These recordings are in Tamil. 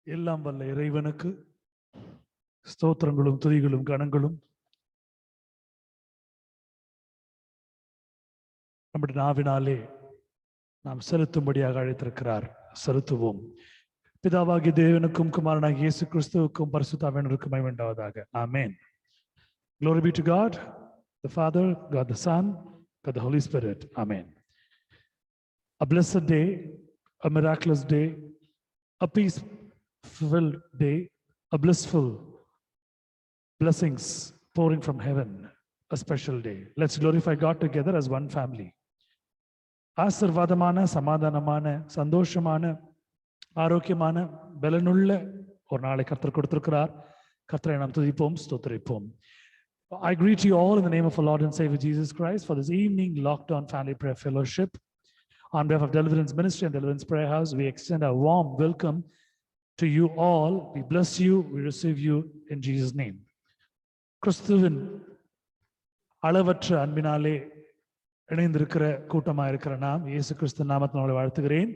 எல்லாம் வல்ல இறைவனுக்கு ஸ்தோத்திரங்களும் துதிகளும் கணங்களும் நம்முடைய நாவினாலே நாம் செலுத்தும்படியாக அழைத்திருக்கிறார். செலுத்துவோம். பிதாவாகிய தேவனுக்கும் குமாரனாகிய இயேசு கிறிஸ்துவுக்கும் பரிசுத்த ஆவியானவருக்கும் மகிமை உண்டாவதாக. ஆமென். Glory be to God, the Father, God the Son, God the Holy Spirit. Amen. A blessed day, a miraculous day, a peace-filled day, a blissful blessings pouring from heaven, a special day. Let's glorify God together as one family. ஆசீர்வாதமான, சமாதானமான, சந்தோஷமான, ஆரோக்கியமான, பலனுள்ள ஒரு நாளை கர்த்தர் கொடுத்திருக்கிறார். கர்த்தரை நாம் துதிப்போம், ஸ்தோத்திரிப்போம். I greet you all in the name of our Lord and Savior Jesus Christ for this evening Lockdown Family Prayer Fellowship. On behalf of Deliverance Ministry and Deliverance Prayer House, we extend a warm welcome to you all. We bless you, we receive you in Jesus' name. கிறிஸ்துவின் அளவற்ற அன்பினாலே இணைந்திருக்கிற கூட்டமாக இருக்கிற நாம் இயேசு கிறிஸ்து நாமத்தினாலே வாழ்த்துகிறேன்.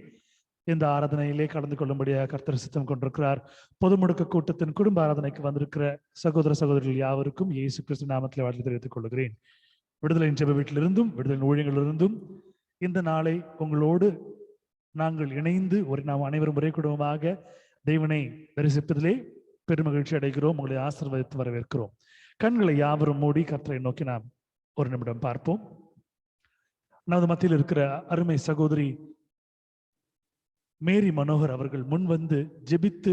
இந்த ஆராதனையிலே கலந்து கொள்ளும்படியாக கர்த்தர் சித்தம் கொண்டிருக்கிறார். பொது முடக்க கூட்டத்தின் குடும்ப ஆராதனைக்கு வந்திருக்கிற சகோதர சகோதரிகள் யாவருக்கும் இயேசு கிறிஸ்து நாமத்திலே வாழ்த்து தெரிவித்துக் கொள்கிறேன். விடுதலையின் ஜெப வீட்டிலிருந்தும் விடுதலையின் ஊழியங்களிலிருந்தும் இந்த நாளை உங்களோடு நாங்கள் இணைந்து நாம் அனைவரும் ஒரே குடும்பமாக தேவனை தரிசிப்பதிலே பெருமகிழ்ச்சி அடைகிறோம். உங்களை ஆசீர்வதித்து வரவேற்கிறோம். கண்களை யாவரும் மூடி கர்த்தரை நோக்கி நாம் ஒரு நிமிடம் பார்ப்போம். நமது மத்தியில் இருக்கிற அருமை சகோதரி மேரி மனோகர் அவர்கள் முன் வந்து ஜெபித்து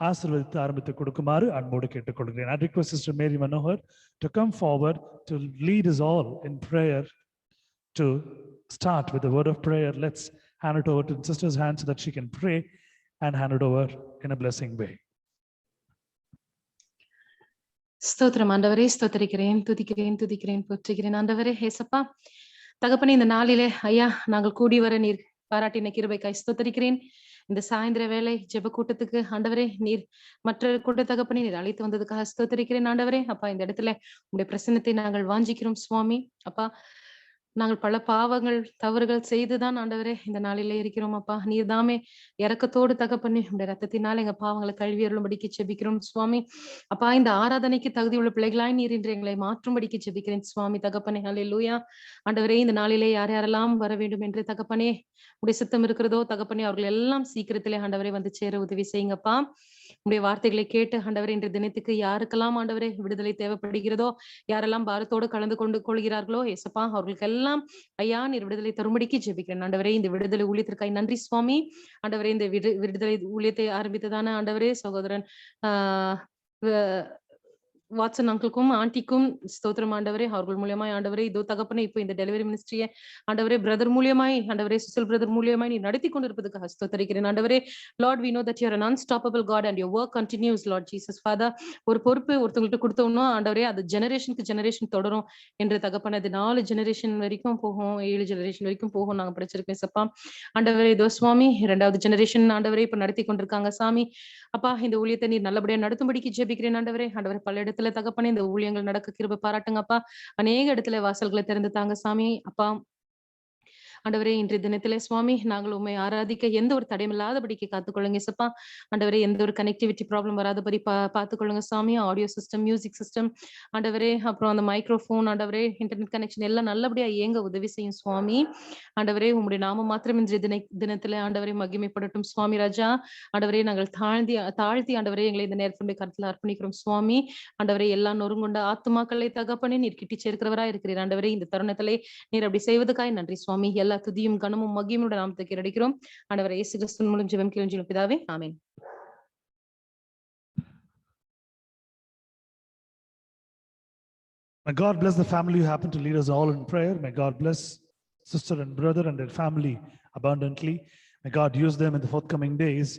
ஆசீர்வதித்து ஆரம்பித்து கொடுக்குமாறு அன்போடு கேட்டுக்கொள்கிறேன். I request Sister Mary Manohar to come forward to lead us all in prayer, to start with the word of prayer. Let's hand it over to sister's hands so that she can pray and hand it over in a blessing way. ஸ்தோத்திரம் ஆண்டவரே, ஸ்தோத்திரிக்கிறேன், துதிக்கிறேன், போற்றுகிறேன் ஆண்டவரே. ஏசப்பா தகப்பனே, இந்த நாளிலே ஐயா நாங்கள் கூடி வர நீர் பாராட்டின கிருபைக்காய் ஸ்தோத்திரிக்கிறேன். இந்த சாயந்திர வேளை ஜெப கூட்டத்துக்கு ஆண்டவரே நீர் மற்ற கூட்ட தகப்பனே நீர் அழைத்து வந்ததுக்காக ஸ்தோத்திரிக்கிறேன் ஆண்டவரே. அப்பா இந்த இடத்துல உங்களுடைய பிரசன்னத்தை நாங்கள் வாஞ்சிக்கிறோம் சுவாமி. அப்பா நாங்கள் பல பாவங்கள் தவறுகள் செய்துதான் ஆண்டவரே இந்த நாளிலே இருக்கிறோம். அப்பா நீர் தாமே இரக்கத்தோடு தகப்பனே உடைய ரத்தத்தினால் எங்க பாவங்களை கழுவி அருளும்படிக்கு செபிக்கிறோம் சுவாமி. அப்பா இந்த ஆராதனைக்கு தகுதி உள்ள பிள்ளைகளாய் நீர் இன்று எங்களை மாற்றும்படிக்கு செபிக்கிறேன் சுவாமி தகப்பனே. அல்லேலூயா. ஆண்டவரே இந்த நாளிலே யார் யாரெல்லாம் வர வேண்டும் என்று தகப்பனே உடைய சித்தம் இருக்கிறதோ தகப்பனே அவர்கள் எல்லாம் சீக்கிரத்திலே ஆண்டவரே வந்து சேர உதவி செய்யுங்கப்பா. உடைய வார்த்தைகளை கேட்டு ஆண்டவரே இன்று தினத்துக்கு யாருக்கெல்லாம் ஆண்டவரே விடுதலை தேவைப்படுகிறதோ, யாரெல்லாம் பாரத்தோடு கலந்து கொண்டு கொள்கிறார்களோ ஏசப்பா அவர்களுக்கு எல்லாம் ஐயா நீர் விடுதலை தரும்படிக்கு ஜெபிக்கிறேன் ஆண்டவரே. இந்த விடுதலை ஊழியத்திற்காய் நன்றி சுவாமி. ஆண்டவரே இந்த விடுதலை ஊழியத்தை ஆரம்பித்ததான ஆண்டவரே சகோதரன் வாட்சன் அங்கிளுக்கும் ஆண்டிக்கும் ஸ்தோத்திரம் ஆண்டவரே. அவர்கள் மூலியமாய் ஆண்டவரே இதோ தகப்பனே இப்போ இந்த டெலிவரி மினிஸ்ட்ரியை ஆண்டவரே பிரதர் மூலியமாய் ஆண்டவரே சுசில் பிரதர் மூலியமாய் நீ நடத்தி கொண்டிருப்பதுக்காக ஸ்தோத்திரிக்கிறேன் ஆண்டவரே. Lord we know that you are an unstoppable God and your work continues Lord Jesus Father. ஒரு பொறுப்பு ஒருத்தவங்கள்ட்ட கொடுத்தோம்னா ஆண்டவரே அது ஜெனரேஷனுக்கு ஜெனரேஷன் தொடரும் என்று தகப்பனே. அது 4 ஜெனரேஷன் வரைக்கும் போகும், 7 ஜெனரேஷன் வரைக்கும் போகும் நாங்க படிச்சிருக்கேன் சப்பா ஆண்டவரே. இதோ சுவாமி 2வது ஜெனரேஷன் ஆண்டவரே இப்ப நடத்தி கொண்டிருக்காங்க சாமி. அப்பா இந்த ஊழியத்தை நீர் நல்லபடியா நடத்தும்படிக்கு ஜெபிக்கிறேன் ஆண்டவரே. ஆண்டவரே பல இடத்துல தகப்பனே இந்த ஊழியங்கள் நடக்க கிருபை பாராட்டுங்கப்பா. அநேக இடத்துல வாசல்களை திறந்து தாங்க சாமி. அப்பா ஆண்டவரே இன்றைய தினத்திலே சுவாமி நாங்கள் உண்மை ஆராதிக்க எந்த ஒரு தடையும் இல்லாதபடிக்கு காத்துக்கொள்ளுங்க இசப்பா. ஆண்டவரே எந்த ஒரு கனெக்டிவிட்டி ப்ராப்ளம் வராதபடி பார்த்துக்கொள்ளுங்க சாமி. ஆடியோ சிஸ்டம், மியூசிக் சிஸ்டம் ஆண்டவரே, அப்புறம் அந்த மைக்ரோஃபோன் ஆண்டவரே, இன்டர்நெட் கனெக்ஷன் எல்லாம் நல்லபடியா இயங்க உதவி செய்யும் சுவாமி. ஆண்டவரே உங்களுடைய நாம மாத்திரம் இன்றைய தினத்துல ஆண்டவரே மகிமைப்படட்டும் சுவாமி ராஜா. ஆண்டவரே நாங்கள் தாழ்த்தி ஆண்டவரே எங்களை இந்த நேரத்தினுடைய கருத்துல அர்ப்பணிக்கிறோம் சுவாமி. ஆண்டவரே எல்லா நொறுங்குண்ட ஆத்துமாக்களை தகப்பனே நீர் கிட்டி சேர்க்கிறவரா இருக்கிறீர் ஆண்டவரே. இந்த தருணத்திலே நீர் அப்படி செய்வதற்காக நன்றி சுவாமி. எல்லா துதியும் கனமும் மகிமையோட நாமத்தை கேட்டடிக்கிறோம் ஆண்டவரே இயேசு கிறிஸ்துவின் மூலம் ஜெபம் கேளும் பிதாவே, ஆமென். May God bless the family who happen to lead us all in prayer. May God bless sister and brother and their family abundantly. May God use them in the forthcoming days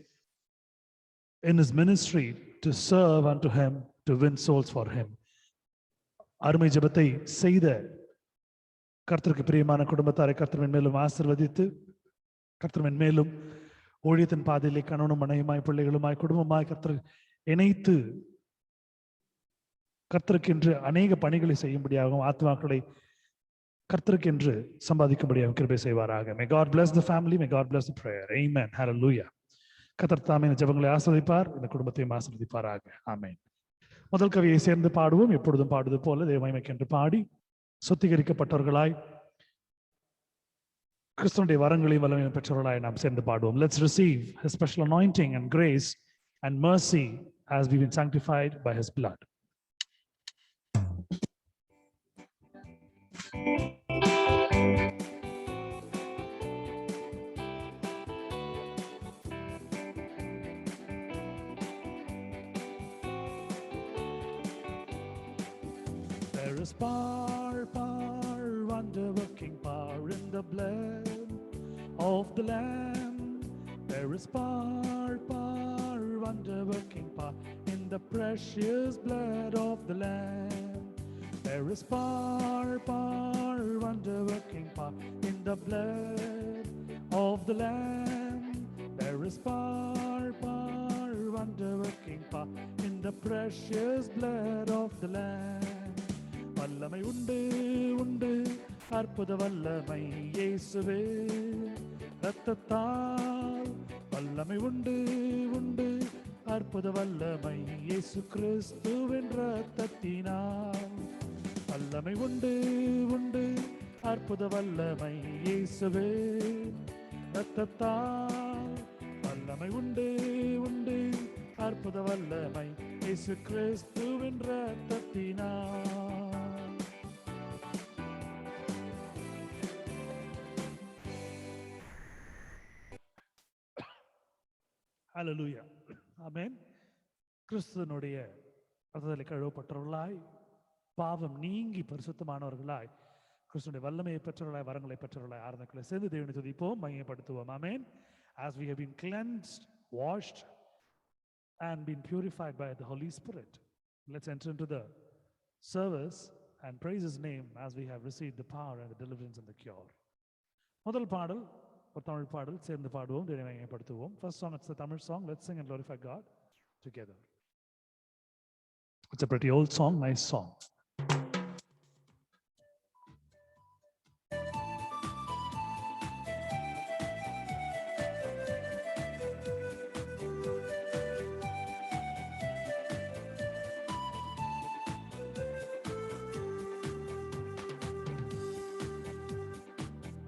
in his ministry to serve unto him, to win souls for him. அருமை ஜெபத்தை செய்த கர்த்தருக்கு பிரியமான குடும்பத்தாரை கர்த்தர் மேலும் ஆசீர்வதித்து கர்த்தர் மேலும் ஊழியத்தின் பாதையிலே கணவனும் மனைவியுமாய் பிள்ளைகளுமாய் குடும்பமாய் கர்த்தர் இணைத்து கர்த்தருக்கென்று அநேக பணிகளை செய்யும்படியாகவும் ஆத்மாக்களை கர்த்தருக்கென்று சம்பாதிக்கும்படியாகவும் கிருபை செய்வாராக. May God bless the family. May God bless the prayer. Amen. Hallelujah. கர்த்தர் தாமே இந்த ஜெபங்களை ஆசீர்வதிப்பார், இந்த குடும்பத்தையும் ஆசீர்வதிப்பாராக. ஆமென். முதல் கவியை சேர்ந்து பாடுவோம். எப்பொழுதும் பாடுவது போல தேவ மகிமைக்கென்று பாடி சுத்திகரிக்கப்பட்டவர்களாய் கிறிஸ்துவினுடைய வரங்களையும் வல்லமையும் பெற்றவர்களாய் நாம் சேர்ந்து பாடுவோம். Let's receive his special anointing and grace and mercy as we've been sanctified by his blood. There is power, wonder-working power in the blood of the Lamb. There is power, wonder-working power in the precious blood of the Lamb. There is power, wonder-working power in the blood of the Lamb. There is power, wonder-working power in the precious blood of the Lamb. வல்லமை உண்டு உண்டு அற்புத வல்லமை இயேசுவே இரத்தத்தால். வல்லமை உண்டு உண்டு அற்புத வல்லமை இயேசு கிறிஸ்துவின் இரத்தத்தினால். வல்லமை உண்டு உண்டு அற்புத வல்லமை இயேசுவே இரத்தத்தால். வல்லமை உண்டு உண்டு அற்புத வல்லமை இயேசு கிறிஸ்துவின் இரத்தத்தினால். Hallelujah. Amen. கிறிஸ்துவனுடைய ரத்தத்தில் கழுவப்பட்டவர்களாய் பாவம் நீங்கி பரிசுத்தமானவர்களாய் கிறிஸ்துவனுடைய வல்லமையை பெற்றவர்களாய் வரங்களை பெற்றவர்களாய் ஆராதனைக்குள்ளே சேர்ந்து தேவனை துதிப்போம், மகிமைப்படுத்துவோம். Amen. As we have been cleansed, washed and been purified by the Holy Spirit, let's enter into the service and praise his name as we have received the power and the deliverance and the cure. முதல் பாடல் ஒரு தமிழ் பாடல், சேர்ந்து பாடுவோம், தேவனை மகிமைப்படுத்துவோம். First song, it's a Tamil song. Let's sing and glorify God together. It's a pretty old song, nice song.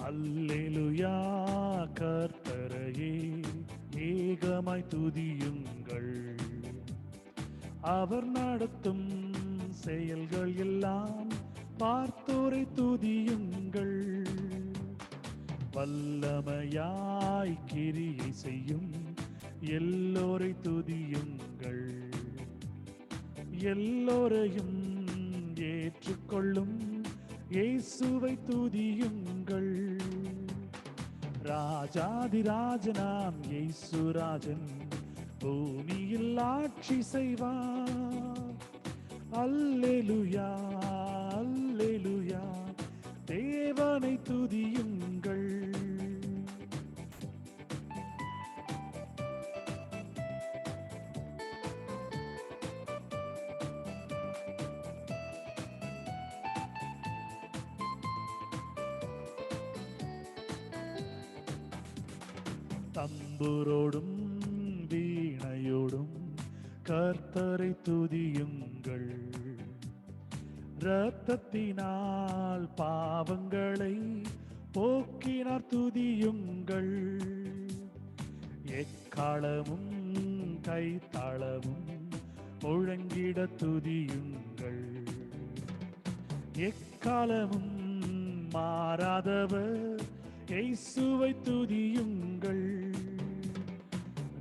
அல்லேலூயா, கர்த்தரையே ஏகமாய் துதியுங்கள். அவர் நடத்தும் செயல்கள் எல்லாம் பார்த்தோரை துதியுங்கள். வல்லமையாய் கிரியை செய்யும் எல்லோரை துதியுங்கள். எல்லோரையும் ஏற்றுக்கொள்ளும் இயேசுவை துதியுங்கள். ராஜாதிராஜனாம் இயேசு ராஜன் பூமியில் ஆட்சி செய்வார். அல்லேலூயா, அல்லேலூயா, தேவனை துதியுங்கள். தம்புரோடும் வீணையோடும் கர்த்தரை துதியுங்கள். இரத்தத்தினால் பாவங்களை போக்கினார் துதியுங்கள். எக்காலமும் கைத்தாளமும் முழங்கிட துதியுங்கள். எக்காலமும் மாறாதவர் இயேசுவை துதியுங்கள்.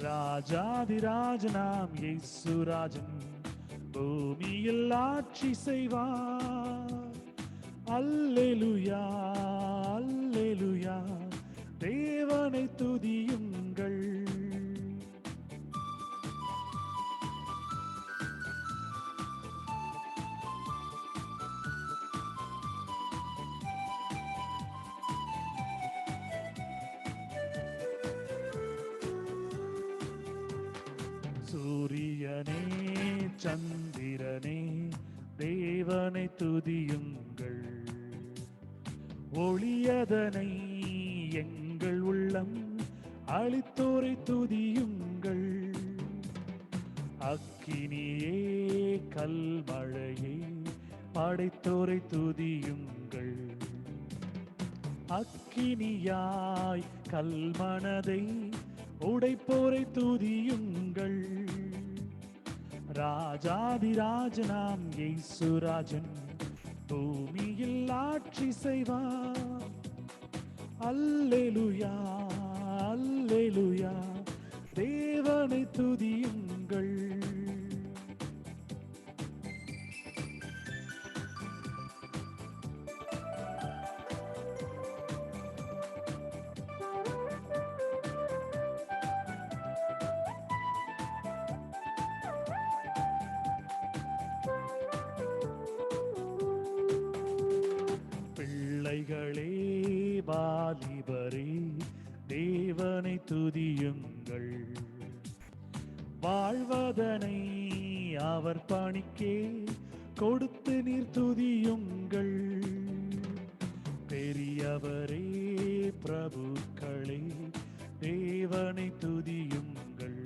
ராஜாதிராஜனாம் இயேசு ராஜன் பூமியில் ஆட்சி செய்வார். அல்லேலூயா, அல்லேலூயா, தேவனை துதியுங்கள். சூரியனே சந்திரனே தேவனை துதியுங்கள். ஒளியதனை எங்கள் உள்ளம் அளித்தோரை துதியுங்கள். அக்கினியே கல்மழையே படைத்தோரை துதியுங்கள். அக்கினியாய் கல்மனதை உடைப்போரை துதியுங்கள். ராஜாதிராஜனாம் இயேசுராஜன் பூமியில் ஆட்சி செய்வார். அல்லேலூயா அல்லேலூயா, தேவனை துதியுங்கள். பிள்ளைகளே வாலிபரே தேவனை துதியுங்கள். வாழ்வதனை அவர் பணிக்கே கொடுத்து நீர் துதியுங்கள். பெரியவரே பிரபுக்களே தேவனை துதியுங்கள்.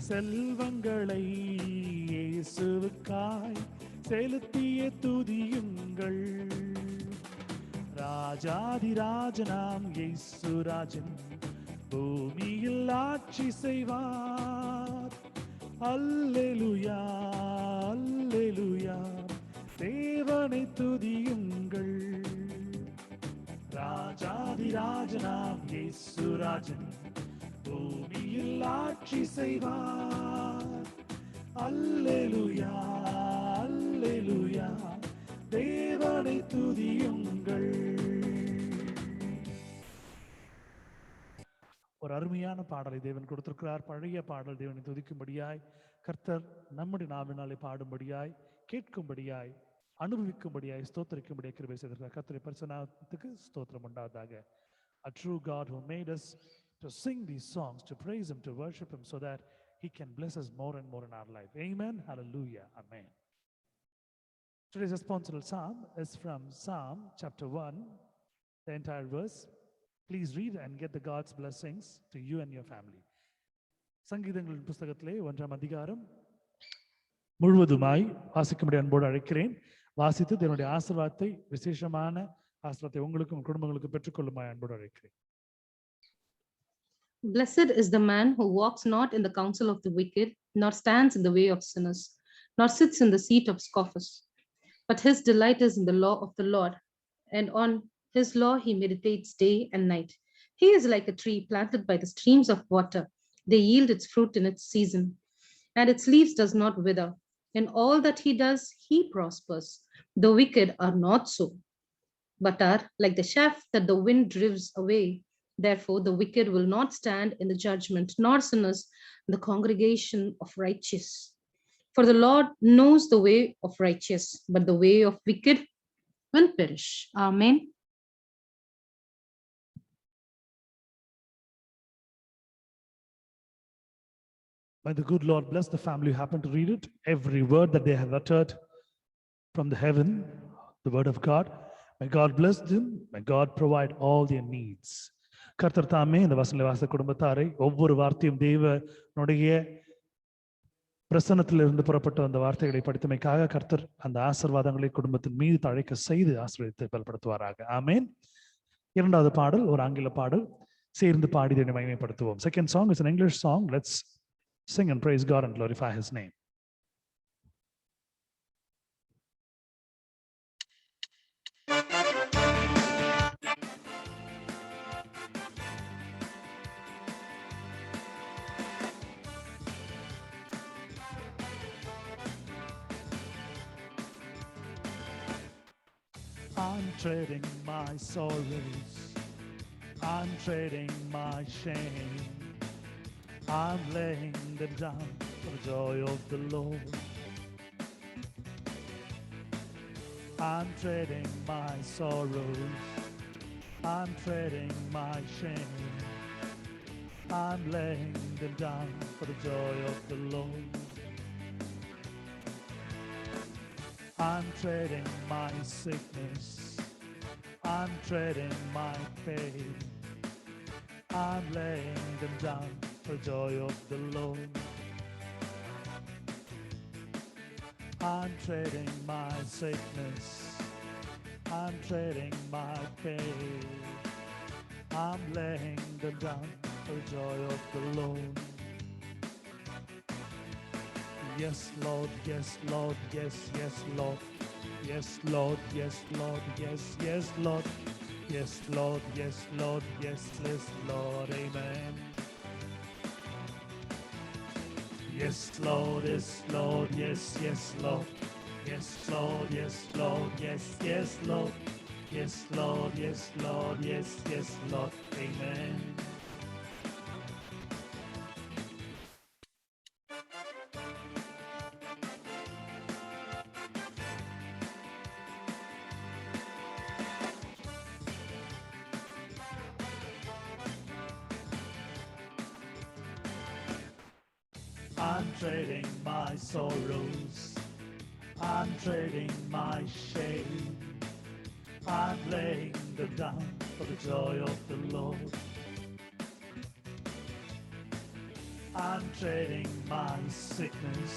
செல்வங்களை இயேசுவுக்காய் செலுத்திய துதியுங்கள். ராஜாதிராஜனாம் இயேசுராஜன் பூமியில் ஆட்சி செய்வார். அல்லேலூயா அல்லேலூயா, தேவனை துதியுங்கள். ராஜாதிராஜனாம் இயேசுராஜன் பூமியில் ஆட்சி செய்வார். அல்லேலூயா அல்லேலூயா, தேவனை துதியுங்கள். ஒரு அருமையான பாடலை தேவன் கொடுத்திருக்கிறார். பழைய பாடல் தேவனை துதிக்கும்படியாய், கர்த்தர் நம்முடைய நாவினாலே பாடும்படியாய், கேட்கும்படியாய், அனுபவிக்கும்படியாய், ஸ்தோத்திரிக்கும்படியாய் கிருபை செய்திருக்கிறார். கர்த்தருடைய பரிசுத்தத்துக்கு ஸ்தோத்திரம் உண்டாவதாக. A true God who made us to sing these songs, to praise Him, to worship Him, so that He can bless us more and more in our life. Amen. Hallelujah. Amen. Today's responsible psalm is from Psalm chapter 1, the entire verse. Please read and get the God's blessings to you and your family. சங்கீதங்கள் புஸ்தகத்திலே 1ஆம் அதிகாரம் முழுவதுமாய் வாசிக்கும்படி அன்போடு அழைக்கிறேன். வாசித்து என்னுடைய ஆசீர்வாதத்தை, விசேஷமான ஆசீர்வாதத்தை உங்களுக்கும் குடும்பங்களுக்கும் பெற்றுக்கொள்ளுமாய் அன்போடு அழைக்கிறேன். Blessed is the man who walks not in the counsel of the wicked, nor stands in the way of sinners, nor sits in the seat of scoffers. But his delight is in the law of the Lord, and on his law he meditates day and night. He is like a tree planted by the streams of water. They yield its fruit in its season, and its leaves does not wither. In all that he does, he prospers. The wicked are not so, but are like the chaff that the wind drives away. Therefore, the wicked will not stand in the judgment, nor sinners in the congregation of righteous. For the Lord knows the way of righteous, but the way of wicked will perish. Amen. May the good Lord bless the family who happen to read it. Every word that they have uttered from the heaven, the word of God. May God bless them. May God provide all their needs. கர்த்தர் தாமே இந்த வசன வாச குடும்பத்தாரை ஒவ்வொரு வார்த்தையும் தேவனுடைய பிரசன்னத்திலிருந்து புறப்பட்ட அந்த வார்த்தைகளை படித்தமைக்காக கர்த்தர் அந்த ஆசீர்வாதங்களை குடும்பத்தின் மீது தழைக்க செய்து ஆசீர்வதித்து பலப்படுத்துவாராக. ஆமேன். இரண்டாவது பாடல் ஒரு ஆங்கில பாடல், சேர்ந்து பாடி தேவனை மகிமைப்படுத்துவோம். Second song is an English song. Let's sing and praise God and glorify His name. I'm trading my sorrows, I'm trading my shame, I'm laying them down for the joy of the Lord. I'm trading my sorrows, I'm trading my shame, I'm laying them down for the joy of the Lord. I'm trading my sickness, I'm trading my pain, I'm laying them down for the joy of the Lord. I'm trading my sickness, I'm trading my pain, I'm laying them down for the joy of the Lord. Yes, Lord, yes, Lord, yes, yes, Lord. Yes, Lord, yes, Lord, yes, yes, Lord. Yes, Lord, yes, Lord, yes, yes, Lord, amen. Yes, Lord, yes, Lord, yes, yes, Lord. Yes, Lord, yes, Lord, yes, yes, Lord. Yes, Lord, yes, Lord, yes, yes, Lord, amen. I'm trading my sorrows, I'm trading my shame, I'm laying them down for the joy of the Lord. I'm trading my sickness,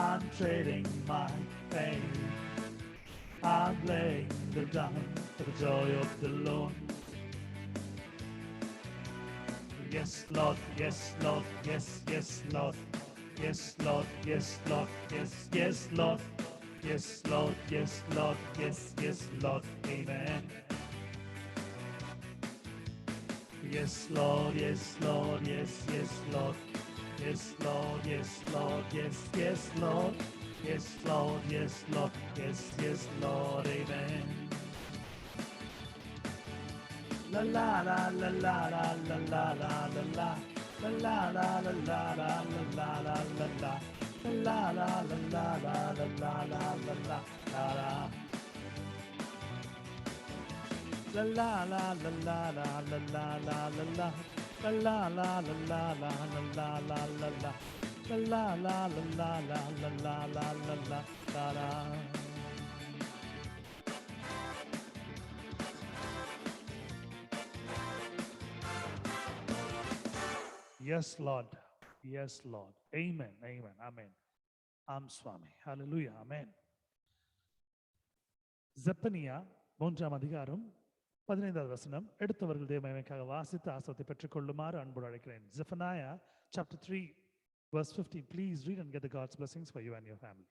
I'm trading my pain, I'm laying them down for the joy of the Lord. Yes, Lord, yes, Lord, yes, yes, Lord. Yes, Lord, yes, Lord, yes, yes, Lord. Yes, Lord, yes, Lord, yes, yes, Lord, amen. Yes, Lord, yes, Lord, yes, yes, Lord. Yes, Lord, yes, Lord, yes, yes, Lord. Yes, Lord, yes, Lord, yes, yes, Lord, amen. La la la la la la la la la la la. La la la la la la la la la la. La la la la la la la la la la la. La la la la la la la la la la la. La la la la la la la la la la. La la la la la la la la la la la. Yes, Lord. Yes, Lord. Amen. Amen. Amen. Am Swami. Hallelujah. Amen. ஜெப்பனியா 3ஆம் அதிகாரம் 15வது வசனம் எடுத்தவர்கள் தேவமயமைக்காக வாசித்து ஆசீர்வாதத்தை பெற்றுக்கொள்ளுமாறு அன்போடு அழைக்கிறேன். Zephaniah chapter 3 verse 15. Please read and get the God's blessings for you and your family.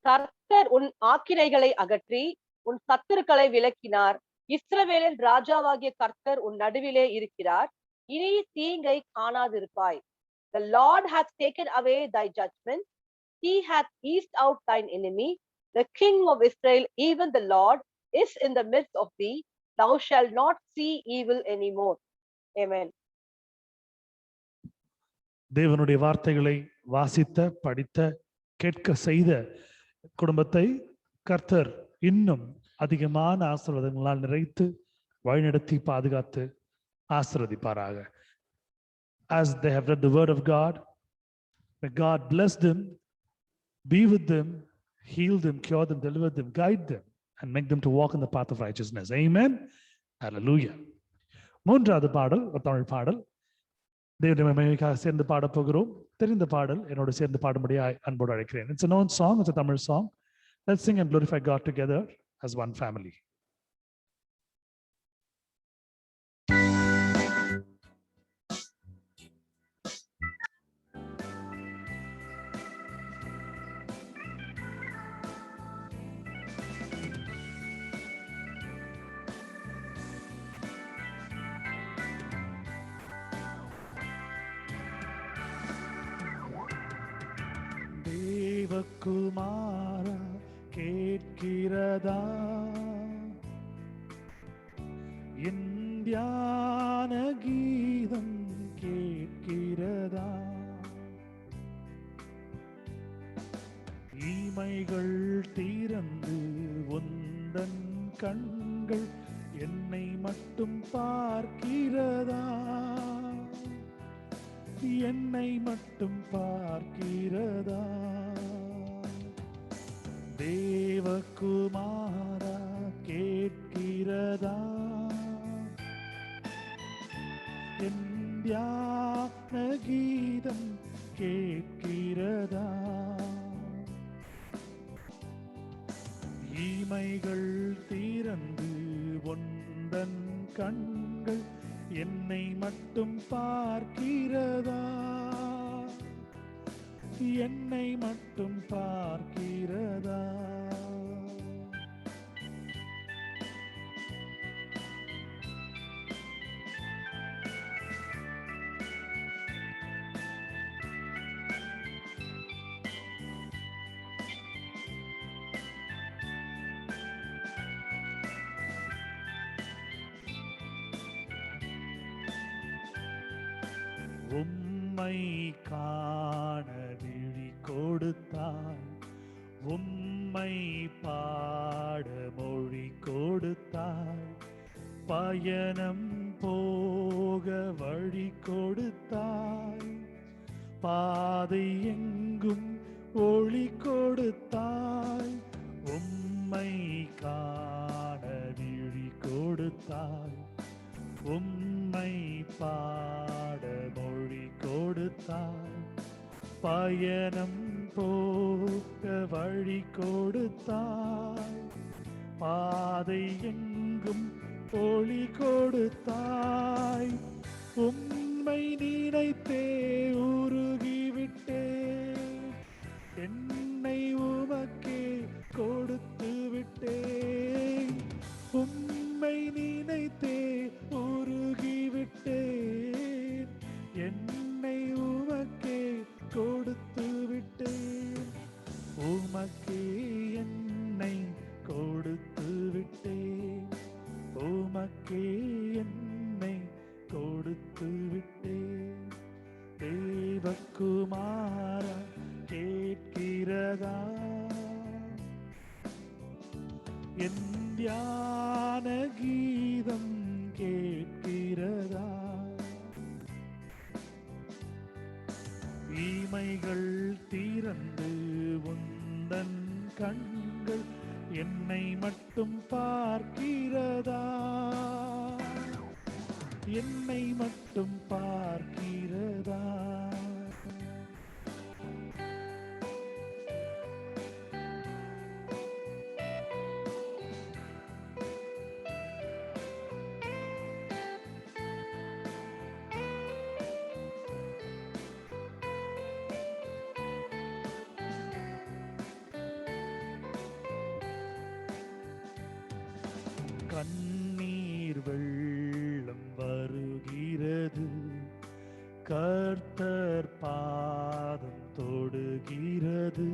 கர்த்தர் உன் ஆக்கினைகளை அகற்றி உன் சத்துருக்களை விலக்கினார். இஸ்ரவேலின் ராஜாவாகிய கர்த்தர் உன் நடுவிலே இருக்கிறார். இனி தீங்கை காணாதிருப்பாய். The Lord hath taken away thy judgment. He hath eased out thine enemy. The King of Israel, even the Lord, is in the midst of thee. Thou shalt not see evil anymore. Amen. தேவனுடைய வார்த்தைகளை வாசித்த படித்த கேட்க செய்த குடும்பத்தை கர்த்தர் இன்னும் அதிகமான ஆசீர்வாதங்களால் நிறைத்து வழிநடத்தி பாதுகாத்து ஆசீர்வதிப்பாராக. As they have read the word of God, may God bless them, be with them, heal them, cure them, deliver them, guide them, and make them to walk in the path of righteousness. Amen. Hallelujah. மூன்றாவது பாடல் ஒரு தமிழ் பாடல். தேவனுடைய மகிமைக்காக சேர்ந்து பாட போகிறோம். தெரிந்த பாடல் என்னோடு சேர்ந்து பாடும்படியாய் அன்போடு அழைக்கிறேன். It's a known song, it's a Tamil song. Let's sing and glorify God together as one family. தேவகுமாரா கேட்கிறதா என் தியான கீதம் கேட்கிறதா இமைகள் திறந்து உந்தன் கண்கள் என்னை மட்டும் பார்க்கிறதா என்னை மட்டும் பார்க்கிறதா தேவகுமாரா கேட்கிறதா என்னை மட்டும் பார்க்கிறதா? உம்மை காண விழி கொடுத்தாய், உம்மை பாட மொழி கொடுத்தாய், பயணம் போக வழி கொடுத்தாய், பாதை எங்கும் ஒளி கொடுத்தாய், உம்மை காண விழி கொடுத்தாய், உம்மை பாட மொழி கொடுத்தாய், பயணம் போக வழி கொடுத்தாய், பாதை எங்கும் ஒளி கொடுத்தாய், உம்மை நினைத்தே உருகிவிட்டேன், என்னை உமக்கே கொடுத்து விட்டேன், உம்மை நினைத்தே உருகிவிட்டேன், என்னை உமக்கே கொடுத்து விட்டேன், உமக்கே என்னை கொடுத்து விட்டேன், உமக்கே என்னை கொடுத்து விட்டேன். தேவகுமாரா கேட்கிறதா? என் தியான கீதம் கேட்கிறதா? இமைகள் திறந்து உந்தன் கண்கள் என்னை மட்டும் பார்க்கிறதா? என்னை மட்டும் பார்க்கிறதா? கண்ணீர் வெள்ளம் வருகிறது, கர்த்தர் பாதம் தொடுகிறது,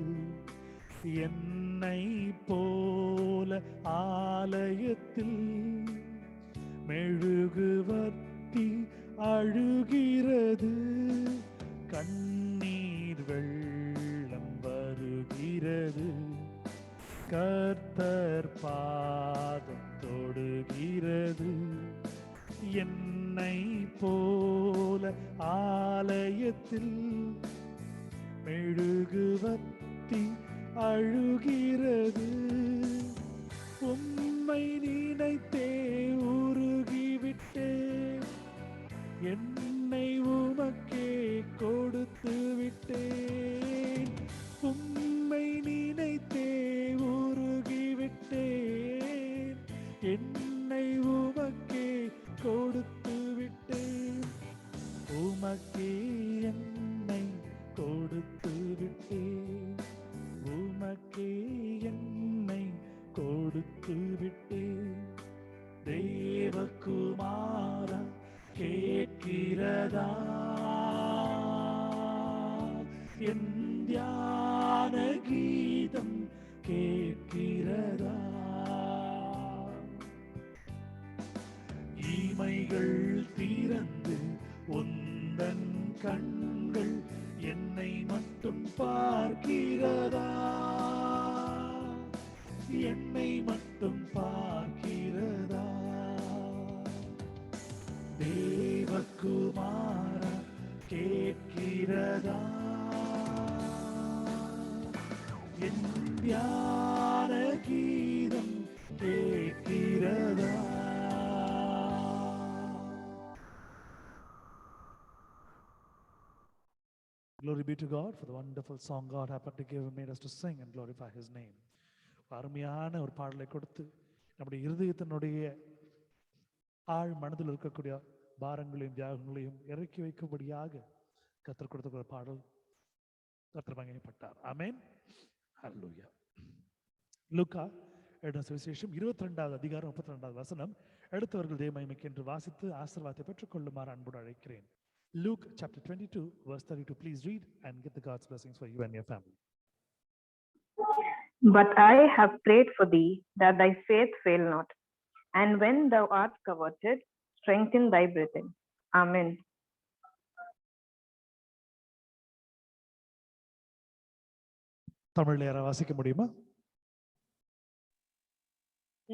என்னை போல ஆலயத்தில் மெழுகுவர்த்தி அழுகிறது, கண்ணீர் வெள்ளம் வருகிறது, கர்த்தர் பாதம் தொடுகிறது, என்னை போல ஆலயத்தில் மெழுகுவர்த்தி அழுகிறது, உம்மை நினைத்தே உருகிவிட்டேன், என்னை உமக்கே கொடுத்து விட்டேன், உம்மை நினைத்தே உருகிவிட்டேன், என்னை உமக்கே கொடுத்து விட்டேன், உமக்கே என்னை கொடுத்து விட்டேன், உமக்கே என்னை கொடுத்து விட்டேன். தேவகுமாரா கேட்கிறதா? என் தியான கீதம் கேட்கிறதா? இமைகள் திறந்து உந்தன் கண்கள் என்னை மட்டும் பார்க்கிறதா? என்னை மட்டும் பார்க்கிறதா? தேவகுமாரா கேட்கிறதா? என் தியான கீதம் கேட்கிறதா? Glory be to God for the wonderful song God happened to give and made us to sing and glorify His name. அருமையான ஒரு பாடலை கொடுத்து நம்முடைய இருதயத்தினுடைய ஆழ் மனதில் இருக்கக்கூடிய பாரங்களையும் தியாகங்களையும் இறக்கி வைக்கும்படியாக கர்த்தர் கொடுத்த பாடல் கர்த்தர் மகிமைப்பட்டார். ஆமென். ஹல்லேலூயா. லூக்கா எழுதின சுவிசேஷம் 22வது அதிகாரம் 32வது வசனம். எடுத்தவர்கள் தேவ மகிமைக்கு என்று வாசித்து ஆசீர்வாதத்தை பெற்றுக்கொள்ளுமாறு அன்போடு அழைக்கிறேன். Luke chapter 22 verse 32. Please read and get the God's blessings for you and your family. But I have prayed for thee, that thy faith fail not. And when thou art converted, strengthen thy brethren. Amen. தமிழ்ல யாராவது வாசிக்க முடியுமா?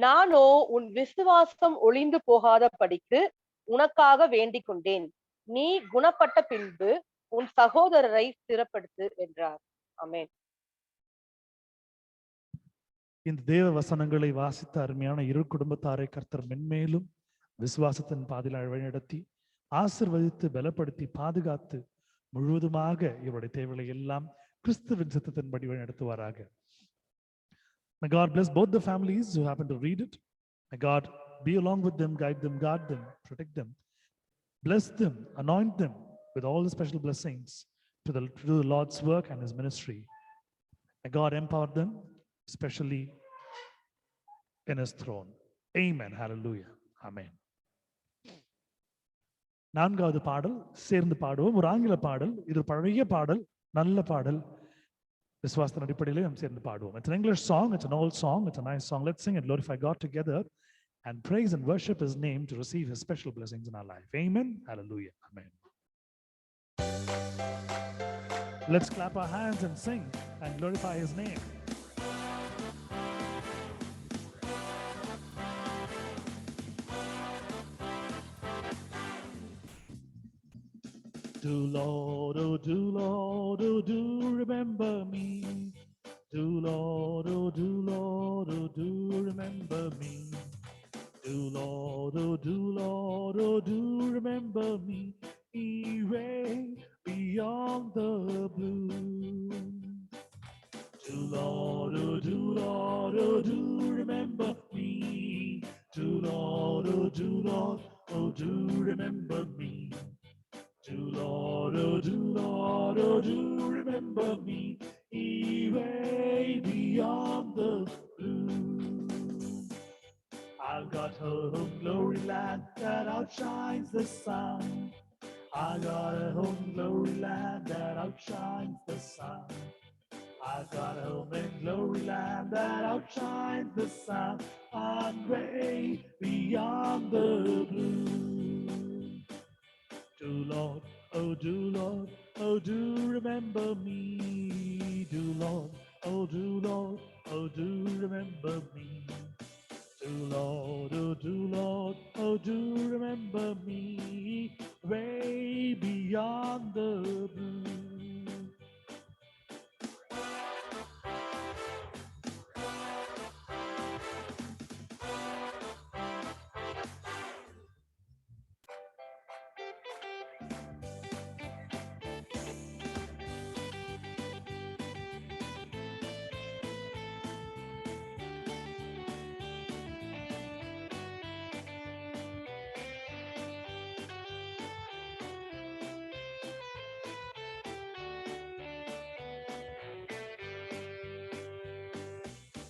நானோ உன் விசுவாசம் ஒளிந்து போகாத படிக்கு உனக்காக வேண்டிக் கொண்டேன். நீ குணப்பட்ட பின்பு உன் சகோதரரை ஸ்திரப்படுத்து என்றார். ஆமென். இந்த தேவ வசனங்களை வாசித்த அருமையான இரு குடும்பத்தாரை கர்த்தர் மென்மேலும் விசுவாசத்தின் பாதையில் வழிநடத்தி ஆசிர்வதித்து பலப்படுத்தி பாதுகாத்து முழுவதுமாக இவருடைய தேவைகளை எல்லாம் கிறிஸ்துவின் சித்தத்தின்படி வழிநடத்துவாராக. May God bless both the families who happen to read it. May God be along with them, guide them, guard them, protect them, bless them, anoint them with all the special blessings to do the Lord's work and His ministry. May God empower them, especially in His throne. Amen. Hallelujah. Amen. நான்காவது பாடல் சேர்ந்து பாடுவோம். ஒரு ஆங்கில பாடல். இது பழைய பாடல், நல்ல பாடல். விசுவாசத்தின் அடிப்படையிலே நாம் சேர்ந்து பாடுவோம். It's an English song, it's an old song, it's a nice song. Let's sing and glorify God together and praise and worship His name to receive His special blessings in our life. Amen. Hallelujah. Amen. Let's clap our hands and sing and glorify His name. Do Lord, oh do Lord, oh do remember me. Do Lord, oh do Lord, oh do remember me. Do Lord, oh do Lord, oh do remember me. Away beyond the blue. Do Lord, oh do Lord, oh do remember me. Do Lord, oh do Lord, oh do remember me. Do Lord, oh do Lord, oh do remember me, way beyond the blue. I've got a home glory land that outshines the sun. I got a home glory land that outshines the sun. I've got a home in glory land that outshines the sun. I'm way beyond the blue. Do Lord, oh do Lord, oh do remember me. Do Lord, oh do Lord, oh do remember me. Do Lord, oh do Lord, oh do remember me. Way beyond the blue.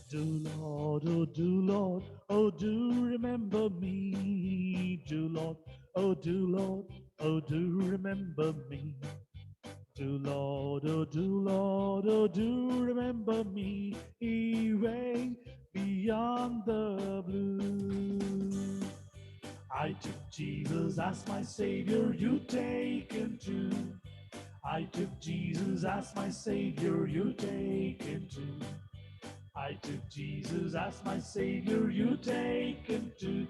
Do Lord, oh do Lord, oh do remember me. Do Lord, oh do Lord, oh do remember me. Do Lord, oh do Lord, oh do remember me. Way beyond the blue. I took Jesus as my Savior, you take Him too. I took Jesus as my Savior, you take Him too. I took Jesus as my Savior, you take Him to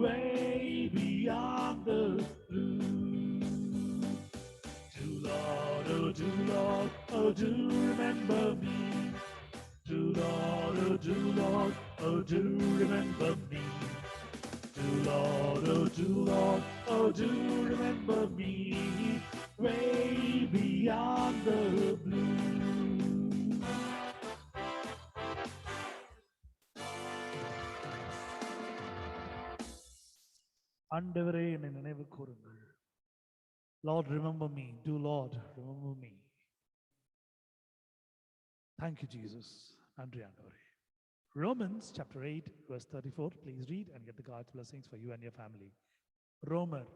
way beyond the blue. Do Lord, oh do Lord, oh do remember me. Do Lord, oh do Lord, oh do remember me. Do Lord, oh do Lord, oh do remember me. Way beyond the blue. ஆண்டவரே என்னை நினைவு கூறுங்கள். Lord, remember me. Do Lord, remember me. Thank you, Jesus. நன்றி ஆண்டவரே. Romans chapter 8 verse 34. Please read and get the God's blessings for you and your family. ரோமர்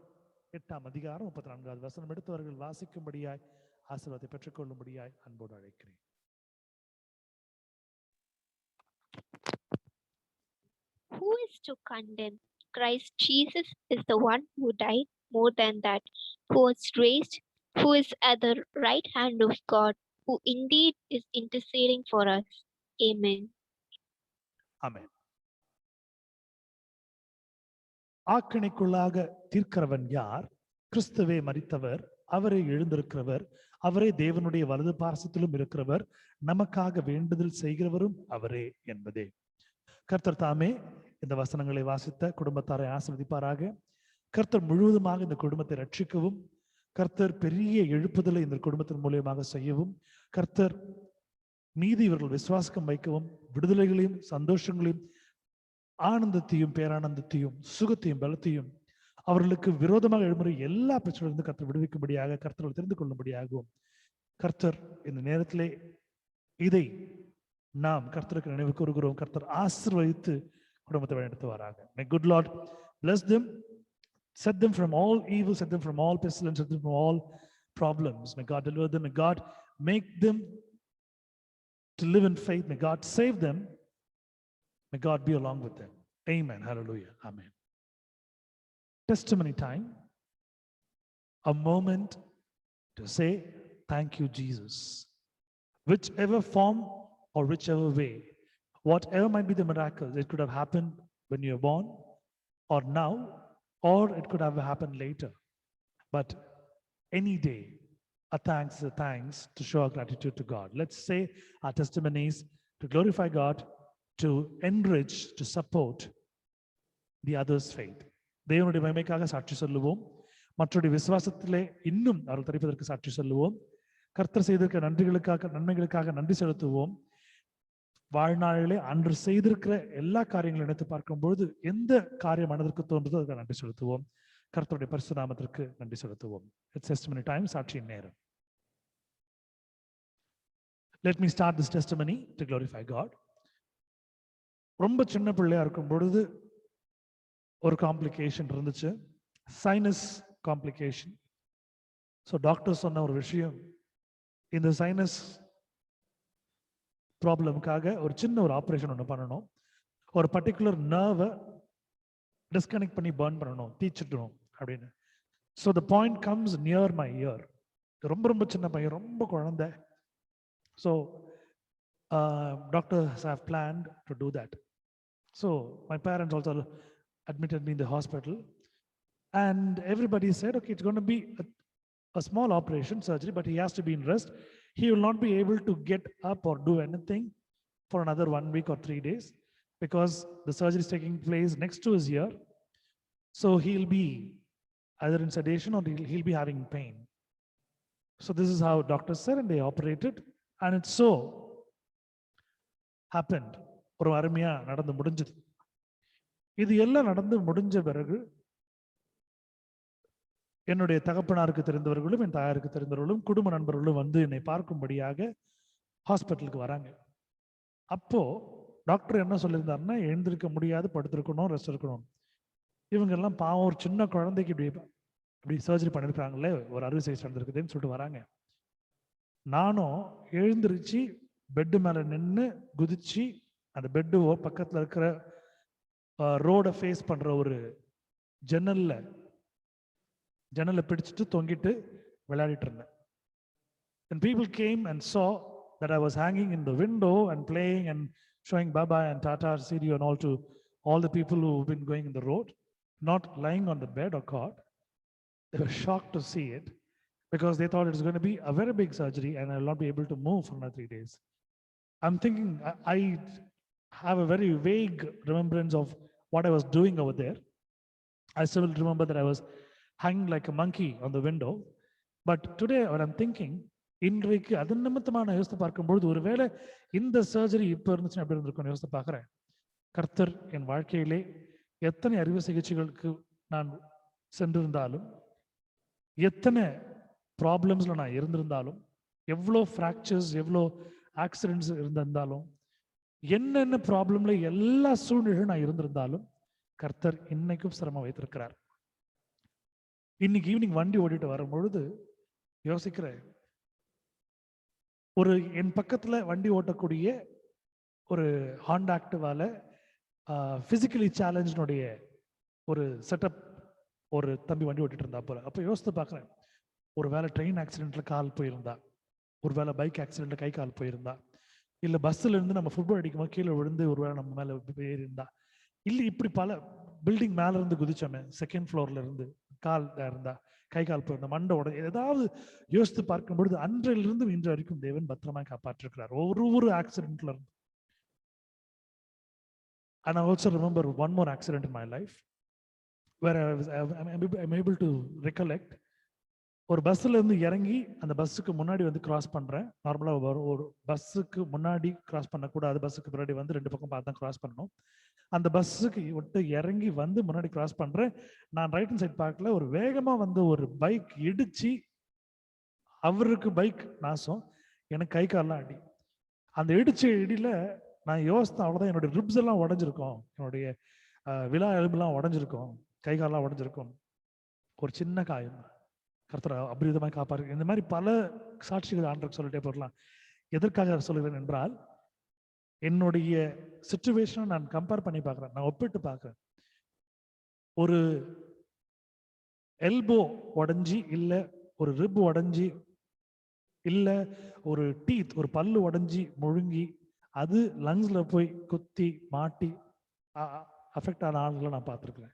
8ஆம் அதிகாரம் 34வது வசனம் எடுத்தவர்கள் வாசிக்கும்படியாய் ஆசீர்வாதத்தை பெற்றுக்கொள்ளும்படியாய் அன்போடு அழைக்கிறேன். Who is to condemn? Christ Jesus is the one who died, more than that, who was raised, who is at the right hand of God, who indeed is interceding for us. Amen. ஆமென். ஆக்கினைக்குள்ளாக தீர்க்கிறவன் யார்? கிறிஸ்துவே மரித்தவர், அவரே எழுந்திருக்கிறவர், அவரே தேவனுடைய வலது பார்சத்திலும் இருக்கிறவர், நமக்காக வேண்டுதல் செய்கிறவரும் அவரே என்பதே. கர்த்தர் தாமே இந்த வசனங்களை வாசித்த குடும்பத்தாரை ஆசீர்வதிப்பாராக. கர்த்தர் முழுவதுமாக இந்த குடும்பத்தை ரட்சிக்கவும், கர்த்தர் பெரிய எழுப்புதலை இந்த குடும்பத்தின் மூலியமாக செய்யவும், கர்த்தர் மீதி இவர்கள் விசுவாசம் வைக்கவும், விடுதலைகளையும் சந்தோஷங்களையும் ஆனந்தத்தையும் பேரானந்தத்தையும் சுகத்தையும் பலத்தையும் அவர்களுக்கு விரோதமாக எழுமுறை எல்லா பிரச்சனையிலிருந்து கர்த்தர் விடுவிக்கும்படியாக, கர்த்தர்கள் தெரிந்து கொள்ளும்படியாகவும் கர்த்தர் இந்த நேரத்திலே இதை நாம் கர்த்தருக்கு நினைவு கூறுகிறோம். கர்த்தர் ஆசீர்வதித்து குடும்பத்தை வழிநடத்து வராங்க. May good Lord bless them, set them from all evil, set them from all pestilence, set them from all problems. May God deliver them. May God make them to live in faith. May God save them. May God be along with them. Amen. Hallelujah. Amen. Testimony time. A moment to say, thank you, Jesus. Whichever form or whichever way, whatever might be the miracles, it could have happened when you were born or now, or it could have happened later. But any day, a thanks to show our gratitude to God. Let's say our testimonies to glorify God, to enrich, to support the other's faith. தேவனுடைய மகிமைக்காக சாட்சி சொல்லுவோம். மற்றொரு விசுவாசத்திலே இன்னும் அவர்கள் தரிப்பதற்கு சாட்சி சொல்லுவோம். கர்த்தர் செய்திருக்கிற நன்றிகளுக்காக, நன்மைகளுக்காக நன்றி செலுத்துவோம். வாழ்நாளிலே அன்று செய்திருக்கிற எல்லா காரியங்களும் நினைத்து பார்க்கும்பொழுது எந்த காரியம் மனதிற்கு தோன்றதோ அதுக்கு நன்றி செலுத்துவோம். கர்த்தருடைய பரிசுத்த நாமத்திற்கு நன்றி செலுத்துவோம். It's testimony time, சாட்சியின் நேரம். Let me start this testimony to glorify God. ரொம்ப சின்ன பிள்ளையா இருக்கும் பொழுது ஒரு காம்ப்ளிகேஷன் இருந்துச்சு, சைனஸ் காம்ப்ளிகேஷன். ஸோ டாக்டர் சொன்ன ஒரு விஷயம், இந்த சைனஸ் ப்ராப்ளம்காக ஒரு சின்ன ஒரு ஆப்ரேஷன் ஒன்று பண்ணணும். ஒரு பர்டிகுலர் நர்வை டிஸ்கனெக்ட் பண்ணி பர்ன் பண்ணணும், தீச்சிட்டணும் அப்படின்னு. So the point comes near my year. ரொம்ப ரொம்ப சின்ன பையன், ரொம்ப குழந்தை. So doctors have planned to do that. So my parents also admitted me in the hospital, and everybody said, okay, it's going to be a small operation, surgery, but he has to be in rest. He will not be able to get up or do anything for another 1 week or 3 days because the surgery is taking place next to his ear. So he'll be either in sedation or he'll be having pain. So this is how doctors said, and they operated, and it so happened. ஒரு அருமையா நடந்து முடிஞ்சது. இது எல்லாம் நடந்து முடிஞ்ச பிறகு என்னுடைய தகப்பனாருக்கு தெரிந்தவர்களும் என் தாயாருக்கு தெரிந்தவர்களும் குடும்ப நண்பர்களும் வந்து என்னை பார்க்கும்படியாக ஹாஸ்பிட்டலுக்கு வராங்க. அப்போ டாக்டர் என்ன சொல்லியிருந்தாருன்னா, எழுந்திருக்க முடியாது, படுத்திருக்கணும், ரெஸ்ட் இருக்கணும். இவங்க எல்லாம் பாவம், ஒரு சின்ன குழந்தைக்கு இப்படி சர்ஜரி பண்ணிருக்காங்களே, ஒரு அறுவை சிகிச்சை நடந்திருக்குதுன்னு சொல்லிட்டு வராங்க. நானும் எழுந்திருச்சு பெட்டு மேல நின்று குதிச்சு அந்த பெட்டு பக்கத்துல இருக்கிற ரோட ஃபேஸ் பண்ற ஒரு ஜன்னலை பிடிச்சிட்டு தொங்கிட்டு விளையாடிட்டு இருந்தேன். And people came and saw that I was hanging in the window and playing and showing bye bye and tata, see you and all to all the people who have been going in the road, not lying on the bed or cot. They were shocked to see it because they thought it was going to be a very big surgery and I will not be able to move for another 3 days. I'm thinking, I have a very vague remembrance of what I was doing over there. I still remember that I was hanging like a monkey on the window. But today what I'm thinking, இன்றைக்கு அதன் நிமித்தமான யோசித்து பார்க்கும்பொழுது ஒருவேளை இந்த சர்ஜரி இப்போ இருந்துச்சுன்னா எப்படி இருந்திருக்கும் யோசித்து பார்க்குறேன். கர்த்தர் என் வாழ்க்கையிலே எத்தனை அறுவை சிகிச்சைகளுக்கு நான் சென்றிருந்தாலும், எத்தனை ப்ராப்ளம்ஸ்ல நான் இருந்திருந்தாலும், எவ்வளோ ஃப்ராக்சர்ஸ், எவ்வளோ ஆக்சிடென்ட்ஸ் இருந்திருந்தாலும், என்னென்ன ப்ராப்ளம்ல எல்லா சூழ்நிலையும் நான் இருந்திருந்தாலும் கர்த்தர் இன்னைக்கும் சிரமம் வைத்திருக்கிறார். இன்னைக்கு ஈவினிங் வண்டி ஓட்டிட்டு வரும்பொழுது யோசிக்கிறேன், ஒரு என் பக்கத்துல வண்டி ஓட்டக்கூடிய ஒரு ஹாண்டா ஆக்டிவால பிசிக்கலி சேலஞ்சுடைய ஒரு செட்டப் ஒரு தம்பி வண்டி ஓட்டிட்டு இருந்தா போல. அப்போ யோசித்து பார்க்குறேன், ஒரு வேளை ட்ரெயின் ஆக்சிடென்ட்ல கால் போயிருந்தா, ஒரு வேளை பைக் ஆக்சிடென்ட்ல கை கால் போயிருந்தா, இல்லை பஸ்ஸில் இருந்து நம்ம ஃபுட்பால் அடிக்கும்போது கீழே விழுந்து ஒரு வேளை நம்ம மேலே ஏறி இருந்தா, இல்லை இப்படி பல பில்டிங் மேல இருந்து குதிச்சோமே, செகண்ட் ஃப்ளோர்ல இருந்து கால் இருந்தா, கை கால் போயிருந்தா, மண்டை உடனே ஏதாவது யோசித்து பார்க்கும் பொழுது அன்றிலிருந்து இன்று வரைக்கும் தேவன் பத்திரமா காப்பாற்றிருக்கிறார் ஒரு ஆக்சிடென்ட்ல இருந்து. And I also remember one more accident in my life where I'm able to recollect. ஒரு பஸ்ல இருந்து இறங்கி அந்த பஸ்ஸுக்கு முன்னாடி வந்து கிராஸ் பண்றேன். நார்மலா ஒரு பஸ்ஸுக்கு முன்னாடி கிராஸ் பண்ணக்கூடாது, பஸ்ஸுக்கு முன்னாடி வந்து 2 பக்கம் பார்த்து தான் கிராஸ் பண்ணணும். அந்த பஸ்ஸுக்கு விட்டு இறங்கி வந்து முன்னாடி கிராஸ் பண்றேன். நான் ரைட் ஹேண்ட் சைட் பார்க்கல, ஒரு வேகமா வந்து ஒரு பைக் இடிச்சு, அவருக்கு பைக் நாசம், எனக்கு கை கால்லாம் அடி. அந்த இடிச்ச இடியில நான் யோசித்தேன், அவ்வளோதான், என்னுடைய ரிப்ஸ் எல்லாம் உடஞ்சிருக்கும், என்னுடைய விழா எலும்புலாம் உடஞ்சிருக்கும், கை கால்லாம் உடஞ்சிருக்கும். ஒரு சின்ன காயம், கர்த்தர் அபரிதமாக காப்பாரு. இந்த மாதிரி பல சாட்சிகள் ஆண்டருக்கு சொல்லிட்டே போடலாம். எதற்காக சொல்லுகிறேன் என்றால், என்னுடைய சிச்சுவேஷனை நான் கம்பேர் பண்ணி பார்க்குறேன், நான் ஒப்பிட்டு பார்க்குறேன். ஒரு எல்போ உடஞ்சி, இல்லை ஒரு ரிப் உடஞ்சி, இல்லை ஒரு டீத், ஒரு பல்லு உடஞ்சி முழுங்கி அது லங்ஸ்ல போய் குத்தி மாட்டி அஃபெக்ட் ஆன ஆண்களை நான் பார்த்துருக்கிறேன்.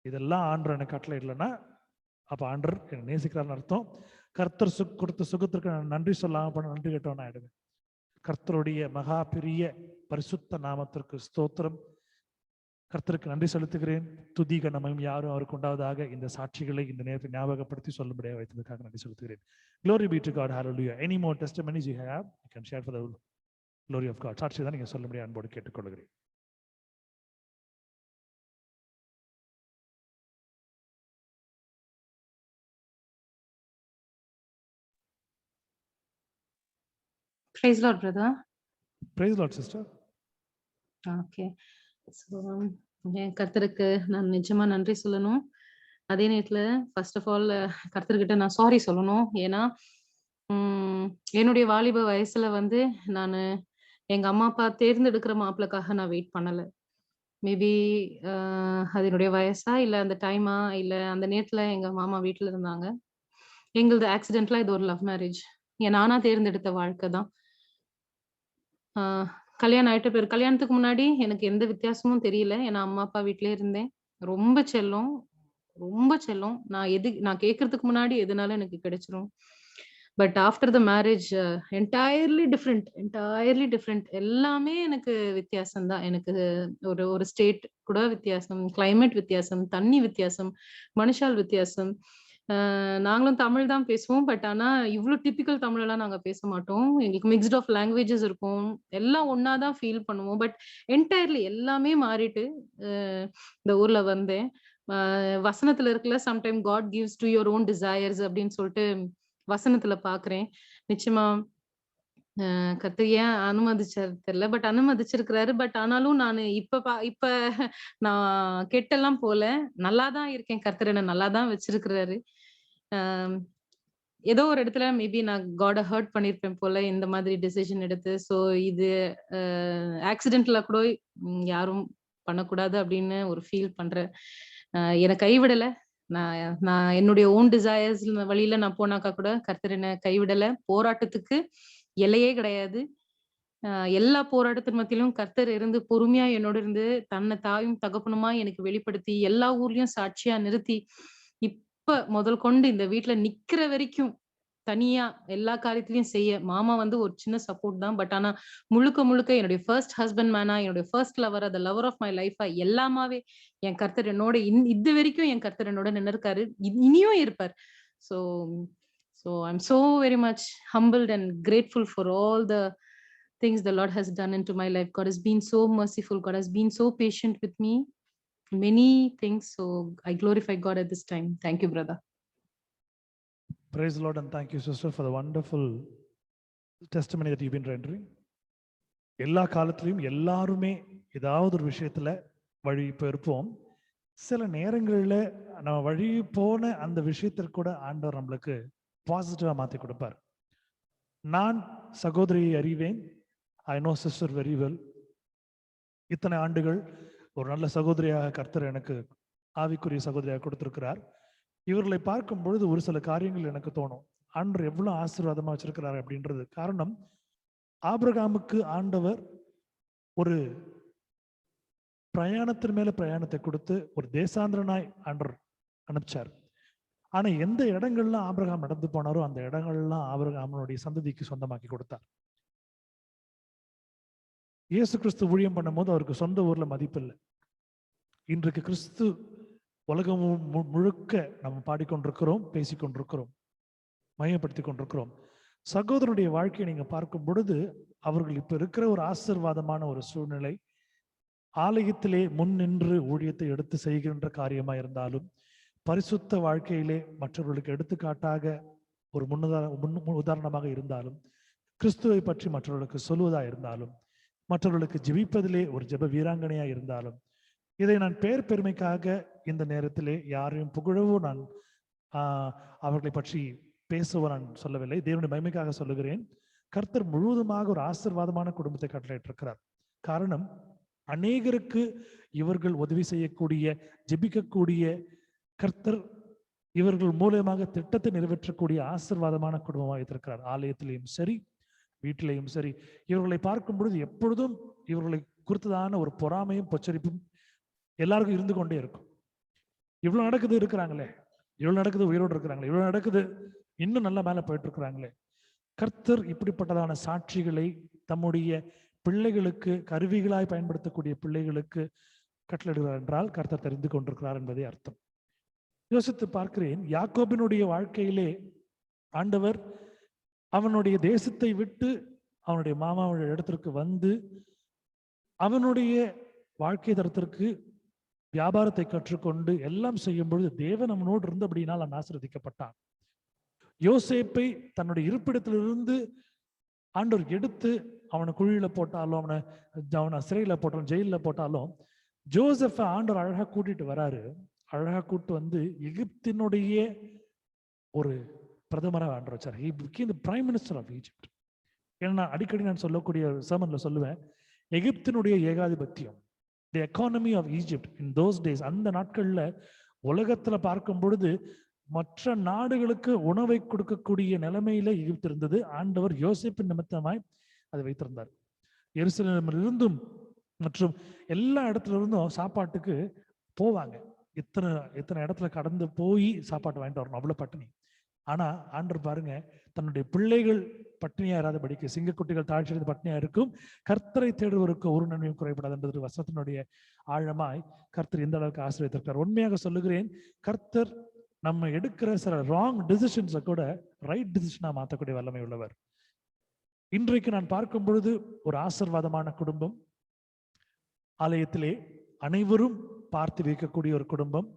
இதெல்லாம் ஆண்டர் எனக்கு கட்டளை இல்லைன்னா அப்ப ஆண்டர் என்னை நேசிக்கிறார்னு அர்த்தம். கர்த்தர் கொடுத்த சுகத்திற்கு நான் நன்றி சொல்லாம நன்றி கேட்டவனா ஆயிடுவேன். கர்த்தருடைய மகா பெரிய பரிசுத்த நாமத்திற்கு ஸ்தோத்திரம். கர்த்தருக்கு நன்றி செலுத்துகிறேன். துதி கனமும் யாரும் அவருக்கு உண்டாவதாக. இந்த சாட்சிகளை இந்த நேரத்தை ஞாபகப்படுத்தி சொல்லும்படியாக வைத்ததுக்காக நன்றி செலுத்துகிறேன். Glory be to God. Hallelujah. Any more testimonies you have, you can share for the glory of God. சாட்சி தான் நீங்க சொல்லும்படியாக அன்போடு கேட்டுக்கொள்கிறேன். Praise Lord, brother. Praise Lord, sister. Okay. So, கர்த்தருக்கு நான் நிஜமா நன்றி சொல்லணும். அதே நேரத்துல ஃபர்ஸ்ட் ஆஃப் ஆல் கர்த்தர்கிட்ட நான் சாரி சொல்லணும். ஏன்னா என்னுடைய வாலிப வயசுல வந்து நான் எங்க அம்மா அப்பா தேர்ந்தெடுக்கிற மாப்பிளைக்காக நான் வெயிட் பண்ணல. மேபி அதனுடைய வயசா இல்ல அந்த டைமா இல்ல அந்த நேரத்துல எங்க மாமா வீட்டுல இருந்தாங்க. எங்களது ஆக்சிடென்ட்ல இது ஒரு லவ் மேரேஜ். நானா தேர்ந்தெடுத்த வாழ்க்கை தான். கல்யாணம் ஆயிட்ட கல்யாணத்துக்கு முன்னாடி எனக்கு எந்த வித்தியாசமும் தெரியல. ஏன்னா அம்மா அப்பா வீட்லயே இருந்தேன். ரொம்ப செல்லம், ரொம்ப செல்லம். நான் கேட்கறதுக்கு முன்னாடி எதுனாலும் எனக்கு கிடைச்சிரும். But after the marriage entirely different. எல்லாமே எனக்கு வித்தியாசம் தான். எனக்கு ஒரு ஸ்டேட் கூட வித்தியாசம், கிளைமேட் வித்தியாசம், தண்ணி வித்தியாசம், மனுஷால் வித்தியாசம். நாங்களும் தமிழ் தான் பேசுவோம். பட் ஆனா இவ்வளவு டிபிக்கல் தமிழ் எல்லாம் நாங்க பேச மாட்டோம். எங்களுக்கு மிக்ஸ்ட் ஆஃப் லாங்குவேஜஸ் இருக்கும். எல்லாம் ஒன்னாதான் ஃபீல் பண்ணுவோம். பட் என்டையர்லி எல்லாமே மாறிட்டு இந்த ஊர்ல வந்தேன். வசனத்துல இருக்குல்ல, sometime God gives to your own desires அப்படின்னு சொல்லிட்டு வசனத்துல பாக்குறேன். நிச்சயமா கர்த்தர் ஏன் அனுமதிச்சாரு தெரியல. பட் அனுமதிச்சிருக்கிறாரு. பட் ஆனாலும் நான் இப்ப நான் கெட்டெல்லாம் போல, நல்லாதான் இருக்கேன். கர்த்தர் என்ன நல்லாதான் வச்சிருக்கிறாரு. ஏதோ ஒரு இடத்துல மேபி நான் காட ஹர்ட் பண்ணிருப்பேன் போல இந்த மாதிரி டிசிஷன் எடுத்து. சோ இது ஆக்சிடென்ட்ல கூட யாரும் பண்ணக்கூடாது அப்படின்னு ஒரு ஃபீல் பண்றேன். என்னை கைவிடல. நான் என்னுடைய ஓன் டிசையர்ஸ் வழியில நான் போனாக்கா கூட கர்த்தர் என்ன கைவிடல. போராட்டத்துக்கு எல்லையே கிடையாது. எல்லா போராட்டத்தின் மத்தியிலும் கர்த்தர் இருந்து பொறுமையா என்னோட இருந்து தன்னை தாயும் தகப்பனுமா எனக்கு வெளிப்படுத்தி எல்லா ஊர்லயும் சாட்சியா நிறுத்தி இப்ப முதல் கொண்டு இந்த வீட்டுல நிக்கிற வரைக்கும் தனியா எல்லா காரியத்திலயும் செய்ய மாமா வந்து ஒரு சின்ன சப்போர்ட் தான். பட் ஆனா முழுக்க என்னுடைய ஃபர்ஸ்ட் ஹஸ்பண்ட் மேனா, என்னுடைய first lover, the lover of my லைஃபா எல்லாமாவே என் கர்த்தர் என்னோட இது வரைக்கும் என் கர்த்தர் என்னோட நின்று இருக்காரு. இனியும் இருப்பார். So I'm so very much humbled and grateful for all the things the Lord has done into my life. God has been so merciful. God has been so patient with me. Many things. So I glorify God at this time. Thank you, brother. Praise the Lord and thank you, sister, for the wonderful testimony that you've been rendering. எல்லா காலத்திலையும் எல்லாருமே ஏதாவது ஒரு விஷயத்துல வழி போயிருப்போம். சில நேரங்களில் நம்ம வழி போன அந்த விஷயத்திற்கு கூட ஆண்டவர் நம்மளுக்கு பாசிட்டிவா மாற்றி கொடுப்பார். நான் சகோதரியை அறிவேன். I know sister very well. இத்தனை ஆண்டுகள் ஒரு நல்ல சகோதரியாக கர்த்தர் எனக்கு ஆவிக்குரிய சகோதரியாக கொடுத்திருக்கிறார். இவர்களை பார்க்கும் பொழுது ஒரு சில காரியங்கள் எனக்கு தோணும், ஆண்டவர் எவ்வளவு ஆசீர்வாதமா வச்சிருக்கிறார் அப்படின்றது. காரணம், ஆபிரகாமுக்கு ஆண்டவர் ஒரு பிரயாணத்தின் மேல பிரயாணத்தை கொடுத்து ஒரு தேசாந்திரனாய் ஆண்டவர் அனுப்பிச்சார். ஆனா எந்த இடங்கள்லாம் ஆபிரகாம் நடந்து போனாரோ அந்த இடங்கள்லாம் ஆபிரகாமனுடைய சந்ததிக்கு சொந்தமாக்கி கொடுத்தார். இயேசு கிறிஸ்து ஊழியம் பண்ணும் போது அவருக்கு சொந்த ஊர்ல மதிப்பு இல்லை. இன்றைக்கு கிறிஸ்து உலகம் முழுக்க நம்ம பாடிக்கொண்டிருக்கிறோம், பேசிக்கொண்டிருக்கிறோம், மையப்படுத்தி கொண்டிருக்கிறோம். சகோதரனுடைய வாழ்க்கையை நீங்க பார்க்கும் பொழுது அவர்கள் இப்ப இருக்கிற ஒரு ஆசீர்வாதமான ஒரு சூழ்நிலை, ஆலயத்திலே முன் நின்று ஊழியத்தை எடுத்து செய்கின்ற காரியமா இருந்தாலும், பரிசுத்த வாழ்க்கையிலே மற்றவர்களுக்கு எடுத்துக்காட்டாக ஒரு உதாரணமாக இருந்தாலும், கிறிஸ்துவை பற்றி மற்றவர்களுக்கு சொல்வதா இருந்தாலும், மற்றவர்களுக்கு ஜெபிப்பதிலே ஒரு ஜெப வீராங்கனையா இருந்தாலும், இதை நான் பேர் பெருமைக்காக இந்த நேரத்திலே யாரையும் புகழவோ நான் அவர்களை பற்றி பேசவோ நான் சொல்லவில்லை, தேவனுடைய மகிமைக்காக சொல்லுகிறேன். கர்த்தர் முழுவதுமாக ஒரு ஆசீர்வாதமான குடும்பத்தை கட்டளையிட்டிருக்கிறார். காரணம், அநேகருக்கு இவர்கள் உதவி செய்யக்கூடிய, ஜெபிக்கக்கூடிய, கர்த்தர் இவர்கள் மூலமாக திட்டத்தை நிறைவேற்றக்கூடிய ஆசீர்வாதமான குடும்பமாக வைத்திருக்கிறார். ஆலயத்திலையும் சரி, வீட்டிலையும் சரி, இவர்களை பார்க்கும் பொழுது எப்பொழுதும் இவர்களை குறித்ததான ஒரு பொறாமையும் பொச்சரிப்பும் எல்லாருக்கும் இருந்து கொண்டே இருக்கும். இவ்வளவு நடக்குது இருக்கிறாங்களே, இவ்வளவு நடக்குது உயிரோடு இருக்கிறாங்களே, இவ்வளவு நடக்குது இன்னும் நல்ல மேல போயிட்டு இருக்கிறாங்களே. கர்த்தர் இப்படிப்பட்டதான சாட்சிகளை தம்முடைய பிள்ளைகளுக்கு, கருவிகளாய் பயன்படுத்தக்கூடிய பிள்ளைகளுக்கு கட்டளையிடுகிறார் என்றால் கர்த்தர் தெரிந்து கொண்டிருக்கிறார் என்பதே அர்த்தம். யோசித்து பார்க்கிறேன், யாக்கோபினுடைய வாழ்க்கையிலே ஆண்டவர் அவனுடைய தேசத்தை விட்டு அவனுடைய மாமாவுடைய இடத்திற்கு வந்து அவனுடைய வாழ்க்கை தரத்திற்கு வியாபாரத்தை கற்றுக்கொண்டு எல்லாம் செய்யும் பொழுது தேவன் அவனோடு இருந்தபடியினால் அவன் ஆசீர்வதிக்கப்பட்டான். யோசேப்பை தன்னுடைய இருப்பிடத்திலிருந்து ஆண்டவர் எடுத்து அவனை குழியில போட்டாலும், அவனை சிறையில போட்டாலும், ஜெயில போட்டாலும், ஜோசப்பை ஆண்டவர் அழகா கூட்டிட்டு வராரு. அழகா கூட்டு வந்து எகிப்தினுடைய ஒரு பிரதமராக ஆண்டவர் வச்சார். He became the prime minister of Egypt. ஏன்னா அடிக்கடி நான் சொல்லக்கூடிய சர்மன்ல சொல்லுவேன், எகிப்தினுடைய ஏகாதிபத்தியம், the economy of Egypt in those days, அந்த நாட்கள்ல உலகத்துல பார்க்கும் பொழுது மற்ற நாடுகளுக்கு உணவை கொடுக்கக்கூடிய நிலைமையில எகிப்து இருந்தது. ஆண்டவர் யோசேப்பின் நிமித்தமாய் அதை வைத்திருந்தார். எருசலேமிலிருந்தும் மற்றும் எல்லா இடத்துல இருந்தும் சாப்பாட்டுக்கு போவாங்க. இத்தனை இடத்துல கடந்து போய் சாப்பாட்டு வாங்கிட்டு வரணும், அவ்வளவு பட்டினி. ஆனா ஆண்டவர் பாருங்க, தன்னுடைய பிள்ளைகள் பட்டினியா இராதபடிக்கு, சிங்கக்குட்டிகள் தாழ்ச்சி பட்டினியா இருக்கும், கர்த்தரை தேடுவதற்கு ஒரு நன்மையும் குறைபடாது என்பது வசனத்தினுடைய ஆழமாய் கர்த்தர் எந்த அளவுக்கு ஆசீர்வதித்திருக்கிறார். உண்மையாக சொல்லுகிறேன், கர்த்தர் நம்ம எடுக்கிற சில ராங் டிசிஷன்ஸை கூட ரைட் டிசிஷனா மாற்றக்கூடிய வல்லமை உள்ளவர். இன்றைக்கு நான் பார்க்கும் பொழுது ஒரு ஆசீர்வாதமான குடும்பம், ஆலயத்திலே அனைவரும் பார்த்து வைக்கக்கூடிய ஒரு குடும்பம்,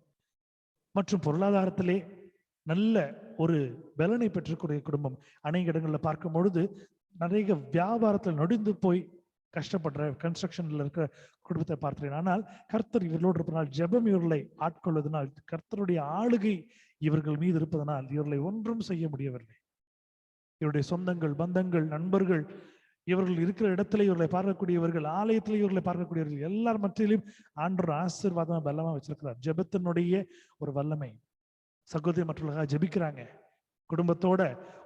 மற்றும் பொருளாதாரத்திலே நல்ல ஒரு பலனை பெற்றக்கூடிய குடும்பம். அநேக இடங்களில் பார்க்கும் பொழுது நிறைய வியாபாரத்தில் நொடிந்து போய் கஷ்டப்படுற கன்ஸ்ட்ரக்ஷன்ல இருக்கிற குடும்பத்தை பார்க்கிறேன். ஆனால் கர்த்தர் இவர்களோடு இருப்பதனால், ஜெபம் இவர்களை ஆட்கொள்வதனால், கர்த்தருடைய ஆளுகை இவர்கள் மீது இருப்பதனால் இவர்களை ஒன்றும் செய்ய முடியவில்லை. இவருடைய சொந்தங்கள், பந்தங்கள், நண்பர்கள், இவர்கள் இருக்கிற இடத்துல இவர்களை பார்க்கக்கூடியவர்கள், ஆலயத்தில் இவர்களை பார்க்கக்கூடியவர்கள், எல்லார் மத்தியிலும் ஆண்டவர் ஆசீர்வாதமா பலமா வச்சிருக்கிறார். ஜெபத்தினுடைய ஒரு வல்லமை. சகோதரி மற்றவர்களுக்காக ஜெபிக்கிறாங்க, குடும்பத்தோட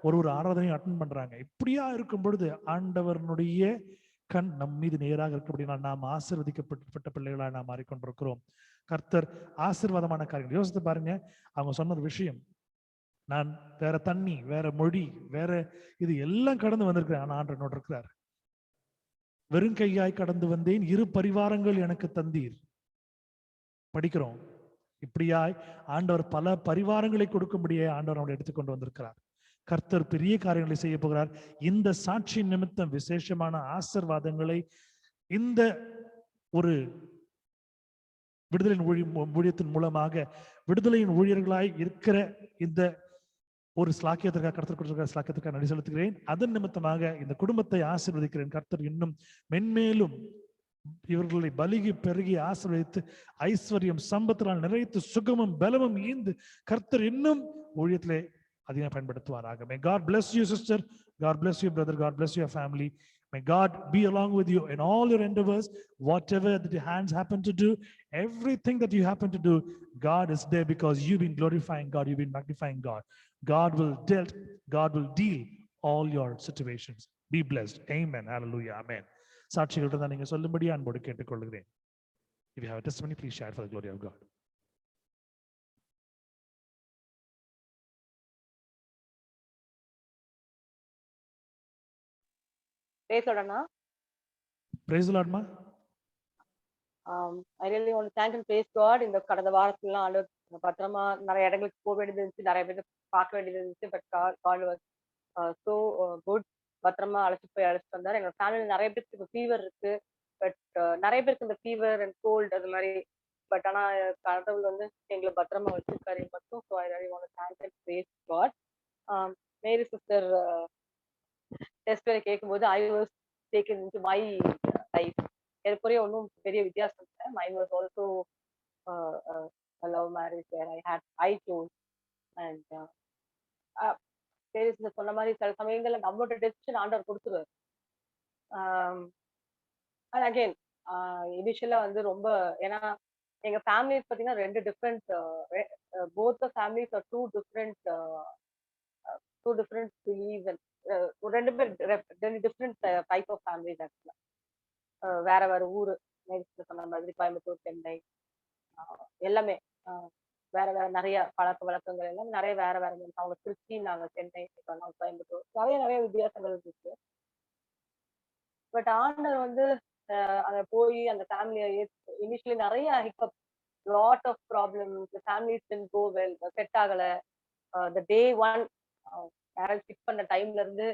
ஒரு ஆராதனையும் அட்டன் பண்றாங்க. இப்படியா இருக்கும் பொழுது ஆண்டவனுடைய கண் நம் மீது நேராக இருக்க அப்படின்னா நாம் ஆசீர்வதிக்கப்பட்ட பிள்ளைகளாக நாம் மாறிக்கொண்டிருக்கிறோம். கர்த்தர் ஆசீர்வாதமான காரியங்கள் யோசித்து பாருங்க. அவங்க சொன்ன ஒரு விஷயம், நான் வேற தண்ணி, வேற மொழி, வேற இது எல்லாம் கடந்து வந்திருக்கிறேன், ஆனா ஆண்டவனோடு இருக்கிறார். வெறும் கையாய் கடந்து வந்தேன், இரு பரிவாரங்கள் எனக்கு தந்தீர். படிக்கிறோம், இப்படியாய் ஆண்டவர் பல பரிவாரங்களை கொடுக்கும்படியே ஆண்டவர் அவனை எடுத்துக்கொண்டு வந்திருக்கிறார். கர்த்தர் பெரிய காரியங்களை செய்ய போகிறார். இந்த சாட்சி நிமித்தம் விசேஷமான ஆசீர்வாதங்களை இந்த ஒரு விடுதலையின் ஊழியத்தின் மூலமாக விடுதலையின் ஊழியர்களாய் இருக்கிற இந்த ஒரு ஸ்லாக்கியத்திற்காக கர்த்தர் கொடுத்திருக்கிற ஸ்லாக்கியத்திற்காக நன்றி செலுத்துகிறேன். அதன் நிமித்தமாக இந்த குடும்பத்தை ஆசீர்வதிக்கிறேன். கர்த்தர் இன்னும் மென்மேலும் இவர்களை பலுகி பெருகி ஆசீர்வதித்து ஐஸ்வர்யம் சம்பத்தினால் நிறைத்து சுகமும் பலமும் ஈந்து கர்த்தர் இன்னும் ஊழியத்திலே அதிகம் பயன்படுத்துவாராக. May God bless you, sister. God bless you, brother. God bless your family. May God be along with you in all your endeavors. Whatever that your hands happen to do, everything that you happen to do, God is there because you've been glorifying God, you've been magnifying God. God will deal all your situations. Be blessed. Amen. Hallelujah. Amen. சாட்சிகள் தான் நீங்க சொல்லும்படி அன்போடு கேட்டுக்கொள்கிறேன். If you have a testimony, please share for the glory of God. Praise the Lord, ma. I really want to thank and praise God. இந்த கடந்த வாரத்துலாம் ஆண்டவர் பத்திரமா நிறைய இடங்களுக்கு போக வேண்டியது இருந்துச்சு, நிறைய பேருக்கு பார்க்க வேண்டியது இருந்துச்சு. But God was so good. பத்திரமா அழைச்சிட்டு வந்தார். எங்க ஃபேமிலியில நிறைய பேருக்கு இப்போ ஃபீவர் இருக்கு. பட் நிறைய பேருக்கு இந்த ஃபீவர் அண்ட் கோல்டு அது மாதிரி. பட் ஆனா கடவுள் வந்து எங்களை பத்திரமா வச்சிருக்காரு மட்டும். So I really want to thank and praise God. Mary sister test கேட்கும்போது I was taken into my life. எனக்குரிய ஒன்றும் பெரிய வித்தியாசம் இல்லை. Mind was also love marriage where I chose. And parents சொன்ன மாதிரி சில சமயங்கள்ல நம்மளோட டெசிஷன் ஆண்டவர் கொடுத்துருவாரு. அண்ட் அகெயின் இனிஷியலா வந்து ரொம்ப, ஏன்னா எங்க ஃபேமிலிஸ் பார்த்தீங்கன்னா ரெண்டு different, both the families are two different believes and ரெண்டு பேர் ரெண்டு டிஃப்ரெண்ட் டைப் ஆஃப் ஃபேமிலிஸ். ஆக்சுவலா வேற வேற ஊரு, சொன்ன மாதிரி கோயம்புத்தூர், சென்னை, எல்லாமே வேற வேற நிறைய பழக்க வழக்கங்கள் எல்லாம் நிறைய வேற வேற. அவங்க திருச்சி, நாங்க சென்னை, கோயம்புத்தூர், நிறைய வித்தியாசங்கள் இருக்கு. பட் ஆண்டவர் வந்து அத போய் அந்த ஃபேமிலியை இனிஷியலி நிறைய hiccup, lot of problems, families didn't go well, set ஆகல. The day one marriage fix பண்ண டைம்ல இருந்து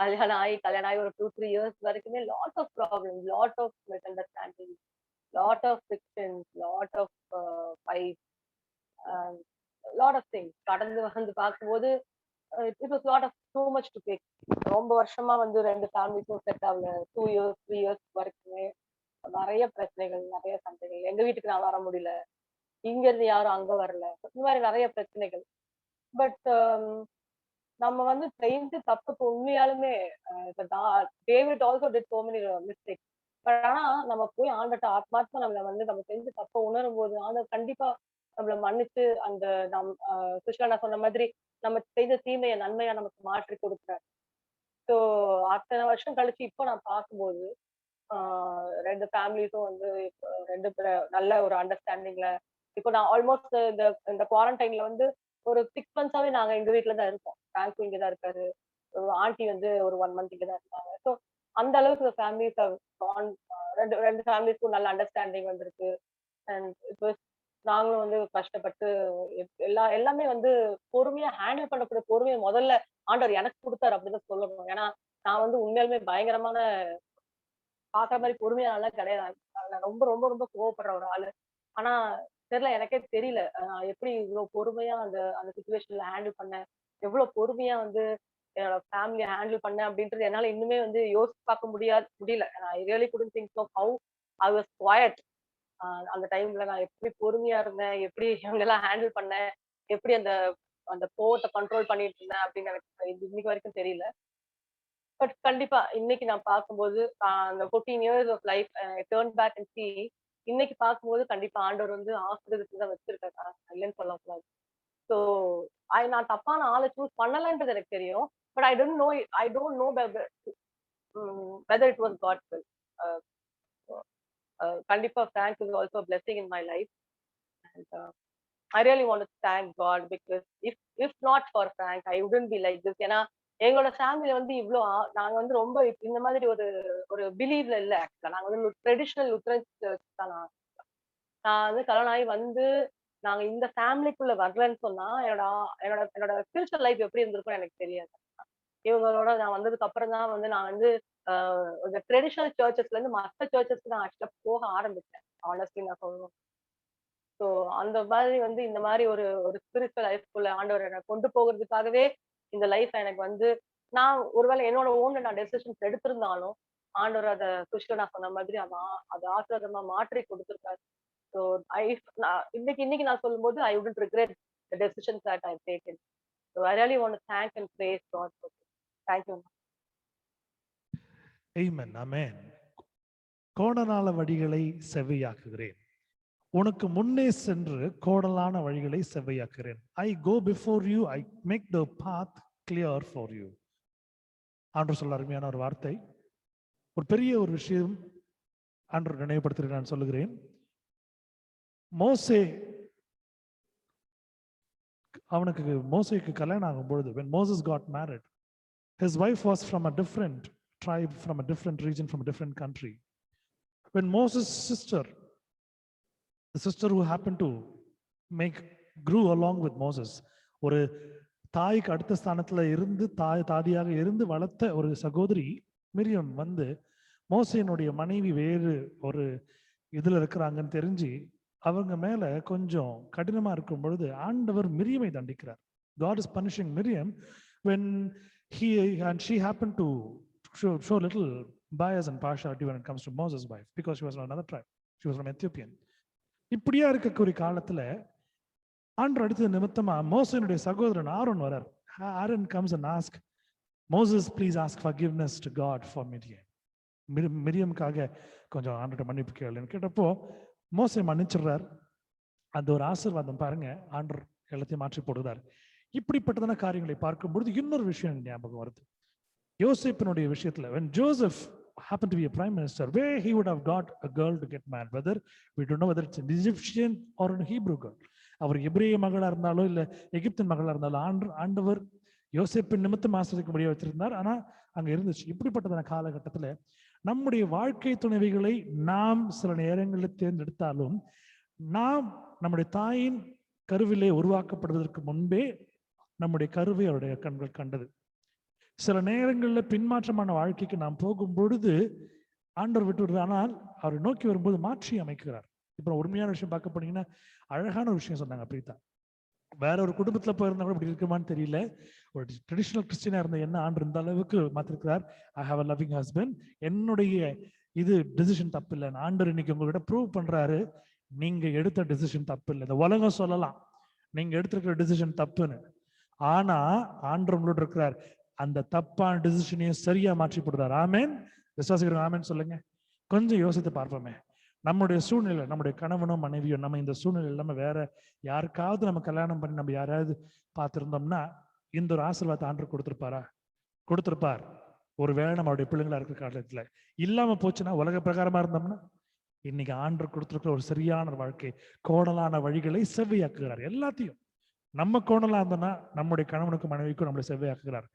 கல்யாணம் ஆகி ஒரு 2-3 இயர்ஸ் வரைக்குமே lot of problem, lot of misunderstanding, lot of fictions, lot of fight, lot of things கடந்து வந்து பார்க்கும்போது it was lot of too much to take. ரொம்ப வருஷமா வந்து ரெண்டு ஃபேமிலிஸும் செட் ஆகல. 2 இயர்ஸ் 3 இயர்ஸ் வரைக்குமே நிறைய பிரச்சனைகள், நிறைய சண்டைகள். எங்க வீட்டுக்கு நான் வர முடியல, இங்க இருந்து யாரும் அங்க வரல, இந்த மாதிரி நிறைய பிரச்சனைகள். பட் நம்ம வந்து செஞ்சு தப்புக்கு உண்மையாலுமே David also did so many mistake. But ஆனா நம்ம போய் ஆண்டட்ட ஆத்மார்த்தமா நம்மள வந்து நம்ம செஞ்சு தப்ப உணரும் போது ஆண்டவர் கண்டிப்பா நம்மள மன்னிச்சு அந்த சுஷ்லா சொன்ன மாதிரி நம்ம செய்த தீமையை நன்மையா நமக்கு மாற்றி கொடுக்குறாரு. ஸோ அத்தனை வருஷம் கழிச்சு இப்போ நான் பார்க்கும்போது ரெண்டு ஃபேமிலிஸும் வந்து ரெண்டு நல்ல ஒரு அண்டர்ஸ்டாண்டிங்ல இப்போ நான் ஆல்மோஸ்ட் இந்த குவாரண்டைன்ல வந்து ஒரு 6 months-ஆவே நாங்க எங்க வீட்டுல தான் இருக்கோம். ஃப்ராங்கும் இங்கதான் இருக்காரு, ஆண்டி வந்து ஒரு 1 month இங்கதான் இருக்காங்க. ஸோ அந்த அளவுக்கு ஃபேமிலிஸ் ரெண்டு ஃபேமிலிஸ்க்கும் நல்ல அண்டர்ஸ்டாண்டிங் வந்திருக்கு. அண்ட் இப்போ நாங்களும் வந்து கஷ்டப்பட்டு எல்லாமே வந்து பொறுமையா ஹேண்டில் பண்ணக்கூடிய பொறுமையை முதல்ல ஆண்டவர் எனக்கு கொடுத்தாரு அப்படின்னு சொல்லணும். ஏன்னா நான் வந்து உண்மையாலுமே பயங்கரமான பாக்குற மாதிரி பொறுமையா நல்லா கிடையாது. நான் ரொம்ப ரொம்ப ரொம்ப கோவப்படுற ஒரு ஆளு. ஆனா தெரியல, எனக்கே தெரியல எப்படி இவ்வளவு பொறுமையா அந்த அந்த சுச்சுவேஷன்ல ஹேண்டில் பண்ண, எவ்வளவு பொறுமையா வந்து என்னோட ஃபேமிலியை ஹேண்டில் பண்ணேன் அப்படின்றது என்னால இன்னுமே வந்து யோசிச்சு பார்க்க முடியல. I really couldn't think of how I was quite. அந்த டைம்ல நான் எப்படி பொறுமையா இருந்தேன், எப்படி இவங்க எல்லாம் ஹேண்டில் பண்ணேன், எப்படி அந்த அந்த கோவத்தை கண்ட்ரோல் பண்ணிட்டு இருந்தேன் அப்படின்னு எனக்கு இன்னைக்கு வரைக்கும் தெரியல. பட் கண்டிப்பா இன்னைக்கு நான் பார்க்கும்போது அந்த 14 years of life turn back and see, இன்னைக்கு பார்க்கும்போது கண்டிப்பா ஆண்டவர் வந்து ஆசீர்வதித்து தான் வச்சிருக்காரு, இல்லைன்னு சொல்லக்கூடாது. ஸோ நான் தப்பான ஆளை சூஸ் பண்ணலன்றது எனக்கு தெரியும். But I don't know whether it was God's will. கண்டிப்பா Frank is also blessing in my life. And I really want to thank God because if not for Frank, I wouldn't be like this. ஏன்னா எங்களோட ஃபேமிலியில வந்து நாங்க வந்து ரொம்ப இந்த மாதிரி ஒரு பிலீவ்ல இல்ல. ஆக்சுவலா நாங்க வந்து ட்ரெடிஷனல் லுத்ரன் சர்ச் தான். நான் வந்து கல்யாணம் ஆகி வந்து நாங்க இந்த ஃபேமிலிக்குள்ள வரலன்னு சொன்னா என்னோட ஸ்பிரிச்சுவல் லைஃப் எப்படி இருந்திருக்கும் எனக்கு தெரியாது. இவங்களோட நான் வந்ததுக்கு அப்புறம் தான் வந்து நான் வந்து இந்த ட்ரெடிஷனல் சர்ச்சஸ்ல இருந்து மற்ற சர்ச்சஸ்க்கு நான் ஆக்சுவலா போக ஆரம்பிச்சேன். ஆனஸ்ட்லி நான் சொல்லணும். ஸோ அந்த மாதிரி வந்து இந்த மாதிரி ஒரு ஸ்பிரிச்சுவல் லைஃப்குள்ள ஆண்டவர் என்னை கொண்டு போகிறதுக்காகவே இந்த லைஃப் எனக்கு வந்து நான் ஒருவேளை என்னோட ஓன்ல நான் டெசிஷன்ஸ் எடுத்திருந்தாலும் ஆண்டவர் அதை கிறிஸ்டோ நான் சொன்ன மாதிரி அதை ஆசீர்வாதமா மாற்றி கொடுத்திருக்காரு. ஸோ இன்னைக்கு நான் சொல்லும்போது I wouldn't regret the decisions that I taken. So I really want to thank and praise God. Thank you. Amen. Amen. கோணலான வழிகளை செவ்வையாக்குகிறேன். உனக்கு முன்னே சென்று கோடலான வழிகளை செவ்வையாக்குகிறேன். I go before you, I make the path clear for you. ஆண்டவர் சொல்ல அருமையான ஒரு வார்த்தை. ஒரு பெரிய ஒரு விஷயம் ஆண்டவர் நினைவுபடுத்துகிறேன். நான் சொல்லுகிறேன், மோசேக்கு கல்யாணம் ஆகும் பொழுது, when Moses got married, his wife was from a different tribe, from a different region, from a different country. When Moses' sister, the sister who happened to grew along with Moses, ஒரு தாய்க்கு அடுத்த ஸ்தானத்துல இருந்து தாதியாக இருந்து வளர்த்த ஒரு சகோதரி மிரியம் வந்து மோசேனுடைய மனைவி வேறு ஒரு இதுல இருக்கிறாங்கன்னு தெரிஞ்சு அவங்க மேல கொஞ்சம் கடினமா இருக்கும் பொழுது ஆண்டவர் மிரியமை தண்டிக்கிறார். God is punishing Miriam when she happened to show little bias and partiality when it comes to Moses' wife, because she was from another tribe. She was from Ethiopian. இப்படியா இருக்கக்கூடிய காலத்துல ஆண்டவர் அடுத்த நிமித்தமா மோசேனுடைய சகோதரன் ஆரோன் வரார். Aaron comes and asks Moses, please ask forgiveness to God for Miriam. மிரியமுக்காக கொஞ்சம் ஆண்டவர்கிட்ட மன்னிப்பு கேளுன்னு கேட்டப்போ மோசே மன்னிச்சிடுறார். அந்த ஒரு ஆசீர்வாதம் பாருங்க, ஆண்டவர் எல்லாத்தையும் மாற்றி போடுறார். இப்படிப்பட்டதான காரியங்களை பார்க்கும் பொழுது இன்னொரு விஷயம் ஞாபகம் வருது. யோசேப்பினுடைய விஷயத்துல, when Joseph happened to be a prime minister, where he would have got a girl to get married, whether we don't know whether it's an Egyptian or a Hebrew girl. அவர் எபிரேய மகளா இருந்தாலோ இல்ல எகிப்தின் மகளா இருந்தாலும் ஆண்டவர் யோசேப்பின் நிமித்தம் ஆசீர்வதிக்கும்படியா வச்சிருந்தார். ஆனா அங்க இருந்துச்சு. இப்படிப்பட்டதான காலகட்டத்துல நம்முடைய வாழ்க்கை துணைவிகளை நாம் சில நேரங்களில் தேர்ந்தெடுத்தாலும் நாம் நம்முடைய தாயின் கருவிலே உருவாக்கப்படுவதற்கு முன்பே நம்முடைய கருவை அவருடைய கண்கள் கண்டது. சில நேரங்களில் பின்மாற்றமான வாழ்க்கைக்கு நாம் போகும் பொழுது ஆண்டவர் விட்டு விடுறார். ஆனால் அவரை நோக்கி வரும்போது மாற்றி அமைக்கிறார். இப்போ உண்மையான விஷயம் பார்க்க போனீங்கன்னா அழகான ஒரு விஷயம் சொன்னாங்க. அப்படித்தான் வேற ஒரு குடும்பத்துல போயிருந்தா கூட இப்படி இருக்குமான்னு தெரியல. ஒரு ட்ரெடிஷனல் கிறிஸ்டியனா இருந்த என்ன ஆண்டு இந்த அளவுக்கு மாத்திருக்கிறார். I have a loving husband. என்னுடைய இது டிசிஷன் தப்பு இல்லை. ஆண்டவர் இன்னைக்கு உங்ககிட்ட ப்ரூவ் பண்றாரு, நீங்க எடுத்த டிசிஷன் தப்பு இல்லை. இந்த உலகம் சொல்லலாம் நீங்க எடுத்திருக்கிற டிசிஷன் தப்புன்னு, ஆனா ஆண்டவர் உங்களோட இருக்கிறார். அந்த தப்பான டிசிஷனையும் சரியா மாற்றி போடுறாரு. ஆமேன். விசுவாசிக்கிறோம் ஆமேன் சொல்லுங்க. கொஞ்சம் யோசித்து பார்ப்போமே, நம்முடைய சூழ்நிலை, நம்முடைய கணவனோ மனைவியோ நம்ம இந்த சூழ்நிலை இல்லாம வேற யாருக்காவது நம்ம கல்யாணம் பண்ணி நம்ம யாராவது பார்த்திருந்தோம்னா இந்த ஒரு ஆசீர்வாதத்தை ஆண்டவர் கொடுத்திருப்பார். ஒருவேளை நம்மளுடைய பிள்ளைங்களா இருக்கிற காலத்துல இல்லாம போச்சுன்னா, உலக பிரகாரமா இருந்தோம்னா, இன்னைக்கு ஆண்டவர் கொடுத்திருக்கிற ஒரு சரியான வாழ்க்கை, கோணலான வழிகளை செவ்வையாக்குகிறார். எல்லாத்தையும் நம்ம கோணலா இருந்தோம்னா நம்முடைய கணவனுக்கும் மனைவிக்கும் நம்மளை செவ்வையாக்குகிறார்.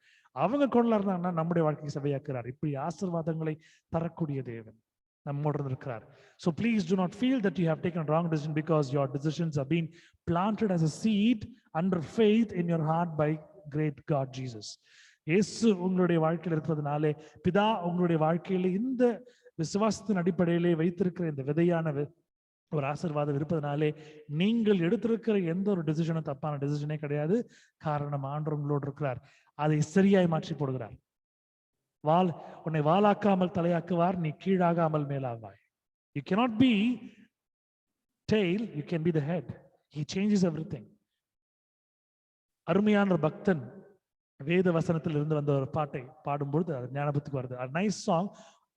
அவங்க கோணலா இருந்தாங்கன்னா நம்முடைய வாழ்க்கையை செவ்வையாக்குகிறார். இப்படி ஆசீர்வாதங்களை தரக்கூடிய தேவன் நம்மோடு இருக்கிறார். So please do not feel that you have taken a wrong decision because your decisions are being planted as a seed under faith in your heart by great God Jesus. இயேசு உங்களுடைய வாழ்க்கையில் இருப்பதனாலே, பிதா உங்களுடைய வாழ்க்கையில இந்த விசுவாசத்தின் அடிப்படையிலே வைத்திருக்கிற இந்த விதையான ஒரு ஆசீர்வாதம் இருப்பதனாலே நீங்கள் எடுத்திருக்கிற எந்த ஒரு டிசிஷனும் தப்பான டிசிஷனே கிடையாது. காரணம் ஆண்டவர் உங்களோடு இருக்கிறார். அதை சரியாய் மாற்றி போடுகிறார். உன்னை வாலாக்காமல் தலையாக்குவார், நீ கீழாகாமல் மேலாவாய். You cannot be tail, you can be the head. He changes everything. அருமையான ஒரு பக்தன் வேத வசனத்தில் இருந்து வந்த ஒரு பாட்டை பாடும்பொழுது அது ஞாபகத்துக்கு வருது. A nice song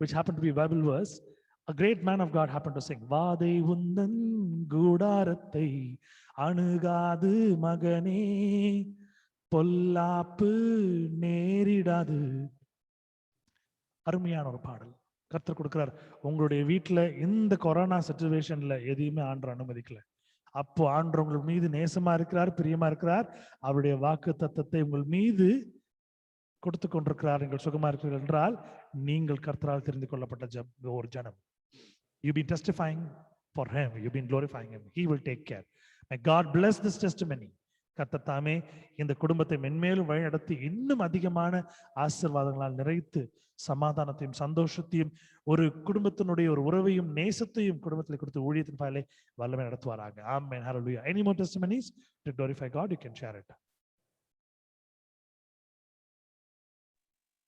which happened to be a Bible verse. A great man of God happened to sing. வாதை உந்தன் கூடாரத்தை அணுகாது மகனே, பொல்லாப்பு நேரிடாது. அருமையான ஒரு பாடல் கர்த்தர் கொடுக்கிறார். உங்களுடைய வீட்டுல இந்த கொரோனா சிச்சுவேஷன்ல எதையுமே ஆண்டவர் அனுமதிக்கல. அப்போ ஆண்டவர் உங்கள் மீது நேசமா இருக்கிறார், பிரியமா இருக்கிறார். அவருடைய வாக்கு தத்தத்தை உங்கள் மீது கொடுத்து கொண்டிருக்கிறார். நீங்கள் சுகமா இருக்கிறீர்கள் என்றால் நீங்கள் கர்த்தரால் தெரிந்து கொள்ளப்பட்ட ஒரு ஜனம். You've been testifying for him, you've been glorifying him. He will take care. May God bless this testimony. கர்த்தர் தாமே இந்த குடும்பத்தை மென்மேலும் வழிநடத்தி இன்னும் அதிகமான ஆசீர்வாதங்களால் நிறைத்து சமாதானத்தையும் சந்தோஷத்தையும் ஒரு குடும்பத்தினுடைய ஒரு உறவையும் நேசத்தையும் குடும்பத்தில் கொடுத்து ஊழியத்தின் பாலை வல்லமை நடத்துவாராங்க. ஆமென். ஹalleluya. Any more testimonies to glorify God? You can share it.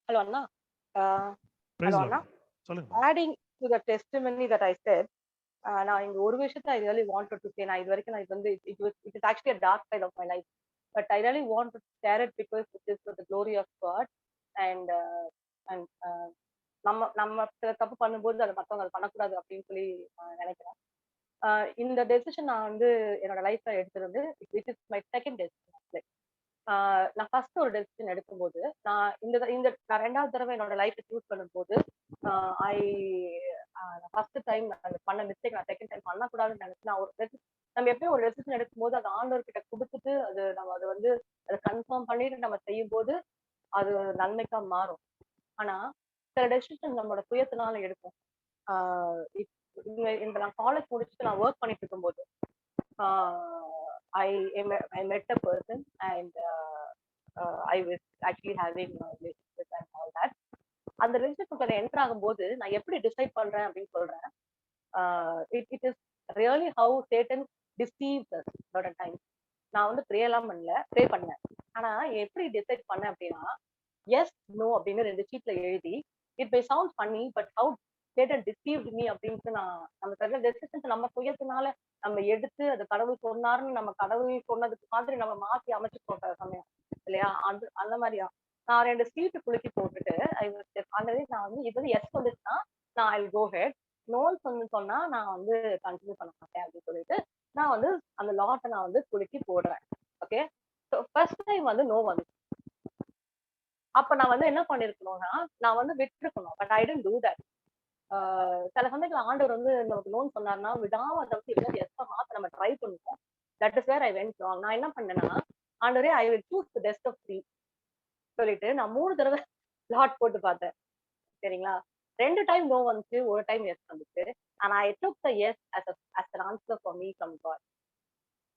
Hello Anna. Praise Hello, Lord. Anna. சொல்லுங்க. Adding to the testimony that I said, நான் இந்த ஒரு விஷயத்தை I really wanted to say. நான் இது வரைக்கும் நான் இது வந்து it is actually a dark side of my life, but I really want to share it because it is for the glory of God. and and நம்ம சில தப்பு பண்ணும்போது அதை மற்றவங்க அதை பண்ணக்கூடாது அப்படின்னு சொல்லி நினைக்கிறேன். இந்த டெசிஷன் நான் வந்து என்னோட லைஃப்ல எடுத்திருந்து it is my second decision. நான் ஃபர்ஸ்ட் ஒரு டெசிஷன் எடுக்கும்போது நான் ரெண்டாவது தடவை என்னோட லைஃப்பை சூஸ் பண்ணும்போது ஐ ஃபர்ஸ்ட் டைம் நான் பண்ண மிஸ்டேக் நான் செகண்ட் டைம் பண்ணக்கூடாதுன்னு நினைச்சு நான் நம்ம எப்பயும் ஒரு டெசிஷன் எடுக்கும்போது அது ஆண்டவர் கிட்ட கொடுத்துட்டு அது நம்ம அதை வந்து அதை கன்ஃபார்ம் பண்ணிட்டு நம்ம செய்யும் போது அது நன்மைக்கா மாறும். ஆனா சில டெசிஷன் நம்மளோட சுயத்தினால எடுக்கும். இந்த நான் காலேஜ் முடிச்சுட்டு நான் ஒர்க் பண்ணிட்டு இருக்கும்போது I met a person and I was actually having a relationship and all that. அந்த ரிலேஷன்ஷிப்ல என்டர் ஆகும்போது நான் எப்படி டிசைட் பண்றேன் அப்படின்னு சொல்றேன். It is really how Satan deceives us lot of times. நான் வந்து ப்ரே பண்ணேன். ஆனா எப்படி டிசைட் பண்ணேன் அப்படின்னா எஸ் நோ அப்படின்னு 2 சீட்ல எழுதி இட் மை சவுண்ட் பண்ணி but how Satan deceived me அப்படின்ட்டு நம்ம சில டெசிஷன்ஸ் நம்ம சுயத்தினால நம்ம எடுத்து அது கடவுள் சொன்னாருன்னு நம்ம கடவுள் சொன்னதுக்கு மாதிரி நம்ம மாத்தி அமைச்சு போட்ட சமயம் இல்லையா? அந்த மாதிரியா நான் 2 சீட்டு குலுக்கி போட்டுட்டு ஆல்ரெடி நான் வந்து இது எஸ் சொல்லிச்சுன்னா நான் ஐ கோ ஹெட், நோன்னு சொன்னா நான் வந்து கண்டினியூ பண்ண மாட்டேன் அப்படின்னு சொல்லிட்டு நான் வந்து அந்த லாட்டை நான் வந்து குலுக்கி போடுறேன். ஓகே, ஸோ ஃபர்ஸ்ட் டைம் வந்து நோ வந்து அப்ப நான் வந்து என்ன பண்ணிருக்கணும்னா நான் வந்து விட்டுருக்கணும். But I don't do that. சில சமயத்துல ஆண்டவர் வந்து நமக்கு நோன் சொன்னார்னா விடாம அதை வந்து எப்படியாவது எஸ்ஸா மாத்த நம்ம ட்ரை பண்ணுவோம். That is where I went wrong. நான் என்ன பண்ணேன்னா ஆண்டவரே I will choose the best of 3 சொல்லிட்டு நான் 3 தடவை லாட் போட்டு பார்த்தேன். சரிங்களா? 2 டைம் நோ வந்துச்சு, 1 டைம் எஸ் வந்துச்சு. and I took the yes as an answer for me from God.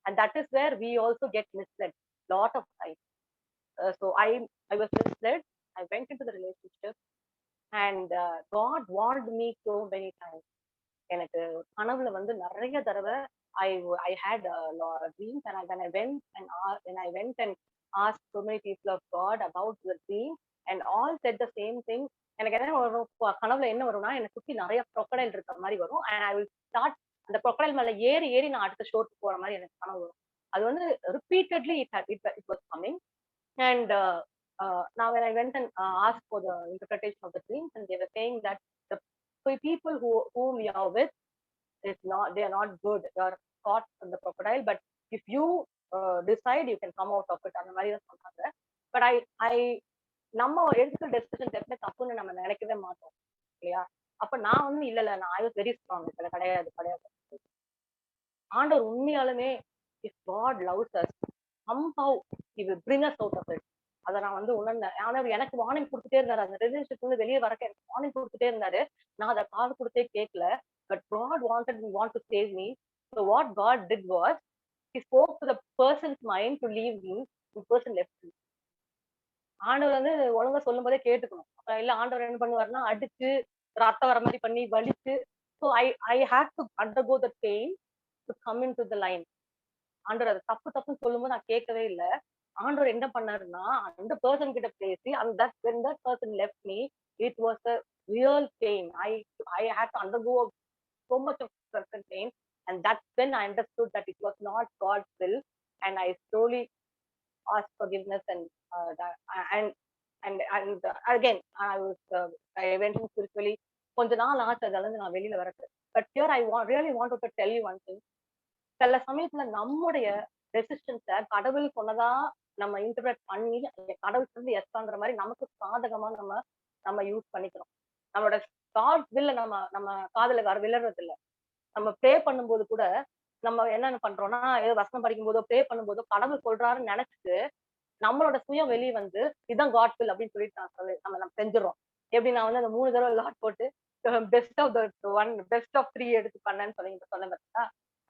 And that is where we also get misled lot of times. So I was misled. I went into the relationship and God warned me so many times. எனக்கு கனவுல வந்து நிறைய தடவை I had a lot of dreams and when I went and asked so many people of God about the dream and all said the same thing. எனக்கு என்ன வரும் கனவுல என்ன வரும்னா என்னை சுத்தி நிறைய crocodile இருக்கிற மாதிரி வரும் and I will start அந்த crocodile மேல ஏறி நான் அடுத்த ஷோருக்கு போற மாதிரி எனக்கு கனவு வரும். அது வந்து repeatedly it was coming. And now when I went and asked for the interpretation of the dreams, and they were saying that the people whom you are with they are not good. They are caught from the crocodile, but if you decide you can come out of it. அந்த மாதிரி தான் சொன்னாங்க. But I நம்ம எடுக்கிற டெசிஷன் எப்பவுமே தப்புன்னு நம்ம நினைக்கவே மாட்டோம் இல்லையா? அப்ப நான் வந்து இல்ல நான் I was very strong. இதுல கிடையாது. ஆண்டவர் உண்மையாலுமே if God loves us somehow he will bring us out of it. அதை நான் வந்து உணர்ந்தேன். ஆனா எனக்கு வார்னிங் கொடுத்துட்டே இருந்தாரு. அந்த ரிலேஷன்ஷிப் வந்து வெளியே வரக்க எனக்கு வார்னிங் கொடுத்துட்டே இருந்தாரு. நான் அதை காது கொடுத்தே கேட்கல. But God want to save me. So what God did was he spoke to the person's mind to leave me. The person left me. ஆண்டவர் வந்து ஒழுங்கா சொல்லும் போதே கேட்டுக்கணும். இல்ல ஆண்டவர் என்ன பண்ணுவாருன்னா அடிச்சு ரத்தம் வர மாதிரி பண்ணி வலிச்சு. So I had to undergo the pain to come into the line. ஆண்டவர் அது தப்புன்னு சொல்லும்போது நான் கேட்கவே இல்லை. ஆண்டவர் என்ன பண்ணாருன்னா அந்த பர்சன் கிட்ட பேசி when that person left me, it was a real pain. I had to undergo so much of certain pain, and that's when I understood that it was not God's will, and I slowly asked forgiveness and again I went in spiritually. கொஞ்ச நாள் ஆச்சு அதுல இருந்து நான் வெளியில வரது. But here I really wanted to tell you one thing. சில சமயத்துல நம்முடைய டெசிஷன்ஸ கடவுள் சொன்னதா நம்ம இன்டர்பிரட் பண்ணி கடவுள் சொல்லி எஸ் பண்ற மாதிரி நமக்கு சாதகமா நம்ம யூஸ் பண்ணிக்கிறோம். நம்மளோட காட் வில்ல நம்ம காதுல விழுறது இல்ல. நம்ம ப்ரே பண்ணும்போது கூட நம்ம என்ன பண்றோம்னா ஏதோ வசனம் படிக்கும் போதோ ப்ரே பண்ணும்போதோ கடவுள் சொல்றாருன்னு நினைச்சிட்டு நம்மளோட சுயம் வெளியே வந்து இதுதான் காட் வில் அப்படின்னு சொல்லிட்டு நம்ம செஞ்சிடறோம். எப்படி நான் வந்து அந்த 3 தடவை லாட் போட்டு பெஸ்ட் ஆஃப் 3 எடுத்து பண்ணேன்னு சொல்ல பார்த்தா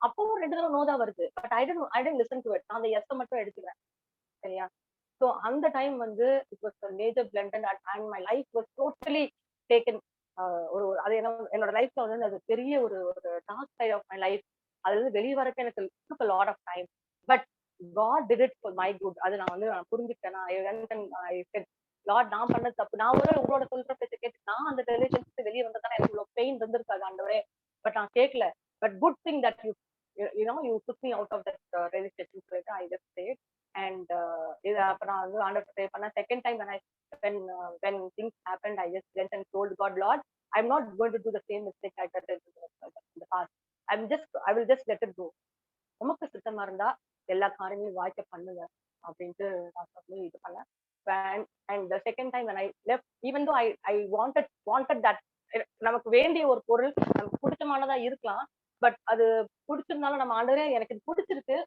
அப்பவும் 2 தடவை நோ தான் வருது. But I didn't listen to it. நான் அந்த எஸ் மட்டும் எடுத்துக்கிறேன். சரியா? சோ அந்த டைம் வந்து it was a major blunder and my life was totally taken. ஒரு அது என்னோட லைஃப்ல வந்து அது பெரிய ஒரு dark side of my life. அதுல இருந்து வெளிய வரக்கு எனக்கு took a lot of time. But God did it for my good. அது நான் புரிஞ்சுக்கிட்டேன். I went and I said, Lord, நான் பண்ணது தப்பு. நான் ஒருவேளை உங்களோட சொல்ற பேச்ச கேட்டு நான் அந்த ரிலேஷன்ஷிப் வெளிய வந்ததானே எனக்கு இவ்வளவு பெயின் இருந்திருக்காது ஆண்டவரே. பட் நான் கேட்கல. But good thing that you took me out of that relationship. சொல்லிட்டு I just said. And இது அப்ப நான் வந்து ஆண்டவர்ட்ட ப்ரே பண்ணேன். Second time when things happened, I just went and told God, Lord, I'm not going to do the same mistake I did in the past. I will just let it go. உமக்கு சுத்தமா இருந்தா எல்லா காரியங்களையும் வாய்க்க பண்ணுங்க அப்படின்ட்டு நான் சொல்லி இது பண்ணேன். And the second time when I left, even though I wanted that, நமக்கு வேண்டிய ஒரு பொருள் நமக்கு பிடிச்சமானதா இருக்கலாம். பட் அது பிடிச்சிருந்தாலும் நம்ம ஆண்டவரே எனக்கு இது பிடிச்சிருக்கு,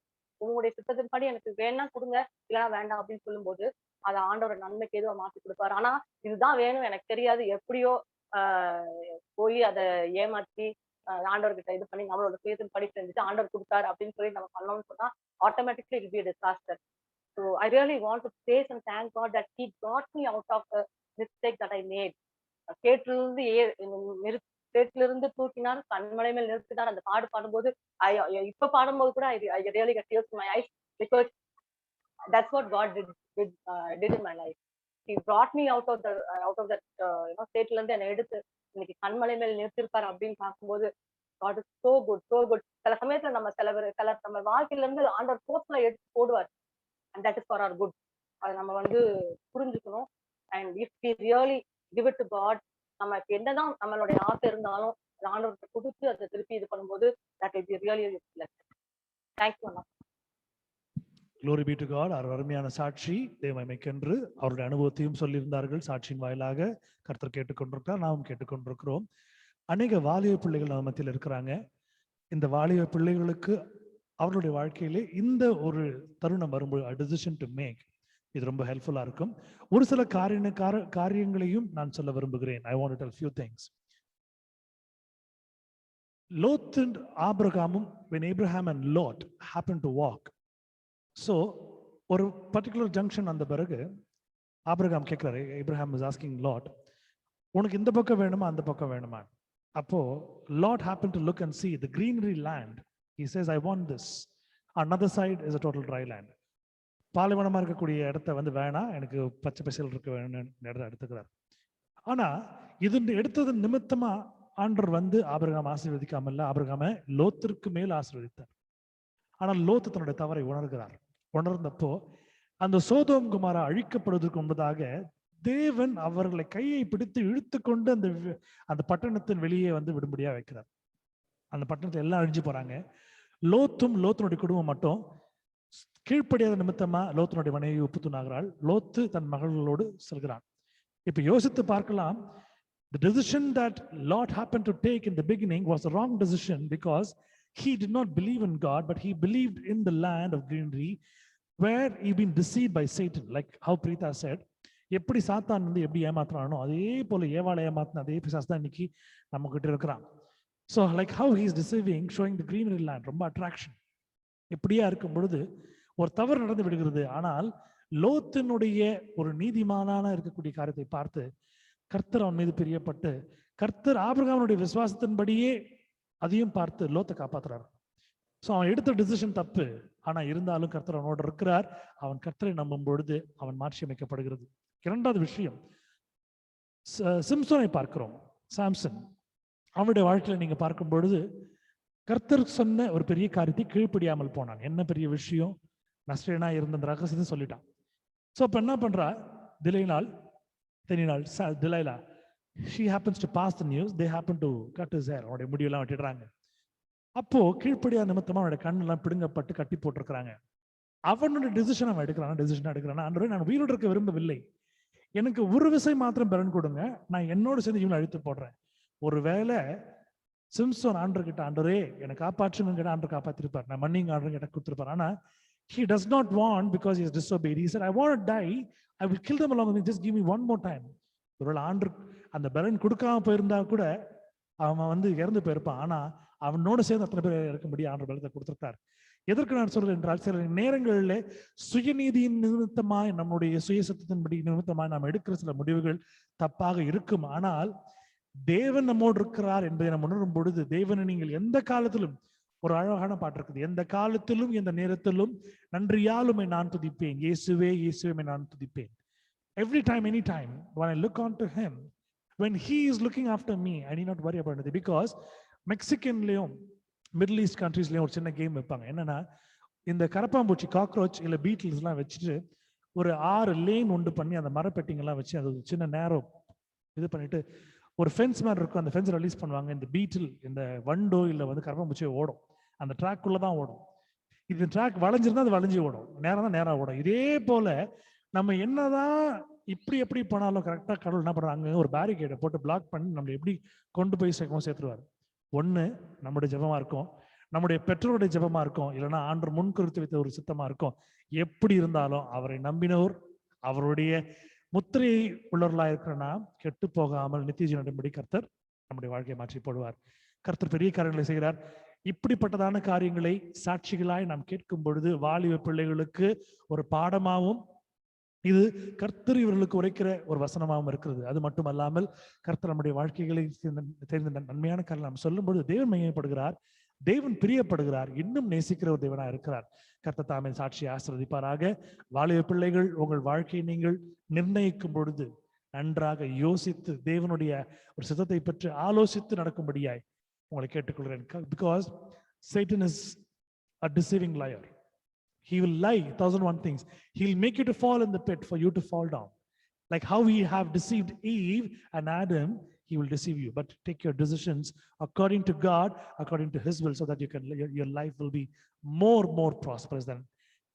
உங்களுடைய சித்தத்தின்படி எனக்கு வேணா கொடுங்க, இல்லைன்னா வேண்டாம் அப்படின்னு சொல்லும்போது அதை ஆண்டவரோட நன்மைக்கு ஏதோ மாத்தி கொடுப்பாரு. ஆனா இதுதான் வேணும் எனக்கு தெரியாது, எப்படியோ போய் அதை ஏமாற்றி ஆண்டவர்கிட்ட இது பண்ணி நம்மளோட சுயத்தின்படி செஞ்சுட்டு ஆண்டவர் கொடுத்தாரு அப்படின்னு சொல்லி நம்ம பண்ணோம்னு சொன்னா automatically it be a disaster. So I really want to praise and thank God that He got me out of a mistake that I made. சேற்றிலிருந்து தூக்கினார், கண்மலை மேல் நிறுத்தினார். அந்த பாடும்போது இப்ப பாடும்போது கூட I really get tears in my eyes because that's what God did in my life. He brought me out of that சேற்றில இருந்து என்னை எடுத்து இன்னைக்கு கண்மலை மேல் நிறுத்திருக்காரு அப்படின்னு பார்க்கும்போது God is so good, so good. சில சமயத்துல நம்ம வாழ்க்கையில இருந்து ஆண்டவர் போஸ்ட்ல எடுத்து போடுவார். And that is for our good. அதை நம்ம வந்து புரிஞ்சுக்கணும். And if we really give it to God, நமக்கு என்னதான் நம்மளுடைய ஆசை இருந்தாலும் ஆண்டவர்கிட்ட கொடுத்து அதை திருப்பி இது பண்ணும்போது that will be really blessed. Thank you Anna. Glory be to God. அருமையான சாட்சி தேவமைக்கென்று அவருடைய அனுபவத்தையும் சொல்லியிருந்தார்கள். சாட்சியின் வாயிலாக கர்த்தர் கேட்டுக்கொண்டிருக்கிறார், நாமும் கேட்டுக்கொண்டிருக்கிறோம். அநேக வாலிப பிள்ளைகள் நம்ம மத்தியில் இருக்கிறாங்க. இந்த வாலிப பிள்ளைகளுக்கு அவர்களுடைய வாழ்க்கையிலே இந்த ஒரு தருணம் வரும்போது டிசிஷன் டு மேக் இது ரொம்ப ஹெல்ப்ஃபுல்லா இருக்கும். ஒரு சில காரியங்களையும் நான் சொல்ல விரும்புகிறேன். I want to tell few things. Lot and Abraham, when Abraham and Lot happened to walk, so ஒரு particular junction அந்த பிறகு ஆபிரகாம் கேட்கிறாரு, Abraham is asking Lot, உனக்கு இந்த பக்கம் வேணுமா அந்த பக்கம் வேணுமா? அப்போ Lot happened to look and see the greenery land. He says, I want this. Another side is a total dry land. பாலைவனமா இருக்கக்கூடிய இடத்த வந்து வேணாம், எனக்கு பச்சை பசையில் இருக்க வேணும் இடத்த எடுத்துக்கிறார். ஆனா இது எடுத்தது நிமித்தமா ஆண்டவர் வந்து ஆபிரகாம் ஆசீர்வதிக்காம இல்ல, ஆபிரகாம லோத்திற்கு மேல் ஆசீர்வதித்தார். ஆனால் லோத்து தன்னுடைய தவறை உணர்கிறார். உணர்ந்தப்போ அந்த சோதோம் குமாரா அழிக்கப்படுவதற்கு முன்பதாக தேவன் அவர்களை கையை பிடித்து இழுத்து கொண்டு அந்த பட்டணத்தின் வெளியே வந்து விடும்படியா வைக்கிறார். அந்த பட்டணத்தை எல்லாம் அழிஞ்சு போறாங்க. லோத்தினுடைய குடும்பம் மட்டும் கீழ்ப்படியாத நிமித்தமா லோத்தினுடைய மனைவி உப்புத்துனாகிறாள். லோத்து தன் மகளோடு செல்கிறான். இப்ப யோசித்து பார்க்கலாம், the decision that Lot happened to take in the beginning was a wrong decision because he did not believe in God, but he believed in the land of greenery where he been deceived by Satan. Like how Preetha said, எப்படி சாத்தான் வந்து எப்படி ஏமாத்துறானோ அதே போல ஏவாளை ஏமாத்தின அதே பிசாசு தான் இன்னைக்கு நம்ம கிட்ட இருக்கிறான். So like how he is deceiving, showing the greenery land, ரொம்ப அட்ராக்ஷன். இப்படியா இருக்கும் பொழுது ஒரு தவறு நடந்து விடுகிறது. ஆனால் லோத்தினுடைய ஒரு நீதிமானான இருக்கக்கூடிய காரியத்தை பார்த்து கர்த்தர் அவன் மீது பிரியப்பட்டு கர்த்தர் ஆபிரகாமுடைய விசுவாசத்தின்படியே அதையும் பார்த்து லோத்தை காப்பாத்துறாரு. ஸோ அவன் எடுத்த டிசிஷன் தப்பு, ஆனா இருந்தாலும் கர்த்தர் அவனோட இருக்கிறார். அவன் கர்த்தரை நம்பும் பொழுது அவன் மாற்றி அமைக்கப்படுகிறது. இரண்டாவது விஷயம், சிம்சோனை பார்க்கிறோம். சாம்சன் அவனுடைய வாழ்க்கையில நீங்க பார்க்கும் பொழுது கர்த்தர் சொன்ன ஒரு பெரிய காரியத்தை கீழ்ப்படியாமல் போனான். என்ன பெரிய விஷயம்? நஸ்ரேனா இருந்த அந்த ரகசியத்தை சொல்லிட்டான். ஸோ அப்ப என்ன பண்றா திலைலா, she happens to pass the news, they happen to cut his hair. அவனுடைய முடிவெல்லாம் வெட்டிடுறாங்க. அப்போ கீழ்ப்படியா நிமித்தமா அவனுடைய கண்ணெல்லாம் பிடுங்கப்பட்டு கட்டி போட்டிருக்கிறாங்க. அவனுடைய டிசிஷன் அவன் எடுக்கிறான். ஆண்டவரே, நான் உயிரோடு இருக்க விரும்பவில்லை, எனக்கு ஒரு விசை மாத்திரம் பலன் கொடுங்க, நான் என்னோடு சேர்ந்து இவனை அழித்து போடுறேன். ஒருவேளை சிம்சோன் ஆண்டர்கிட்ட ஆண்டவரே என்னை காப்பாற்றுங்க கேட்ட ஆண்டர் காப்பாத்திருப்பார், நான் மன்னிங்க ஆண்டர் கிட்ட கொடுத்திருப்பார். ஆனா he does not want, because he is disobeyed. He said, I want to die, I will kill them along with me, just give me one more time. ஒருவேளை ஆண்டர் அந்த பலன் கொடுக்காம போயிருந்தா கூட அவன் வந்து இறந்து போயிருப்பான். ஆனா அவனோடு சேர்ந்து அத்தனை பேர் இருக்கும்படி ஆண்டவர் பலத்தை கொடுத்திருக்கார். எதற்கு நான் சொல்றேன் என்றால், சில நேரங்களில் சுயநீதியின் நிமித்தமாய், நம்முடைய சுயசத்தத்தின்படி நிமித்தமாய் நாம் எடுக்கிற சில முடிவுகள் தப்பாக இருக்கும். ஆனால் தேவன் நம்மோடு இருக்கிறார் என்பதை நாம் உணரும் பொழுது, தேவனை நீங்கள் எந்த காலத்திலும், ஒரு அழகான பாட்டு இருக்குது, எந்த காலத்திலும் எந்த நேரத்திலும் நன்றியாலுமே நான் துதிப்பேன், இயேசுவே இயேசுவே நான் துதிப்பேன். Every time, any time, when I look on to him, when he is looking after me, I need not worry about anything. Because மெக்சிகன்லயும் மிடில் ஈஸ்ட் கண்ட்ரீஸ்லயும் ஒரு சின்ன கேம் வைப்பாங்க. என்னன்னா, இந்த கரப்பாம்பூச்சி, காக்ரோச் இல்ல பீட்டில்ஸ் எல்லாம் வச்சுட்டு ஒரு 6 லேன் உண்டு பண்ணி அந்த மரப்பெட்டிங்கெல்லாம் வச்சு அது சின்ன நேரம் இது பண்ணிட்டு ஒரு ஃபென்ஸ் மாதிரி இருக்கும். அந்த ஃபென்ஸ் ரிலீஸ் பண்ணுவாங்க. இந்த பீட்டில், இந்த வண்டோ இல்ல கரப்பாம்பூச்சியோ ஓடும், அந்த ட்ராக்குள்ள தான் ஓடும். இது ட்ராக் வளைஞ்சிருந்தா அது வளைஞ்சி ஓடும், நேரம் தான் நேரம் ஓடும். இதே போல நம்ம என்னதான் இப்படி எப்படி போனாலும் கரெக்டா கடவுள் என்ன பண்றாங்க, ஒரு பேரிகேடை போட்டு பிளாக் பண்ணி நம்ம எப்படி கொண்டு போய் சேர்த்துருவாரு. ஒண்ணு நம்முடைய ஜெபமா இருக்கும், நம்முடைய பெற்றோருடைய ஜெபமா இருக்கும், இல்லைன்னா ஆண்டவர் முன்குறித்து வைத்த ஒரு சித்தமா இருக்கும். எப்படி இருந்தாலும் அவரை நம்பினோர், அவருடைய முத்திரையை உள்ளவர்களா இருக்கிறனா கெட்டு போகாமல் நித்திய ஜீவனும்படி கர்த்தர் நம்முடைய வாழ்க்கையை மாற்றி போடுவார். கர்த்தர் பெரிய காரியங்களை செய்கிறார். இப்படிப்பட்டதான காரியங்களை சாட்சிகளாய் நாம் கேட்கும் பொழுது வாலிப பிள்ளைகளுக்கு ஒரு பாடமாகவும், இது கர்த்தர் இவர்களுக்கு உரைக்கிற ஒரு வசனமாகவும் இருக்கிறது. அது மட்டுமல்லாமல் கர்த்தர் நம்முடைய வாழ்க்கைகளை தெரிந்த நன்மையான காரியம் நாம் சொல்லும் பொழுது தேவன் மையப்படுகிறார், தேவன் பிரியப்படுகிறார், இன்னும் நேசிக்கிற ஒரு தேவனா இருக்கிறார். கர்த்தர் தாமே சாட்சி ஆசீர்வதிப்பாராக. வாலிப பிள்ளைகள், உங்கள் வாழ்க்கையை நீங்கள் நிர்ணயிக்கும் பொழுது நன்றாக யோசித்து தேவனுடைய ஒரு சித்தத்தை பற்றி ஆலோசித்து நடக்கும்படியாய் உங்களை கேட்டுக்கொள்கிறேன். Because Satan is a deceiving liar. He will lie 1001 things. He'll make you to fall in the pit for you to fall down. Like how he have deceived Eve and Adam, he will deceive you. But take your decisions according to God, according to his will, so that you can, your life will be more prosperous than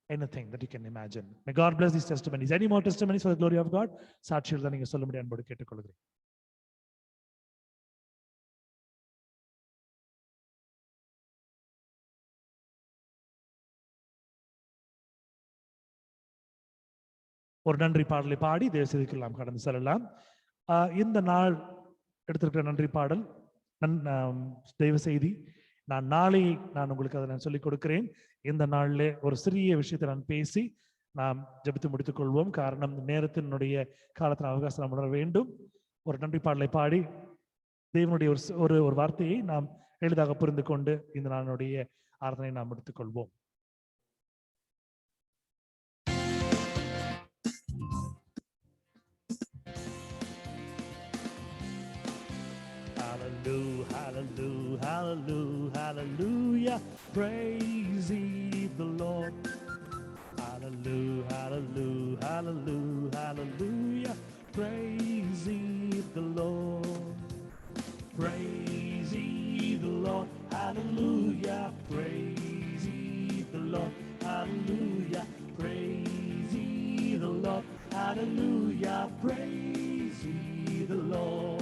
anything that you can imagine. May God bless these testimonies. Any more testimonies for the glory of God? சாட்சிகள் தான் நீங்க சொல்ல முடியும் அன்போடு கேட்டுக்கொள்கிறேன். ஒரு நன்றி பாடலை பாடி தேவசேதிக்கு நாம் கடந்து செல்லலாம். இந்த நாள் எடுத்திருக்கிற நன்றி பாடல் தெய்வ செய்தி நாளை நான் உங்களுக்கு அதை சொல்லிக் கொடுக்கிறேன். இந்த நாளில் ஒரு சிறிய விஷயத்தை நான் பேசி நாம் ஜெபித்து முடித்துக் கொள்வோம். காரணம், நேரத்தினுடைய காலத்தின் அவகாசம் நாம் உணர வேண்டும். ஒரு நன்றி பாடலை பாடி தேவனுடைய ஒரு வார்த்தையை நாம் எளிதாக புரிந்து கொண்டு இந்த நாளுடைய ஆராதனை நாம் முடித்துக் கொள்வோம். Hallelujah, hallelujah, hallelujah, praise ye the Lord. Hallelujah, hallelujah, hallelujah, hallelujah, praise ye the Lord. Praise ye the Lord, hallelujah, praise ye the Lord, hallelujah, praise ye the Lord, hallelujah, praise ye the Lord.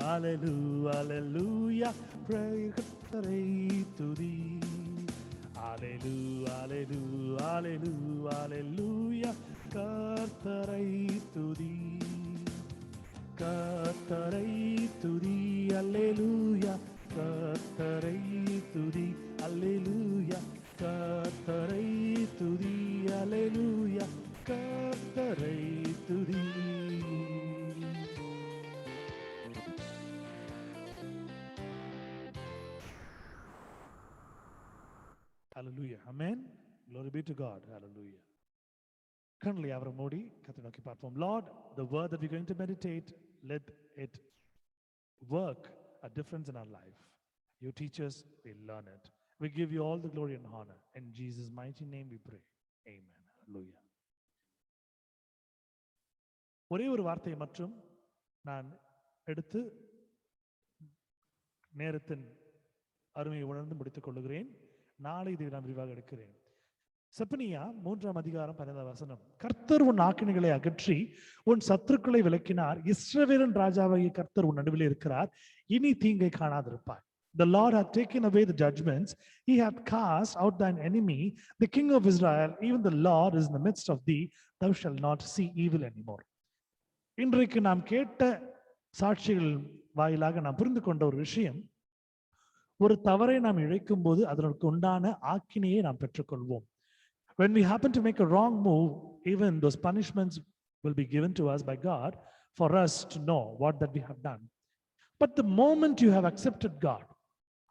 Hallelujah, hallelujah, praise கர்த்தரை துதி. Hallelujah, hallelujah, hallelujah, hallelujah, கர்த்தரை துதி. கர்த்தரை துதி, அல்லேலூயா, கர்த்தரை துதி, அல்லேலூயா, கர்த்தரை துதி, அல்லேலூயா, கர்த்தரை துதி. Hallelujah. Amen. Glory be to God. Hallelujah. Currently, our Modi, Kathinoki platform. Lord, the word that we're going to meditate, let it work a difference in our life. You teach us, we learn it. We give you all the glory and honor. In Jesus' mighty name we pray. Amen. Hallelujah. ஒரே ஒரு வார்த்தை மற்றும் நான் எடுத்து நேரத்தின் அருமையை உணர்ந்து முடித்துக் கொள்கிறேன். நாளை இதை நான் விரிவாக எடுக்கிறேன். செப்பனியா 3ஆம் அதிகாரம் 15ஆம் வசனம். கர்த்தர் உன் ஆக்கினைகளை அகற்றி உன் சத்துருக்களை விலக்கினார். இஸ்ரவேலின் ராஜாவாகிய கர்த்தர் உன் நடுவில் இருக்கிறார். இனி தீங்கை காணாதிருப்பாய். The Lord hath taken away the judgments. He hath cast out thine enemy, the king of Israel. Even the Lord is in the midst of thee. Thou shalt not see evil anymore. இன்றைக்கு நாம் கேட்ட சாட்சிகள் வாயிலாக நாம் புரிந்து கொண்ட ஒரு விஷயம், ஒரு தவறை நாம் இழைக்கும் போது அதற்கு உண்டான ஆக்கினையை நாம் பெற்றுக்கொள்வோம். When we happen to make a wrong move, even those punishments will be given to us by God for us to know what that we have done. But the moment you have accepted God,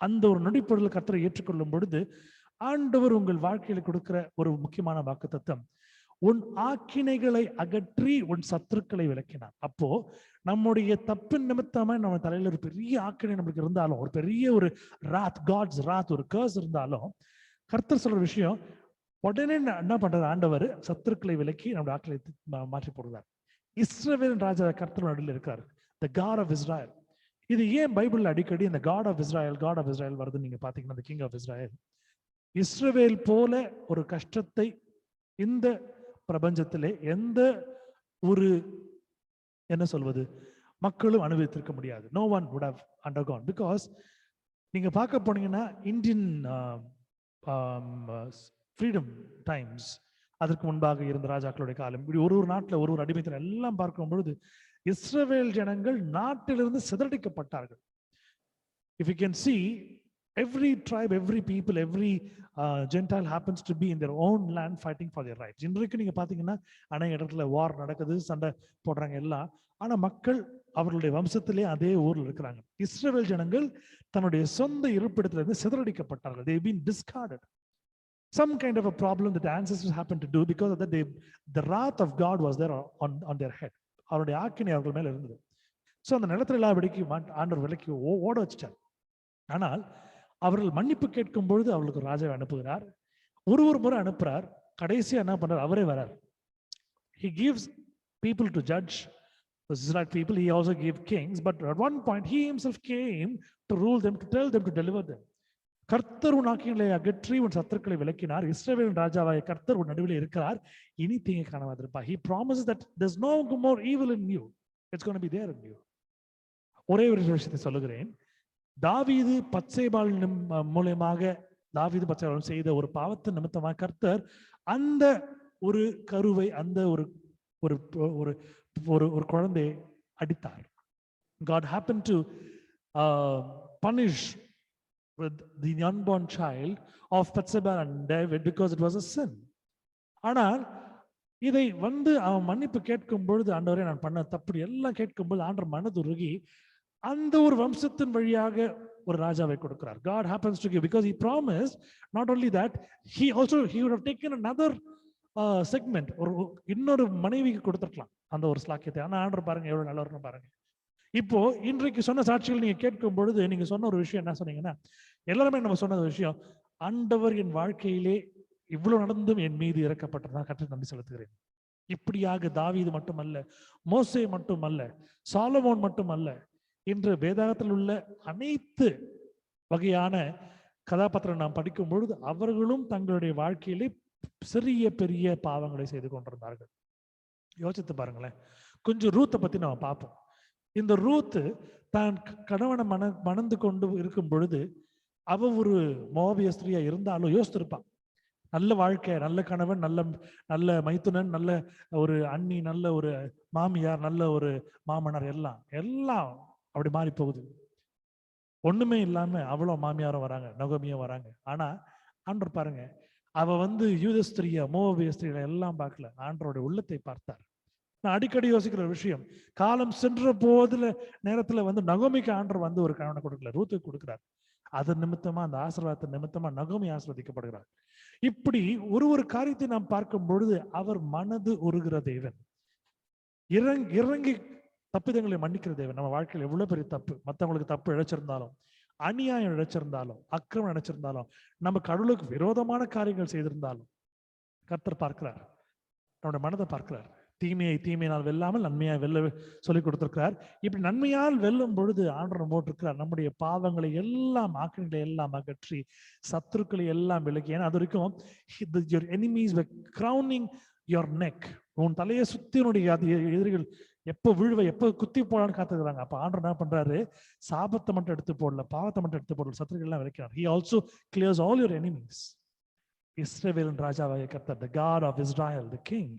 அந்த ஒரு நொடிப்பொழுதில் கர்த்தரை ஏற்றுக்கொள்ளும் பொழுது ஆண்டவர் உங்கள் வாழ்க்கையில கொடுக்கிற ஒரு முக்கியமான வாக்குத்தத்தம், உன் ஆக்கினைகளை அகற்றி உன் சத்துருக்களை விலக்கினார். அப்போ நம்முடைய தப்பின் நிமித்தமா நம்ம தலையில ஒரு பெரிய ஆக்கினை நம்மளுக்கு இருந்தாலும், ஒரு பெரிய ஒரு ராத், காட்ஸ் ராத், ஒரு கர்ஸ் இருந்தாலும், கர்த்தர் சொல்ற விஷயம், உடனே என்ன பண்றாரு ஆண்டவர், சத்துருக்களை விலக்கி நம்முடைய ஆக்கினை மாற்றி போடுறார். இஸ்ரவேல் ராஜா கர்த்தர் நடுவில் இருக்காரு, the God of Israel. இது ஏன் பைபிள்ல அடிக்கடி இந்த God of Israel வருதுன்னு நீங்க பாத்தீங்கன்னா, the King of Israel. இஸ்ரவேல் போல ஒரு கஷ்டத்தை இந்த பிரபஞ்சத்திலே எந்த ஒரு என்ன சொல்வது மக்களும் அனுபவித்திருக்க முடியாது. No one would have undergone, because நீங்க பார்க்க போனீங்கன்னா இந்தியன் ஃப்ரீடம் டைம்ஸ், அதற்கு முன்பாக இருந்த ராஜாக்களுடைய காலம், இப்படி ஒரு நாட்டில் ஒரு அடிமைத்தனம் எல்லாம் பார்க்கும் பொழுது இஸ்ரவேல் ஜனங்கள் நாட்டிலிருந்து சிதறடிக்கப்பட்டார்கள். If you can see, every tribe, every people, every Gentile happens to be in their own land fighting for their rights. இன்றைக்கு நீங்க பாத்தீங்கன்னா அநேக இடத்துல வார் நடக்குது, சண்டை போடுறாங்க எல்லாம். ஆனா மக்கள் அவர்களுடைய வம்சத்திலே அதே ஊர்ல இருக்கிறாங்க. இஸ்ரவேல் ஜனங்கள் தன்னுடைய சொந்த இருப்பிடத்திலிருந்து சிதறடிக்கப்பட்டார்கள். They've been discarded. Some kind of a problem that the ancestors happened to do, because of that the wrath of God was there on their head. அவருடைய ஆக்கினை அவர்கள் மேல இருந்தது. சோ அந்த நிலத்துல எல்லாம் விலைக்கு ஆண்டவர் விலைக்கு ஓட வச்சிட்டார். ஆனால் அவர்கள் மன்னிப்பு கேட்கும் பொழுது அவர்களுக்கு ராஜாவை அனுப்புகிறார். ஒரு முறை அனுப்புறார், கடைசியா என்ன பண்றார், அவரே வரார். He gives people to judge the Israelite people. He also gave kings, but at one point he himself came to rule them, to tell them, to deliver them. கர்த்தர் உன் ஆக்கினை அகற்றி உன் சத்துருக்களை விலக்கினார். இஸ்ரவேலின் ராஜாவாய கர்த்தர் உன் நடுவில் இருக்கிறார், இனி தீங்கை காணாதிருப்பாய். He promises that there's no more evil in you. It's going to be there in you. ஒரே ஒரு விஷயத்தை சொல்லுகிறேன். தாவீது பத்சேபாள் மூலமாக தாவீது பத்சேபாள் செய்த ஒரு பாவத்தின் நிமித்தமாக கர்த்தர் அந்த ஒரு கருவை, அந்த ஒரு ஒரு ஒரு ஒரு குழந்தையை அடித்தார். God happened to punish with the unborn child of Bathsheba and David because it was a sin. ஆனால் இதை அவன் மன்னிப்பு கேட்கும் பொழுது, ஆண்டவரே நான் பண்ண தப்பு எல்லாம் கேட்கும் பொழுது ஆண்டவர் மனதுருகி அந்த ஒரு வம்சத்தின் வழியாக ஒரு ராஜாவை கொடுக்கிறார். God happens to give, because he promised not only that, he would have taken another segment, ஒரு இன்னொரு மனைவிக்கு கொடுத்துருக்கலாம் அந்த ஒரு ஸ்லாக்கியத்தை. ஆனா ஆண்டவர் பாருங்க எவ்வளவு நல்லவர்னு பாருங்க. இப்போ இன்றைக்கு சொன்ன சாட்சிகள் நீங்க கேட்கும் பொழுது நீங்க சொன்ன ஒரு விஷயம் என்ன சொன்னீங்கன்னா, எல்லாருமே நம்ம சொன்ன விஷயம், ஆண்டவர் என் வாழ்க்கையிலே இவ்வளவு நடந்தும் என் மீது இறக்கப்பட்டதான் கற்று நன்றி செலுத்துகிறேன். இப்படியாக தாவீது மட்டுமல்ல, மோசே மட்டுமல்ல, சாலமோன் மட்டுமல்ல, இன்று வேதாகத்தில் உள்ள அனைத்து வகையான கதாபாத்திரம் நாம் படிக்கும் பொழுது அவர்களும் தங்களுடைய வாழ்க்கையிலே சிறிய பெரிய பாவங்களை செய்து கொண்டிருந்தார்கள். யோசித்து பாருங்களேன். கொஞ்சம் ரூத்தை பத்தி நம்ம பார்ப்போம். இந்த ரூத்து தான் கணவனை மணந்து கொண்டு இருக்கும் பொழுது அவ ஒரு மோவாபிய ஸ்திரியா இருந்தாலும் யோசித்திருப்பான், நல்ல வாழ்க்கை, நல்ல கணவன், நல்ல மைத்துனன், நல்ல ஒரு அண்ணி, நல்ல ஒரு மாமியார், நல்ல ஒரு மாமனார், எல்லாம் அப்படி மாறி போகுது. ஒண்ணுமே இல்லாம அவ்வளோ மாமியாரும் வராங்க, நகோமியும் வராங்க. ஆனா ஆண்டவர் பாருங்க, அவ யூத ஸ்திரியா மோவாபிய ஸ்திரியா எல்லாம் பார்க்கல, ஆண்டவருடைய உள்ளத்தை பார்த்தார். நான் அடிக்கடி யோசிக்கிற விஷயம், காலம் சென்ற போதுல நேரத்துல நகோமிக்கு ஆண்டவர் ஒரு கணவனை கொடுக்கல, ரூத்துக்கு கொடுக்கிறார். அதன் நிமித்தமா, அந்த ஆசீர்வாதத்தின் நிமித்தமா நகோமி ஆசீர்வதிக்கப்படுகிறார். இப்படி ஒரு காரியத்தை நாம் பார்க்கும் பொழுது அவர் மனது உருகிற தேவன், இறங்கி தப்பிதங்களை மன்னிக்கிற தேவன். நம்ம வாழ்க்கையில் எவ்வளவு பெரிய தப்பு, மற்றவங்களுக்கு தப்பு இழைச்சிருந்தாலும், அநியாயம் இழைச்சிருந்தாலும், அக்கிரமம் இழைச்சிருந்தாலும், நம்ம கடவுளுக்கு விரோதமான காரியங்கள் செய்திருந்தாலும் கர்த்தர் பார்க்கிறார், நம்முடைய மனதை பார்க்கிறார். தீமையினால் வெல்லாமல் நன்மையால் வெல்ல சொல்லி கொடுத்திருக்கிறார். இப்படி நன்மையால் வெல்லும் பொழுது ஆண்டவர் போட்டிருக்கிறார், நம்முடைய பாவங்களை எல்லாம், ஆக்கினைகளை எல்லாம் அகற்றி சத்துருக்களை எல்லாம் விலக்கி. ஏன்னா அது வரைக்கும் your enemies were crowning your neck. உன் தலையை சுத்தி உன்னுடைய எதிரிகள் எப்போ விழுவ எப்போ குத்தி போலான்னு காத்துக்கிறாங்க. அப்ப ஆண்டவர் என்ன பண்றாரு, சாபத்தை மட்டும் எடுத்து போடல, பாவத்தை மட்டும் எடுத்து போடல, சத்துருக்கள் எல்லாம் விளக்கிறார். He also clears all your enemies. இஸ்ரவேலின் ராஜாவாகிய கர்த்தர், the God of Israel, the king,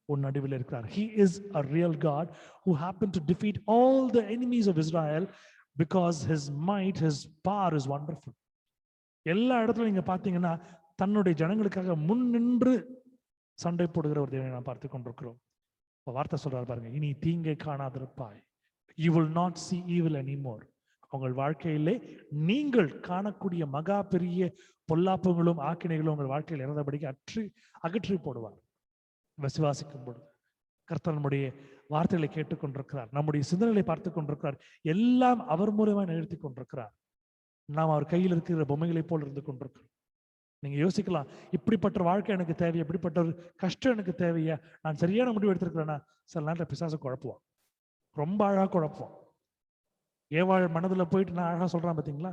உன் நடுவில் இருக்கிறார். He is a real God who happened to defeat all the enemies of Israel because his might, his power is wonderful. எல்லா இடத்துல நீங்க பாத்தீங்கன்னா தன்னுடைய ஜனங்களுக்காக முன் நின்று சண்டை போடுகிற ஒரு தேவனை நாம் பார்த்து கொண்டிருக்கிறோம். வார்த்தை சொல்றாரு பாருங்க, இனி தீங்கை காணாதிருப்பாய். You will not see evil anymore. உங்கள் வாழ்க்கையிலே நீங்கள் காணக்கூடிய மகா பெரிய பொல்லாப்புகளும் ஆக்கினைகளும் உங்கள் வாழ்க்கையில் இறந்தபடிக்கு அகற்றி போடுவார். விசுவாசிக்கும் பொழுது கர்த்தர் நம்முடைய வார்த்தைகளை கேட்டுக்கொண்டிருக்கிறார், நம்முடைய சிந்தனைகளை பார்த்து கொண்டிருக்கிறார், எல்லாம் அவர் மூலமா நிகழ்த்தி கொண்டிருக்கிறார். நாம் அவர் கையில் இருக்கிற பொம்மைகளை போல் இருந்து கொண்டிருக்கிறோம். நீங்க யோசிக்கலாம், இப்படிப்பட்ட வாழ்க்கை எனக்கு தேவையா, இப்படிப்பட்ட ஒரு கஷ்டம் எனக்கு தேவையா, நான் சரியான முடிவு எடுத்திருக்கிறேன்னா? சில நேரத்தில் பிசாசு குழப்புவான், ரொம்ப அழகா குழப்புவான். ஏவாள் மனதுல போயிட்டு நான் அழகா சொல்றான் பாத்தீங்களா,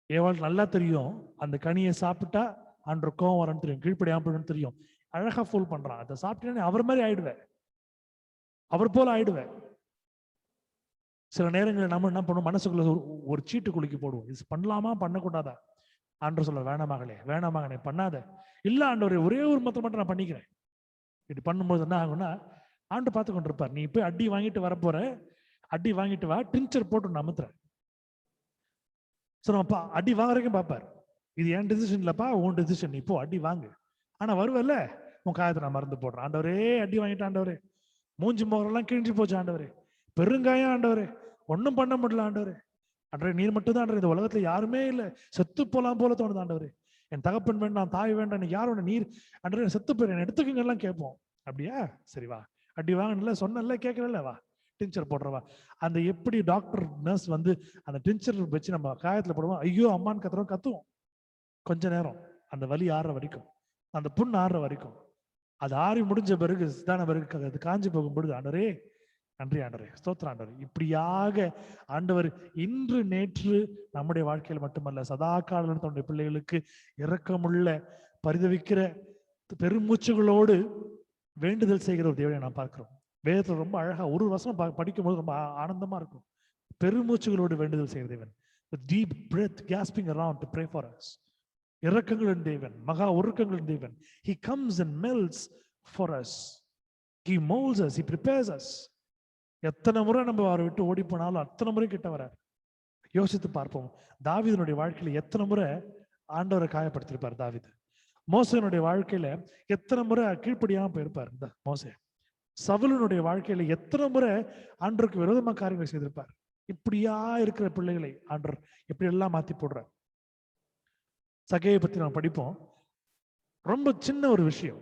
ஏவாள் நல்லா தெரியும் அந்த கனியை சாப்பிட்டா அன்று கோவம் வரன்னு தெரியும், கீழ்ப்படியாம போயிடுன்னு தெரியும், அழகா ஃபூல் பண்றான். அதை சாப்பிட்டேன்னு அவர் மாதிரி ஆயிடுவேன், அவர் போல ஆயிடுவேன். சில நேரங்களில் நம்ம என்ன பண்ணுவோம், மனசுக்குள்ள ஒரு சீட்டு குலுக்கி போடுவோம், இது பண்ணலாமா பண்ணக்கூடாதா? ஆண்டவர் சொல்ல, வேணாமகளே வேணாமகனே பண்ணாத. இல்ல ஆண்டவர், ஒரே ஒரு மட்டும் நான் பண்ணிக்கிறேன். இப்படி பண்ணும்போது என்ன ஆகும்னா, ஆண்டு பார்த்து கொண்டிருப்பார். நீ போய் அடி வாங்கிட்டு வரப்போற, அடி வாங்கிட்டு வா, டிஞ்சர் போட்டு நமுத்துறேன். நம்ம அடி வாங்குறதுக்கும் பார்ப்பார், இது என் டிசிஷன் இல்லப்பா, உன் டிசிஷன், நீ போ அடி வாங்கு. ஆனா வருவல்ல, உன் காயத்தை நான் மறந்து போடுறேன். ஆண்டவரே அடி வாங்கிட்டு ஆண்டவரே, மூஞ்சி முகரெல்லாம் கிழிஞ்சு போச்சு ஆண்டவரே, பெருங்காயம் ஆண்டவரே, ஒன்னும் பண்ண முடியல ஆண்டவரே, அன்றே நீர் மட்டும் தான் இந்த உலகத்துல யாருமே இல்லை, செத்து போலாம் போல தோணுது ஆண்டவரே, என் தகப்பன் வேண்டாம் தாய் வேண்டாம், யாரும் நீர் அன்றே செத்து போயிரு எடுத்துக்கங்க எல்லாம் கேட்போம். அப்படியா, சரி வா அடி வாங்கல, சொன்னல கேட்கல, வா டிஞ்சர் போடுறவா. அந்த எப்படி டாக்டர் நர்ஸ் வந்து அந்த டிஞ்சர் வச்சு நம்ம காயத்துல போடுவோம், ஐயோ அம்மான்னு கத்துவோம். கொஞ்ச நேரம் அந்த வலி ஆறுற வரைக்கும், அந்த புண் ஆறுற வரைக்கும், அது ஆறி முடிஞ்ச பிறகு சிதான பிறகு அது காஞ்சி போகும் பொழுது, ஆண்டவரே நன்றி ஆண்டவரே, ஸ்தோத்திர ஆண்டவரே. இப்படியாக ஆண்டவர் இன்று நேற்று நம்முடைய வாழ்க்கையில் மட்டுமல்ல, சதா காலம் தன்னுடைய பிள்ளைகளுக்கு இரக்கமுள்ள பரிதவிக்கிற பெருமூச்சுகளோடு வேண்டுதல் செய்கிற ஒரு தேவனை நாம் பார்க்கிறோம். வேதத்துல ரொம்ப அழகா ஒரு வசனம் படிக்கும் போது ரொம்ப ஆனந்தமா இருக்கும். பெருமூச்சுகளோடு வேண்டுதல் செய்கிற தேவன், with deep breath gasping around to pray for us. இரக்கங்களின் தேவன், மகா உருக்கங்களின் தேவன். He comes and melts for us. He molds us, he prepares us. எத்தனை முறை நம்ம அவரை விட்டு ஓடி போனாலும் அத்தனை முறை கிட்ட வரார். யோசித்து பார்ப்போம், தாவீதுனுடைய வாழ்க்கையில எத்தனை முறை ஆண்டவரை காயப்படுத்திருப்பார் தாவீது. மோசேனுடைய வாழ்க்கையில எத்தனை முறை கீழ்ப்படியாம போயிருப்பார் இந்த மோசே. சவுலுனுடைய வாழ்க்கையில எத்தனை முறை ஆண்டவருக்கு விரோதமா காரியங்களை செய்திருப்பார். இப்படியா இருக்கிற பிள்ளைகளை ஆண்டவர் எப்படி எல்லாம் மாத்தி போடுறார். சகையை பத்தி நம்ம படிப்போம். ரொம்ப சின்ன ஒரு விஷயம்,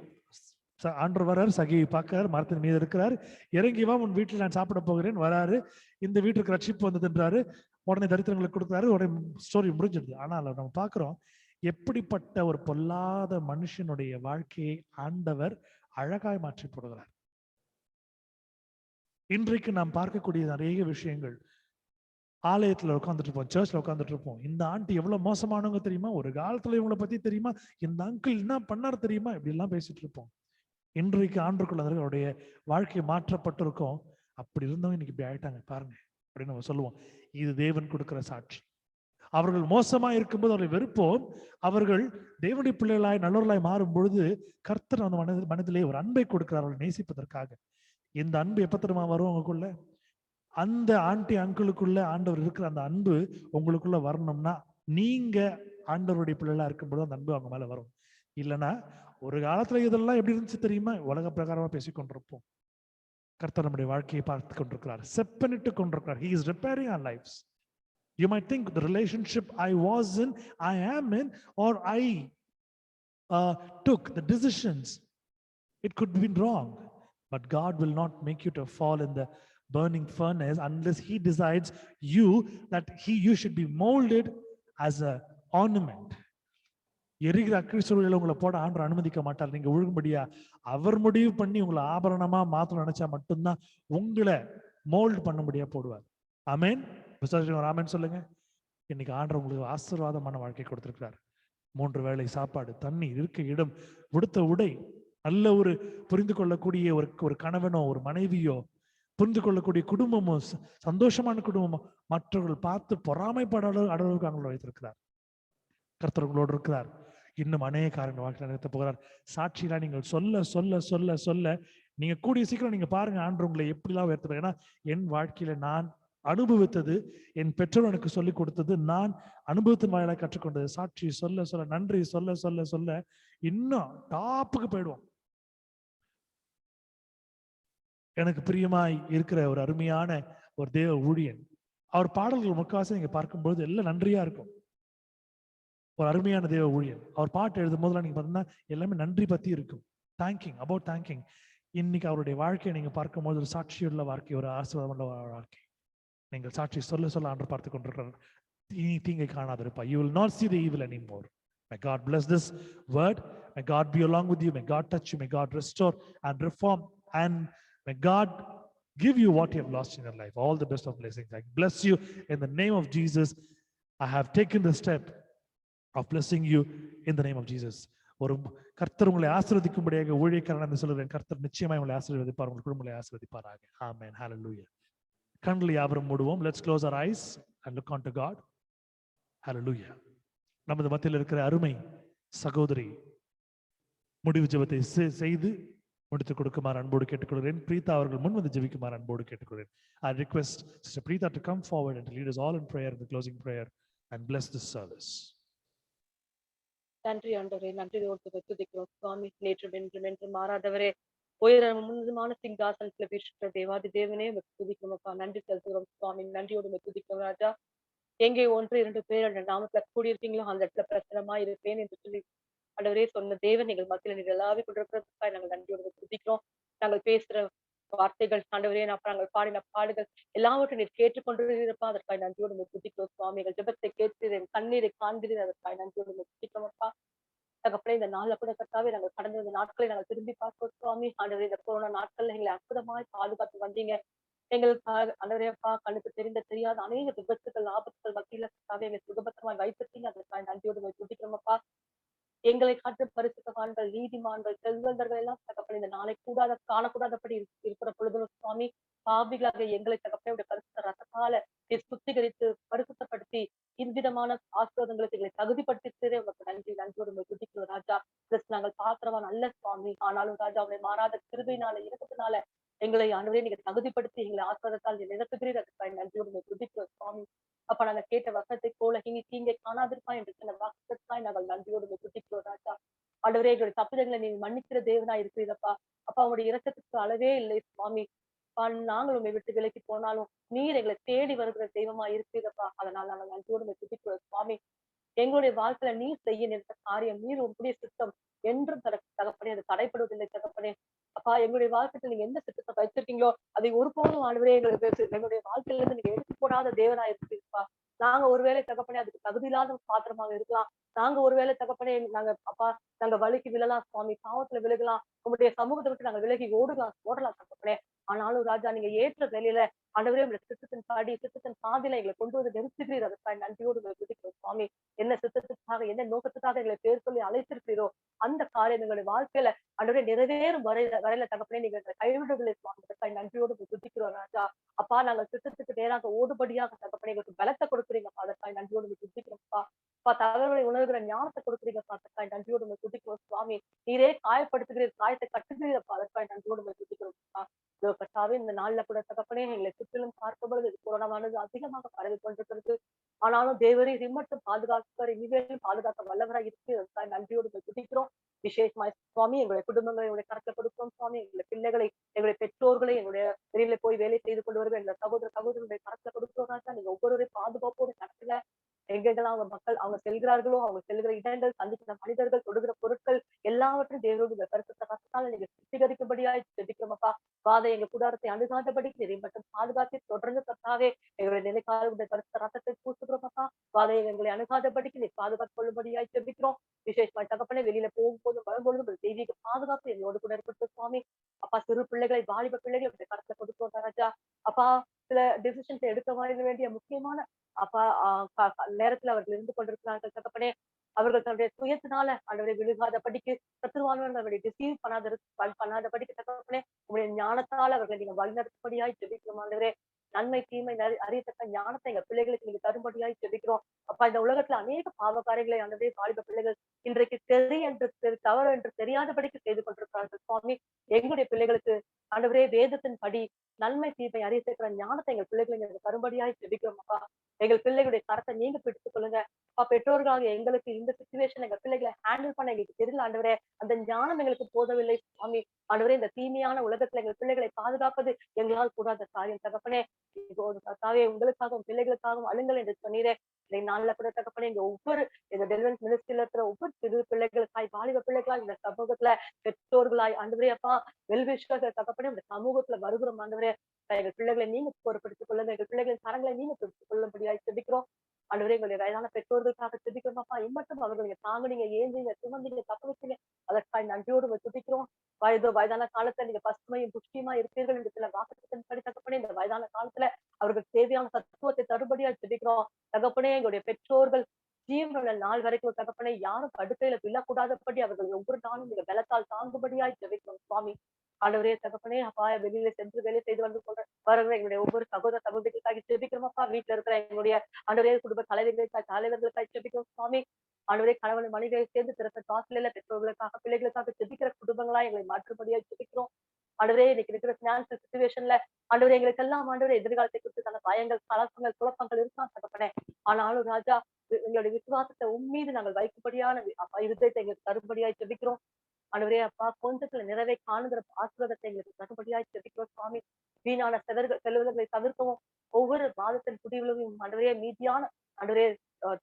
ஆண்டவர் வராரு, சகையை பார்க்கிறார், மரத்தின் மீது இருக்கிறார், இறங்கி வா உன் வீட்டில் நான் சாப்பிட போகிறேன் வராரு, இந்த வீட்டுக்கு ரட்சிப்பு வந்ததுன்றாரு, உடனே தரித்திரங்களுக்கு கொடுக்குறாரு, உடனே ஸ்டோரி முடிஞ்சிடுது. ஆனால் நம்ம பார்க்கிறோம், எப்படிப்பட்ட ஒரு பொல்லாத மனுஷனுடைய வாழ்க்கையை ஆண்டவர் அழகாய் மாற்றி போடுகிறார். இன்றைக்கு நாம் பார்க்கக்கூடிய நிறைய விஷயங்கள், ஆலயத்துல உட்காந்துட்டு இருப்போம், சர்ச்ல உட்காந்துட்டு இருப்போம், இந்த ஆண்டி எவ்வளவு மோசமானவங்க தெரியுமா, ஒரு காலத்துல இவங்களை பத்தி தெரியுமா, இந்த அங்கிள் என்ன பண்ணார் தெரியுமா, இப்படி எல்லாம் பேசிட்டு இருப்போம். இன்றைக்கு ஆண்டுக்குள்ள அவருடைய வாழ்க்கை மாற்றப்பட்டிருக்கும். அப்படி இருந்தவங்க இன்னைக்கு இப்படி ஆயிட்டாங்க பாருங்க அப்படின்னு நம்ம சொல்லுவோம். இது தேவன் கொடுக்கிற சாட்சி. அவர்கள் மோசமா இருக்கும்போது அவர்களை வெறுப்போம், அவர்கள் தேவனுடைய பிள்ளைகளாய் நல்லவர்களாய் மாறும் பொழுது கர்த்தர் அந்த மனதிலே ஒரு அன்பை கொடுக்கிறார் அவர்களை நேசிப்பதற்காக. இந்த அன்பு எப்ப தெரியுமா வரும் உங்களுக்குள்ள? அந்த ஆண்டி அங்கிளுக்குள்ள ஆண்டவர் இருக்கிற அந்த அன்பு உங்களுக்குள்ள வரணும்னா நீங்க ஆண்டவருடைய பிள்ளைகளா இருக்கும்போது அந்த அன்பு அவங்க மேல வரும். இல்லைன்னா ஒரு காலத்துல இதெல்லாம் எப்படி இருந்துச்சு தெரியுமா, உலக பிரகாரமா பேசிக்கொண்டிருப்போம். கர்த்தர் நம்முடைய வாழ்க்கையை பார்த்து கொண்டிருக்கிறார், செப்பனிட்டு கொண்டிருக்கிறார். He is repairing our lives. You might think the relationship I was in, I am in, or I took the decisions, it could have been wrong, but God will not make you to fall in the burning furnace unless He decides you should be molded as a ornament. எரிகிற அக்கினி சூழலில் உங்களை போட ஆண்டவர் அனுமதிக்க மாட்டார். நீங்க ஒழுங்கும்படியா அவர் முடிவு பண்ணி உங்களை ஆபரணமா மாத்த நினைச்சா மட்டும்தான் உங்களை மோல்ட் பண்ண முடியா போடுவார். ஆமென். ஆமென் சொல்லுங்க. இன்னைக்கு ஆண்டவர் உங்களுக்கு ஆசீர்வாதமான வாழ்க்கை கொடுத்திருக்கிறார். 3 வேளை சாப்பாடு, தண்ணி, இருக்க இடம், உடுத்த உடை, நல்ல ஒரு புரிந்து கொள்ளக்கூடிய ஒரு கணவனோ ஒரு மனைவியோ, புரிந்து கொள்ளக்கூடிய குடும்பமோ, சந்தோஷமான குடும்பமோ மற்றவர்கள் பார்த்து பொறாமைப்பட அளவுக்கு அவங்களை வைத்திருக்கிறார். கர்த்தர் உங்களோடு இருக்கிறார். இன்னும் அநேக காரியங்கள் வாழ்க்கையில் நிறுத்த போகிறார். சாட்சியெல்லாம் நீங்கள் சொல்ல சொல்ல சொல்ல சொல்ல நீங்க கூடிய சீக்கிரம் நீங்க பாருங்க ஆண்டவர் உங்களை எப்படிலாம் உயர்த்துறார். ஏன்னா என் வாழ்க்கையில நான் அனுபவித்தது, என் பெற்றோர் எனக்கு சொல்லிக் கொடுத்தது, நான் அனுபவத்தின் வாயிலாக கற்றுக்கொண்டது. சாட்சி சொல்ல சொல்ல, நன்றி சொல்ல சொல்ல சொல்ல இன்னும் டாப்புக்கு போயிடுவோம். எனக்கு பிரியமாய் இருக்கிற ஒரு அருமையான ஒரு தேவ ஊழியன், அவர் பாடல்கள் முக்காவாசி நீங்க பார்க்கும்போது எல்லாம் நன்றியா இருக்கும். ஒரு அருமையான தேவ ஊழியன், அவர் பாட்டு எழுதும் போதெல்லாம் நீங்க பார்த்தீங்கன்னா எல்லாமே நன்றி பத்தி இருக்கும். Thanking, about thanking. இன்னைக்கு அவருடைய வாழ்க்கையை நீங்க பார்க்கும்போது ஒரு சாட்சியுள்ள வாழ்க்கை, ஒரு ஆசீர்வாதமுள்ள வாழ்க்கை. நீங்கள் சாட்சி சொல்ல சொல்ல ஆண்டவர் பார்த்து கொண்டிருக்கிறார். தீங்கை காணாதிருப்பா. You will not see the evil anymore. May God bless this word. May God be along with you. May God touch you. May God restore and reform. And may God give you what you have lost in your life. All the best of blessings. I bless you in the name of Jesus. I have taken the step of blessing you in the name of Jesus. ஒரு கர்த்தர் உங்களை ஆசீர்வதிக்கும்படியாக ஊழியக்காரன் என்று சொல்கிறேன். கர்த்தர் நிச்சயமாய் உங்களை ஆசீர்வதிப்பார், உங்கள் குடும்பங்களை ஆசீர்வதிப்பாராக. ஆமென். ஹல்லேலூயா. கண்களை யாவரும் மூடுவோம். Let's close our eyes and look unto God. Hallelujah. நமது மத்தியில் இருக்கிற அருமை சகோதரி முடிவு ஜெபத்தை செய்து முடித்துக் கொடுக்குமாறு அன்போடு கேட்டுக்கொள்கிறேன். பிரீதா அவர்கள் முன் வந்து ஜெபிக்குமாறு அன்போடு கேட்டுக்கொள்கிறேன். I request Sister Preetha to come forward and to lead us all in prayer, in the closing prayer, and bless this service. நன்றி ஆண்டவரே, நன்றி துதிக்கிறோம் சுவாமி. நேற்று வென்று மாறாதவரே, முன்னதமான சிங்காசனத்துல வீசுகிற தேவாதி தேவனே துதிக்கிறோம் அப்பா. நன்றி செலுத்துகிறோம் சுவாமி. நன்றியோடு துதிக்கிறோம் ராஜா. எங்கே 1 2 பேர் அந்த நாமத்துல கூடியிருக்கீங்களோ அந்த இடத்துல பிரச்சனமா இருப்பேன் என்று சொல்லி ஆண்டவரே சொன்ன தேவன் எங்கள் மத்தியில நீங்க எல்லாவே கொண்டிருக்கிறதுக்காக நாங்கள் நன்றியோடு துதிக்கிறோம். நாங்கள் பேசுற வார்த்தைகள் ஆண்டவரே, நாங்கள் பாடின பாடுகள் எல்லாவற்றையும் நீர் கேட்டுக்கொண்டிருப்பா. அதற்காக நன்றியோடு துதிக்கிறோம் சுவாமி. எங்கள் ஜெபத்தை கேட்கிறேன், கண்ணீரை காண்கிறேன். அதற்காக நன்றியோடு துதிக்கிறோம் அப்பா. தகப்பனே, இந்த நாள்ல கூட கர்த்தாவே நாங்கள் கடந்த இந்த நாட்களை நாங்கள் திரும்பி பார்க்கிறோம் சுவாமி. ஆண்டவரே, இந்த கொரோனா நாட்கள்ல எங்களை அற்புதமாய் பாதுகாத்து வந்தீங்க. எங்களுக்காக ஆண்டவரே அப்பா, கண்ணுக்கு தெரியாத அநேக விபத்துகள் ஆபத்துகள் மத்தியில கர்த்தாவே எங்களை சுகபத்திரமாய் வைத்திருக்கீங்க. அதற்காக நன்றியோடு துதிக்கிறோம் அப்பா. எங்களை காட்டு பரிசுத்தவான்கள், நீதிமான்கள், செல்வந்தர்கள் எல்லாம் தகப்பனே இந்த நாளை காணக்கூடாதபடி இருக்கிற பொழுது சுவாமி, பாவிகளாக எங்களை தகப்பனே பரிசுத்த ரத்தத்தால சுத்திகரித்து பரிசுத்தப்படுத்தி இவ்விதமான ஆசீர்வாதங்களுக்கு எங்களை தகுதிப்படுத்திட்டதே உங்களுக்கு நன்றியோடு துதிக்கிறோம் ராஜா. நாங்கள் பாத்திரவான் அல்ல சுவாமி, ஆனாலும் ராஜா அவனை மாறாத கிருபையினால இரக்கத்தினால எங்களை ஆண்டவரே நீங்க தகுதிப்படுத்தி எங்களை ஆசீர்வாதத்தால் நிலைநிறுத்துகிறீர். அதுக்காக நன்றியோடு துதிக்கிறோம் சுவாமி. அப்ப நாங்க கேட்ட வசனத்தை போல இனி தீங்கை காணாதிருப்பா என்று சொன்ன வாக்குக்காய் நாங்கள் நன்றியோடு துதிக்கிறோம் ராஜா. ஆண்டவரே, எங்களுடைய தப்புதங்களை நீங்க மன்னிக்கிற தேவனா இருக்கிறீரப்பா. அப்பா, அவருடைய இரக்கத்துக்கு அளவே இல்லை சுவாமி. நாங்கள் உண்மை விட்டு விலக்கி போனாலும் நீர் எங்களை தேடி வருகிற தெய்வமா இருக்கிறப்பா. அதனால நாங்கள் நன்றியோடு துதிக்கிறோம் சுவாமி. எங்களுடைய வாழ்க்கையில நீர் செய்ய நினைத்த காரியம், நீர் உங்களுடைய சித்தம் என்றும் தகப்பனே அது தடைப்படுவதில்லை தகப்பனே. அப்பா, எங்களுடைய வாழ்க்கையில நீங்க எந்த சித்தத்தை வைத்திருக்கீங்களோ அதை ஒருபோதும் ஆண்டவரே எங்களுடைய வாழ்க்கையில இருந்து நீங்க எடுத்து போடாத தேவனா இருக்கிறீப்பா. நாங்க ஒருவேளை தகப்பனே அதுக்கு தகுதி இல்லாத பாத்திரமாக இருக்கலாம். நாங்க ஒருவேளை தகப்பனே நாங்க வலிக்கு விழலாம் சுவாமி, பாவத்துல விலகலாம், உங்களுடைய சமூகத்தை விட்டு நாங்க விலகி ஓடலாம் தகப்பனே. ஆனாலும் ராஜா, நீங்க ஏற்ற வேலையில ஆண்டவரே உங்களுடைய சித்தத்தின் பாதையில எங்களை கொண்டு வந்து நிறுத்துகிறீர். அதற்காக நன்றியோடு துதிக்கிறோம் சுவாமி. என்ன சித்தத்துக்காக, என்ன நோக்கத்துக்காக எங்களை பேர் சொல்லி அழைத்திருக்கிறீரோ அந்த காரியம் எங்களுடைய வாழ்க்கையில ஆண்டவரே நிறைவேறும் வரையில தகப்பனே நீங்க கைவிடவில்லை சுவாமி. அதற்காக நன்றியோடு துதிக்கிறோம் ராஜா. அப்பா, நாங்கள் சித்தத்துக்கு நேராக ஓடுபடியாக தகப்பனே எங்களுக்கு பலத்தை கொடுக்குறீங்கப்பா. அதற்காக நன்றியோடு துதிக்கிறோம்ப்பா. தகவல்களை உணர்கிற ஞானத்தை கொடுக்குறீங்கப்பா. அதற்காக நன்றியோடு துதிக்கிறோம் சுவாமி. நீரே காயப்படுத்துகிறீர், காயத்தை கட்டுகிறீரப்பா. அதற்காக நன்றியோடு துதிக்கிறோம்ப்பா. கர்த்தாவே, இந்த நாள்ல கூட தகப்பனே எங்களை சுற்றிலும் பார்க்கும் பொழுது கொரோனாவானது அதிகமாக பரவி கொண்டிருக்கிறது. ஆனாலும் தேவரீர் மட்டும் பாதுகாக்க, இனிமேலும் பாதுகாக்க வல்லவராக இருக்கு. அதற்காக நன்றியோடு துதிக்கிறோம். விசேஷமாய் சுவாமி, எங்களுடைய குடும்பங்களை எங்களுடைய கருத்துல கொடுக்கிறோம் சுவாமி. எங்களுடைய பிள்ளைகளை, எங்களுடைய பெற்றோர்களை, எங்களுடைய வெளியில போய் வேலை செய்து கொண்டு வருகிற எங்களுடைய சகோதரர்களுடைய கருத்துல கொடுக்கிறோம் ராஜா. நீங்க ஒவ்வொருவரையும் பாதுகாப்போடு நடத்துல எங்கெங்கெல்லாம் அவங்க மக்கள் அவங்க செல்கிறார்களோ, அவங்க செல்கிற இடங்கள், சந்திக்கிற மனிதர்கள், தொடுகிற பொருட்கள் எல்லாவற்றையும் தேவரோடு பரிசுத்த ரத்தத்தால் நீங்க சுத்திகரிக்கும்படியாய் ஜெபிக்கிறோமப்பா. வாதை எங்க கூடாரத்தை அணுகாதபடி இதை மட்டும் பாதுகாத்து தொடர்ந்து கர்த்தாவே எங்களுடைய நிலைக்கால பரிசுத்த ரத்தத்தை பூசுகிறோமப்பா. வாதையை எங்களை அணுகாதபடிக்கு நீ பாதுகாத்துக் கொள்ளும்படியாய் ஜெபிக்கிறோம். விசேஷமாய் தகப்பனே, வெளியில போகும்போதும் வரும்பொழுதும் ஒரு தெய்வீக பாதுகாப்பு என்னோடு கூட இருக்கட்டும் சுவாமி. அப்பா, சிறு பிள்ளைகளை, வாலிப பிள்ளைகளை உங்களுடைய கருத்துல கொடுக்கிறோம் ராஜா. அப்பா, சில டெசிஷன்ஸ் எடுக்க வேண்டிய முக்கியமான அப்பா நேரத்துல அவர்கள் இருந்து கொண்டிருக்கிறார்கள் தகப்பனே. அவர்கள் தன்னுடைய சுயத்தினால ஆண்டவரை விழுகாத படிக்கு சத்துருவானவர்கள் அவர்களை டிசீவ் பண்ணாதபடி தகப்பனே உங்களுடைய ஞானத்தால் அவர்களை நீங்க வழிநடத்தும்படியாய் ஜெபிக்கிறோம் ஆண்டவரே. நன்மை தீமை அறியத்தக்க ஞானத்தை எங்க பிள்ளைகளுக்கு நீங்க தரும்படியாய் ஜெபிக்கிறோம். அப்பா இந்த உலகத்துல அநேக பாவ காரியங்களை ஆண்டவரே வாலிப பிள்ளைகள் இன்றைக்கு தவறு என்று தெரியாதபடிக்கு செய்து கொண்டிருக்கிறார்கள் சுவாமி. எங்களுடைய பிள்ளைகளுக்கு ஆண்டவரே வேதத்தின் படி நன்மை தீமை அறியத்தக்க ஞானத்தை எங்கள் பிள்ளைகளை நீங்க தரும்படியாய் ஜெபிக்கிறோம் அப்பா. எங்கள் பிள்ளைகளுடைய கரத்தை நீங்க பிடித்துக் கொள்ளுங்க அப்பா. பெற்றோர்களாக எங்களுக்கு இந்த சிச்சுவேஷன் எங்க பிள்ளைகளை ஹேண்டில் பண்ண எங்களுக்கு தெரியல ஆண்டவரே. அந்த ஞானம் எங்களுக்கு போதவில்லை சுவாமி. ஆண்டவரே இந்த தீமையான உலகத்துல எங்கள் பிள்ளைகளை பாதுகாப்பது எங்களால் கூடாத காரியம் தகப்பனே. கர்த்தாவே உங்களுக்காகவும் பிள்ளைகளுக்காகவும் அழுங்கள் என்று சொன்னீரே. இதை நாள்ல கூட தகப்பனே இங்க ஒவ்வொரு இந்த டெலிவரன்ஸ் மினிஸ்ட்ரியில இருக்கிற ஒவ்வொரு சிறு பிள்ளைகளுக்காய் வாலிப பிள்ளைகளாய் இந்த சமூகத்துல பெற்றோர்களாய் ஆண்டவரே அப்பா வெல்விஷ்வர்கள் தகப்பனே இந்த சமூகத்துல வருகிறோம் ஆண்டவரே. எங்கள் பிள்ளைகளை நீங்க பொறுப்படுத்திக் கொள்ளுங்க. எங்கள் பிள்ளைகளின் கரங்களை நீங்க பிடித்துக் கொள்ளும்படியாய் ஜெபிக்கிறோம் ஆண்டவரே. எங்களுடைய வயதான பெற்றோர்களுக்காக ஜெபிக்கிறோம் அப்பா. இம்மட்டும் அவர்கள் தாங்குனீங்க, ஏந்தீங்க, சுமந்தீங்க, தப்பு வச்சீங்க. அதற்காக நன்றியோடு துதிக்கிறோம். வயதான காலத்துல நீங்க பசுமையும் புஷ்டியுமா இருப்பீர்கள் என்று சில வாக்குத்தத்தின்படி தகப்பனே இந்த வயதான காலத்துல அவர்களுக்கு தேவையான தத்துவத்தை தருபடியா ஜெபிக்கிறோம் தகப்பனே. எங்களுடைய பெற்றோர்கள் ஜீவனுள்ள நாள் வரைக்கும் தகப்பனே யாரும் படுக்கையில விழக்கூடாதபடி அவர்கள் ஒவ்வொரு நாளும் நீங்க பலத்தால் தாங்கும்படியாய் ஜெபிக்கிறோம் சுவாமி. ஆண்டவரே தகப்பனே அப்பா வெளியில சென்று வேலை செய்து வந்து வருகிற எங்களுடைய ஒவ்வொரு சகோதர சகோதரிகளுக்காக ஜெபிக்கிறோம் அப்பா. வீட்டுல இருக்கிற எங்களுடைய ஆண்டவரே குடும்ப தலைவர்களுக்காக ஜெபிக்கிறோம் சுவாமி. ஆண்டவரே கணவன் மனைவியை சேர்ந்து திறத்த காசுல பெற்றோர்களுக்காக பிள்ளைகளுக்காக ஜெபிக்கிற குடும்பங்களா எங்களை மாற்றும்படியா ஜெபிக்கிறோம் ஆண்டவரே. இன்னைக்கு இருக்கிற பினான்சியல் சிச்சுவேஷன்ல ஆண்டவரே எங்களுக்கு எல்லாம் ஆண்டவரே எதிர்காலத்தை குறித்து தன பயங்கள் கலக்கங்கள் குழப்பங்கள் இருக்கான் தகப்பனே. ஆனாலும் ராஜா எங்களுடைய விசுவாசத்தை உம்மீது நாங்கள் வைக்கும்படியான இருதயத்தை எங்களுக்கு தரும்படியாய் ஜெபிக்கிறோம் ஆண்டவரே அப்பா. கொஞ்சத்துல நிறைவை காணுகிற ஆசீர்வாதத்தை எங்களுக்கு தரும்படியாய் ஜெபிக்கிறோம் சுவாமி. வீணான செலவுகளை தவிர்க்கவும் ஒவ்வொரு மாதத்தின் முடிவிலும் ஆண்டவரே மீதியான ஆண்டவரே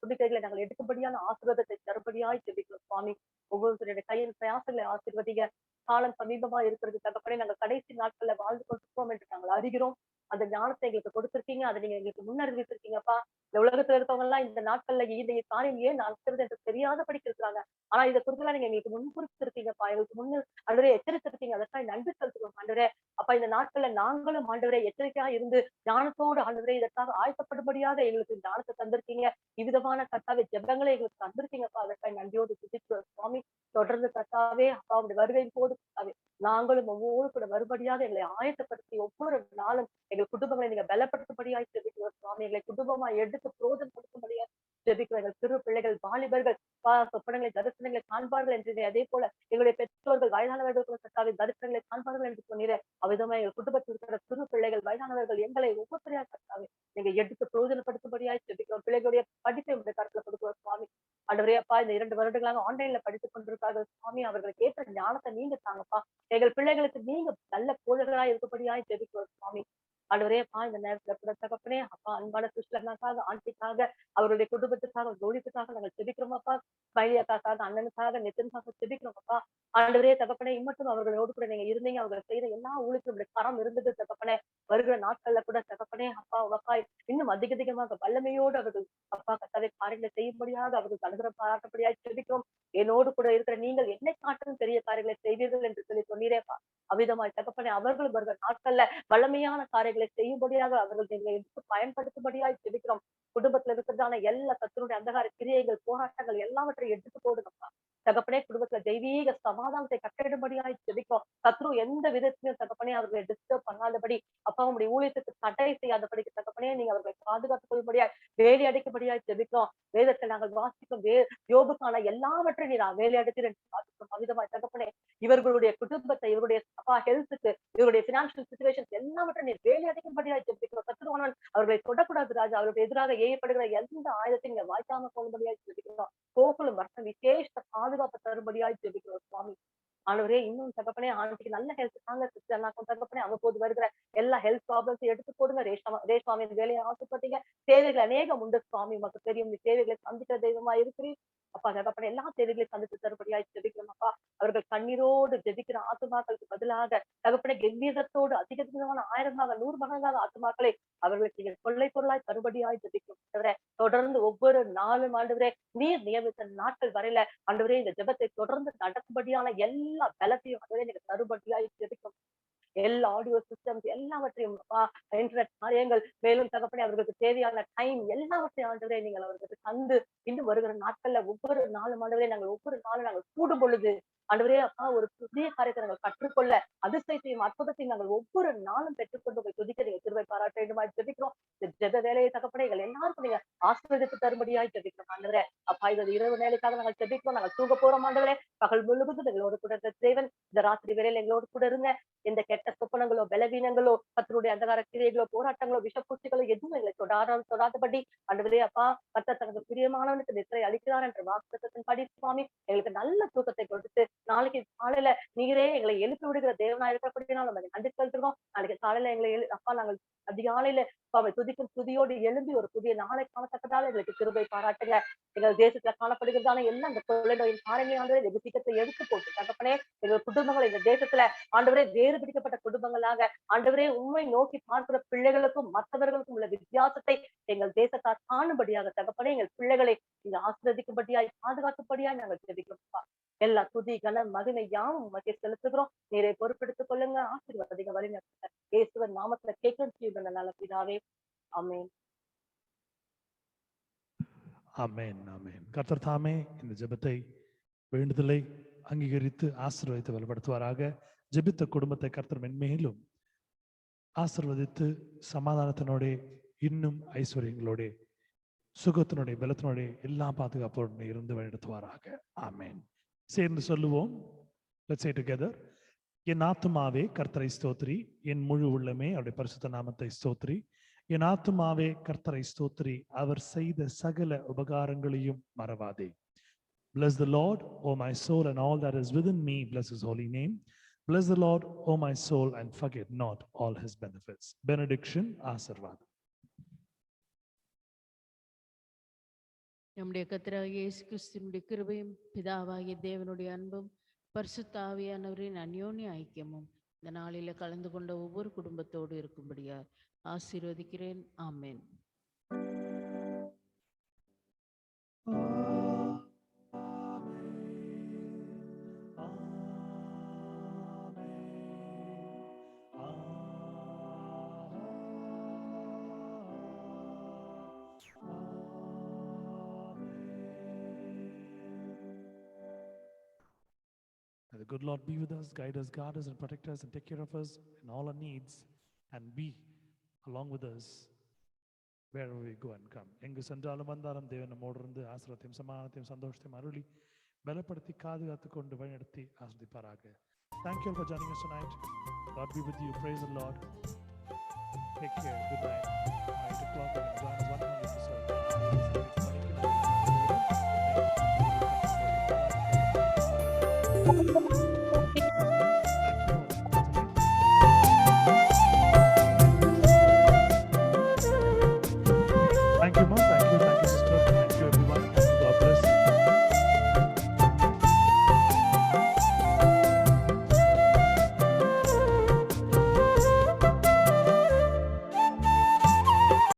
துணிக்கைகளை நாங்கள் எடுக்கும்படியான ஆசீர்வாதத்தை தரும்படியாய் ஜெபிக்கிறோம் சுவாமி. ஒவ்வொருத்தருடைய கையின் பிரயாசங்களை ஆசீர்வதிங்க. காலம் சமீபமா இருக்கிறது தகப்பனே. நாங்கள் கடைசி நாட்கள்ல வாழ்ந்து கொண்டிருக்கோம் என்று நாங்கள் அறிகிறோம். அந்த ஞானத்தை எங்களுக்கு கொடுத்திருக்கீங்க. அதை நீங்க எங்களுக்கு முன்னறிவித்திருக்கீங்கப்பா. இந்த உலகத்துல இருக்கவங்க எல்லாம் இந்த நாட்கள்ல இந்த காரியம் ஏன் நடக்கிறது என்று தெரியாதபடிக்கு இருக்கிறாங்க. ஆனா இதை குறித்து நீங்க எங்களுக்கு முன்குறிச்சிருக்கீங்கப்பா. எங்களுக்கு முன்னு ஆண்டவரே எச்சரித்திருக்கீங்க. அதற்காக நன்றி செலுத்துகிறோம் ஆண்டவரே. அப்ப இந்த நாட்கள்ல நாங்களும் ஆண்டவரே எச்சரிக்கையா இருந்து ஞானத்தோடு ஆண்டவரே இதற்காக ஆயத்தப்படும்படியாக எங்களுக்கு ஞானத்தை தந்திருக்கீங்க. இவ்விதமான கர்த்தாவே ஜெபங்களை எங்களுக்கு தந்திருக்கீங்கப்பா. அதற்காக நன்றியோடு துதிக்கிறோம் சுவாமி. தொடர்ந்து கர்த்தாவே அப்பா உடைய வருகையின் போது நாங்களும் ஒவ்வொரு கூட மறுபடியாக எங்களை ஆயத்தப்படுத்தி ஒவ்வொரு நாளும் எங்கள் குடும்பங்களை நீங்க பலப்படுத்தும்படியாய் ஜெபிக்கிறோம் சுவாமி. எங்களை குடும்பமா எடுத்து புரோஜனம் கொடுக்கும்படியா ஜெபிக்கிறோம். எங்கள் சிறு பிள்ளைகள் வாலிபர்கள் சொப்பனங்களை தரிசனங்களை காண்பார்கள் என்று அதே போல எங்களுடைய பெற்றோர்கள் வயதானவர்கள் கர்த்தாவே தரிசனங்களை காண்பார்கள் என்று சொன்னீரே. அவ்விதமா எங்கள் குடும்பத்தில் இருக்கிற சிறு பிள்ளைகள் வயதானவர்கள் எங்களை ஒவ்வொருத்தரையா கர்த்தாவே நீங்க எடுத்து பிரயோஜனப்படுத்தும்படியாய் ஜெபிக்கிறோம். பிள்ளைகளுடைய படிப்பை உடைய கருத்துல கொடுக்கிறோம் சுவாமி. ஆண்டவரே அப்பா இந்த 2 வருடங்களாக ஆன்லைன்ல படித்துக் கொண்டிருக்கார்கள் சுவாமி. அவர்களுக்கு ஏற்ற ஞானத்தை நீங்க தாங்கப்பா. எங்கள் பிள்ளைகளுக்கு நீங்க நல்ல போதகராய் இருக்கும்படியாய் ஜெபிக்கிறோம் சுவாமி. ஆண்டவரே அப்பா இந்த நேரத்துல கூட தகப்பனே அப்பா அன்பான கிருஷ்ணனுக்காக ஆண்டிக்காக அவருடைய குடும்பத்துக்காக ஜோடிப்புக்காக நாங்கள் ஜெபிக்கிறோம் அப்பா. பைலியாக்காக அண்ணனுக்காக நெத்தனுக்காக ஜெபிக்கிறோம் அப்பா. ஆண்டவரே தகப்பனே இம்மட்டும் அவர்களோடு கூட நீங்க இருந்தீங்க. அவர்கள் செய்த எல்லா ஊழியர்களுடைய கரம் இருந்தது தகப்பனே. வருகிற நாட்கள்ல கூட தகப்பனே அப்பா உனக்காய் இன்னும் அதிகமாக வல்லமையோடு அவர்கள் அப்பா கர்த்தாவே காரியங்களை செய்யும்படியாக அவர்கள் அனுகிரகம் பாராட்டபடியாக ஜெபிக்கிறோம். என்னோடு கூட இருக்கிற நீங்கள் என்னை காட்டிலும் பெரிய காரியங்களை செய்வீர்கள் என்று சொல்லி சொன்னீரேப்பா. அவ்விதமாய் தகப்பனே அவர்கள் வருகிற நாட்கள்ல வல்லமையான காரியங்களை செய்யும்படியாக அவர்கள் நீங்க எடுத்து பயன்படுத்தும்படியாய் ஜெபிக்கிறோம். குடும்பத்துல இருக்கிறதான எல்லா கர்த்தருடைய அந்தகார கிரியைகள் போராட்டங்கள் எல்லாவற்றையும் எடுத்து போடுங்கப்பா. தகப்பனே குடும்பத்துல தெய்வீக சமாதானத்தை கட்டிடும்படியாய் ஜெபிக்கிறோம். சத்ரு எந்த விதத்திலும் தகப்பனே அவர்களை டிஸ்டர்ப் பண்ணாதபடி அப்பா உங்களுடைய ஊழியத்துக்கு தடை செய்யாதபடிக்கு தகப்பனே நீங்க அவர்களை பாதுகாத்துக் கொள்ளும்படியாய் வேலை அடைக்கும்படியாய் ஜெபிக்கிறோம். வேதத்தை நாங்கள் வாசிக்கும் யோபுக்கான எல்லாவற்றையும் நீ நான் வேலை அடைத்து வாசிக்கிறோம். அவ்விதமாய் தகப்பனே இவர்களுடைய குடும்பத்தை இவருடைய அப்பா ஹெல்த்துக்கு இவருடைய பினான்சியல் சிச்சுவேஷன் எல்லாவற்றையும் நீ வேலை அடைக்கும்படியாய் ஜெபிக்கிறோம். சத்ருவானவன் அவர்களை தொடக்கூடாது ராஜா. அவர்களுக்கு எதிராக ஏற்படுகிற எந்த ஆயுதத்தையும் நீங்க வாய்க்காம போகும்படியாய் ஜெபிக்கிறோம். கோகுலும் வருஷம் விசேஷ பாதுகாப்பு தரும்படியாய் ஜெபிக்கிறோம் சுவாமி. ஆண்டவரே இன்னும் தகப்பனே ஆண்டிக்கு நல்ல ஹெல்த் தாங்க சிஸ்டர் தகப்பனே அவ்வப்போது வருகிற எல்லா ஹெல்த் ப்ராப்ளம்ஸ் எடுத்து போடுங்க. ரேஷ்மாவின் வேலையை ஆசைப்பட்டீங்க. தேவைகள் அநேகம் உண்டு சுவாமி. உமக்கு தெரியும் நீ தேவைகளை சந்திக்கிற தெய்வமா இருக்கிறீர் அப்பா. தகப்பனே எல்லா தேவைகளையும் சந்தித்து தருபடியாய் ஜெபிக்கிறோம் அப்பா. அவர்கள் கண்ணீரோடு ஜெபிக்கிற ஆத்துமாக்களுக்கு பதிலாக தகப்பனே கம்பீரத்தோடு அதிகமான 1000 100 மடங்காக ஆத்துமாக்களை அவர்களுக்கு நீங்கள் கொள்ளை பொருளாய் தருபடியாய் ஜெபிக்கிறோம். தொடர்ந்து ஒவ்வொரு நாளும் ஆண்டவரே நீர் நியமித்த நாட்கள் வரையில ஆண்டவரே இந்த ஜெபத்தை தொடர்ந்து நடக்கும்படியான எல்லா பலத்தையும் ஆண்டவரே நீங்க தருபடியாய் ஜெபிக்கிறோம். எல்லா ஆடியோ சிஸ்டம்ஸ் எல்லாவற்றையும் இன்டர்நெட் காரியங்கள் மேலும் தகப்பனே அவர்களுக்கு தேவையான டைம் எல்லாவற்றையும் ஆண்டவரே நீங்கள் அவர்களுக்கு தந்து இன்னும் வருகிற நாட்கள்ல ஒவ்வொரு நாளும் ஆண்டவரே நாங்கள் ஒவ்வொரு நாளும் நாங்கள் கூடும் பொழுது ஆண்டவரே அப்பா ஒரு புதிய காரியத்தை நாங்கள் கற்றுக்கொள்ள அதிசயத்தையும் அற்புதத்தையும் நாங்கள் ஒவ்வொரு நாளும் பெற்றுக்கொண்டு போய் துதிக்க நீங்க கிருபை பாராட்ட வேண்டுமா ஜெபிக்கிறோம். இந்த ஜெப வேலையை தகப்பனே எங்கள் எல்லாருக்கும் நீங்க ஆசீர்வதித்து தரும்படியாய் ஜெபிக்கிறோம் ஆண்டவரே. அப்பா இது இரவு வேலைக்காக நாங்கள் ஜெபிக்கிறோம். நாங்கள் தூங்க போறோம் ஆண்டவரே. பகல் முழுவதும் எங்களோடு கூட இருந்த தேவன் இந்த ராத்திரி வேளையில எங்களோடு கூட இருங்க. எந்த கெட்ட சொப்பனங்களோ பலவீனங்களோ கர்த்தருடைய அந்தகார கிரியைகளோ போராட்டங்களோ விஷப்பூச்சிகளோ எதுவும் எங்களை தொடாதபடி ஆண்டவரே அப்பா கர்த்தர் தனது பிரியமானவனுக்கு நித்திரை அளிக்கிறார் என்ற வாக்குத்தத்தத்தின் படி சுவாமி எங்களுக்கு நல்ல தூக்கத்தை கொடுத்து நாளைக்கு காலையில நீரே எங்களை எழுப்பி விடுகிற தேவனா இருக்கிறபடினால் நம்ம நன்றி செலுத்துகிறோம். நாளைக்கு காலையில எங்களை அப்பா நாங்கள் அதிகாலையில அப்பாவை துதிக்கும் துதியோடு எழும்பி ஒரு புதிய நாளை காணத்தக்கதால எங்களுக்கு கிருபை பாராட்டுங்க. எங்கள் தேசத்துல காணப்படுகிறதான எல்லாம் இந்த கொள்ளை நோயின் காரணியானவரை வெகு சீக்கிரத்தை எடுத்து போட்டு தகப்பனே எங்கள் குடும்பங்கள் இந்த தேசத்துல ஆண்டவரே வேறு பிடிக்கப்பட்ட குடும்பங்களாக ஆண்டவரே உண்மை நோக்கி பார்க்கிற பிள்ளைகளுக்கும் மற்றவர்களுக்கும் உள்ள வித்தியாசத்தை எங்கள் தேசத்தார் காணும்படியாக தகப்பனே எங்கள் பிள்ளைகளை நீங்க ஆசீர்வதிக்கும்படியாய் பாதுகாக்கும்படியாய் நாங்கள் ஜெபிக்கிறோம். எல்லா துதி கன மகிமை யாவும் உமக்கே செலுத்துகிறோம். நீரை பொறுப்பெடுத்துக் கொள்ளுங்க. ஆசீர்வாதிங்க வழிநடத்துங்க. இயேசுவின் நாமத்துல கேட்கும் நல்ல பிதாவே. ஆமென். ஆமென் ஆமென். கர்த்தர் தாமே இந்த ஜெபத்தை வேண்டுதலை அங்கீகரித்து ஆசீர்வதித்து வலுப்படுத்துவாராக. ஜெபித்த குடும்பத்தை கர்த்தர் மென்மேலும் ஆசீர்வதித்து சமாதானத்தினோட இன்னும் ஐஸ்வர்யங்களோட சுகத்தினுடைய பலத்தினுடைய எல்லா பாதுகாப்போடு இருந்து வழிநடத்துவாராக. ஆமென். சேர்ந்து சொல்லுவோம். Let's say together. என் ஆத்துமாவே கர்த்தரை ஸ்தோத்திரி, என் முழு உள்ளமே அவருடைய பரிசுத்த நாமத்தை ஸ்தோத்திரி. என் ஆத்துமாவே கர்த்தரை ஸ்தோத்திரி, அவர் செய்த சகல உபகாரங்களையும் மறவாதே. Bless the Lord, O my soul, and all that is within me, bless his holy name. Bless the Lord, O my soul, and forget not all his benefits. Benediction, ஆசீர்வாதம். நம்முடைய கர்த்தராகிய இயேசு கிறிஸ்துவினுடைய கிருபையும் பிதாவாகிய தேவனுடைய அன்பும் பரிசுத்த ஆவியானவரின் அந்யோன்ய ஐக்கியமும் இந்த நாளில கலந்து கொண்ட ஒவ்வொரு குடும்பத்தோடு இருக்கும்படியா ஆசீர்வதிக்கிறேன். ஆமென். May the good Lord be with us, guide us, guard us, and protect us, and take care of us in all our needs, and be along with us wherever we go and come. எங்கு சென்றாலும் வந்தாலும் தேவன் நம்மோடு இருந்து ஆசீர்வாதத்தையும் சமாதானத்தையும் சந்தோஷத்தையும் அருளி பலப்படுத்தி காத்து கொண்டு வழிநடத்தி ஆசீர்வதிப்பாராக. Thank you all for joining us tonight. God be with you. Praise the Lord. Take care. Good night. 8 o'clock. Join us 1 minute to serve. Thank you.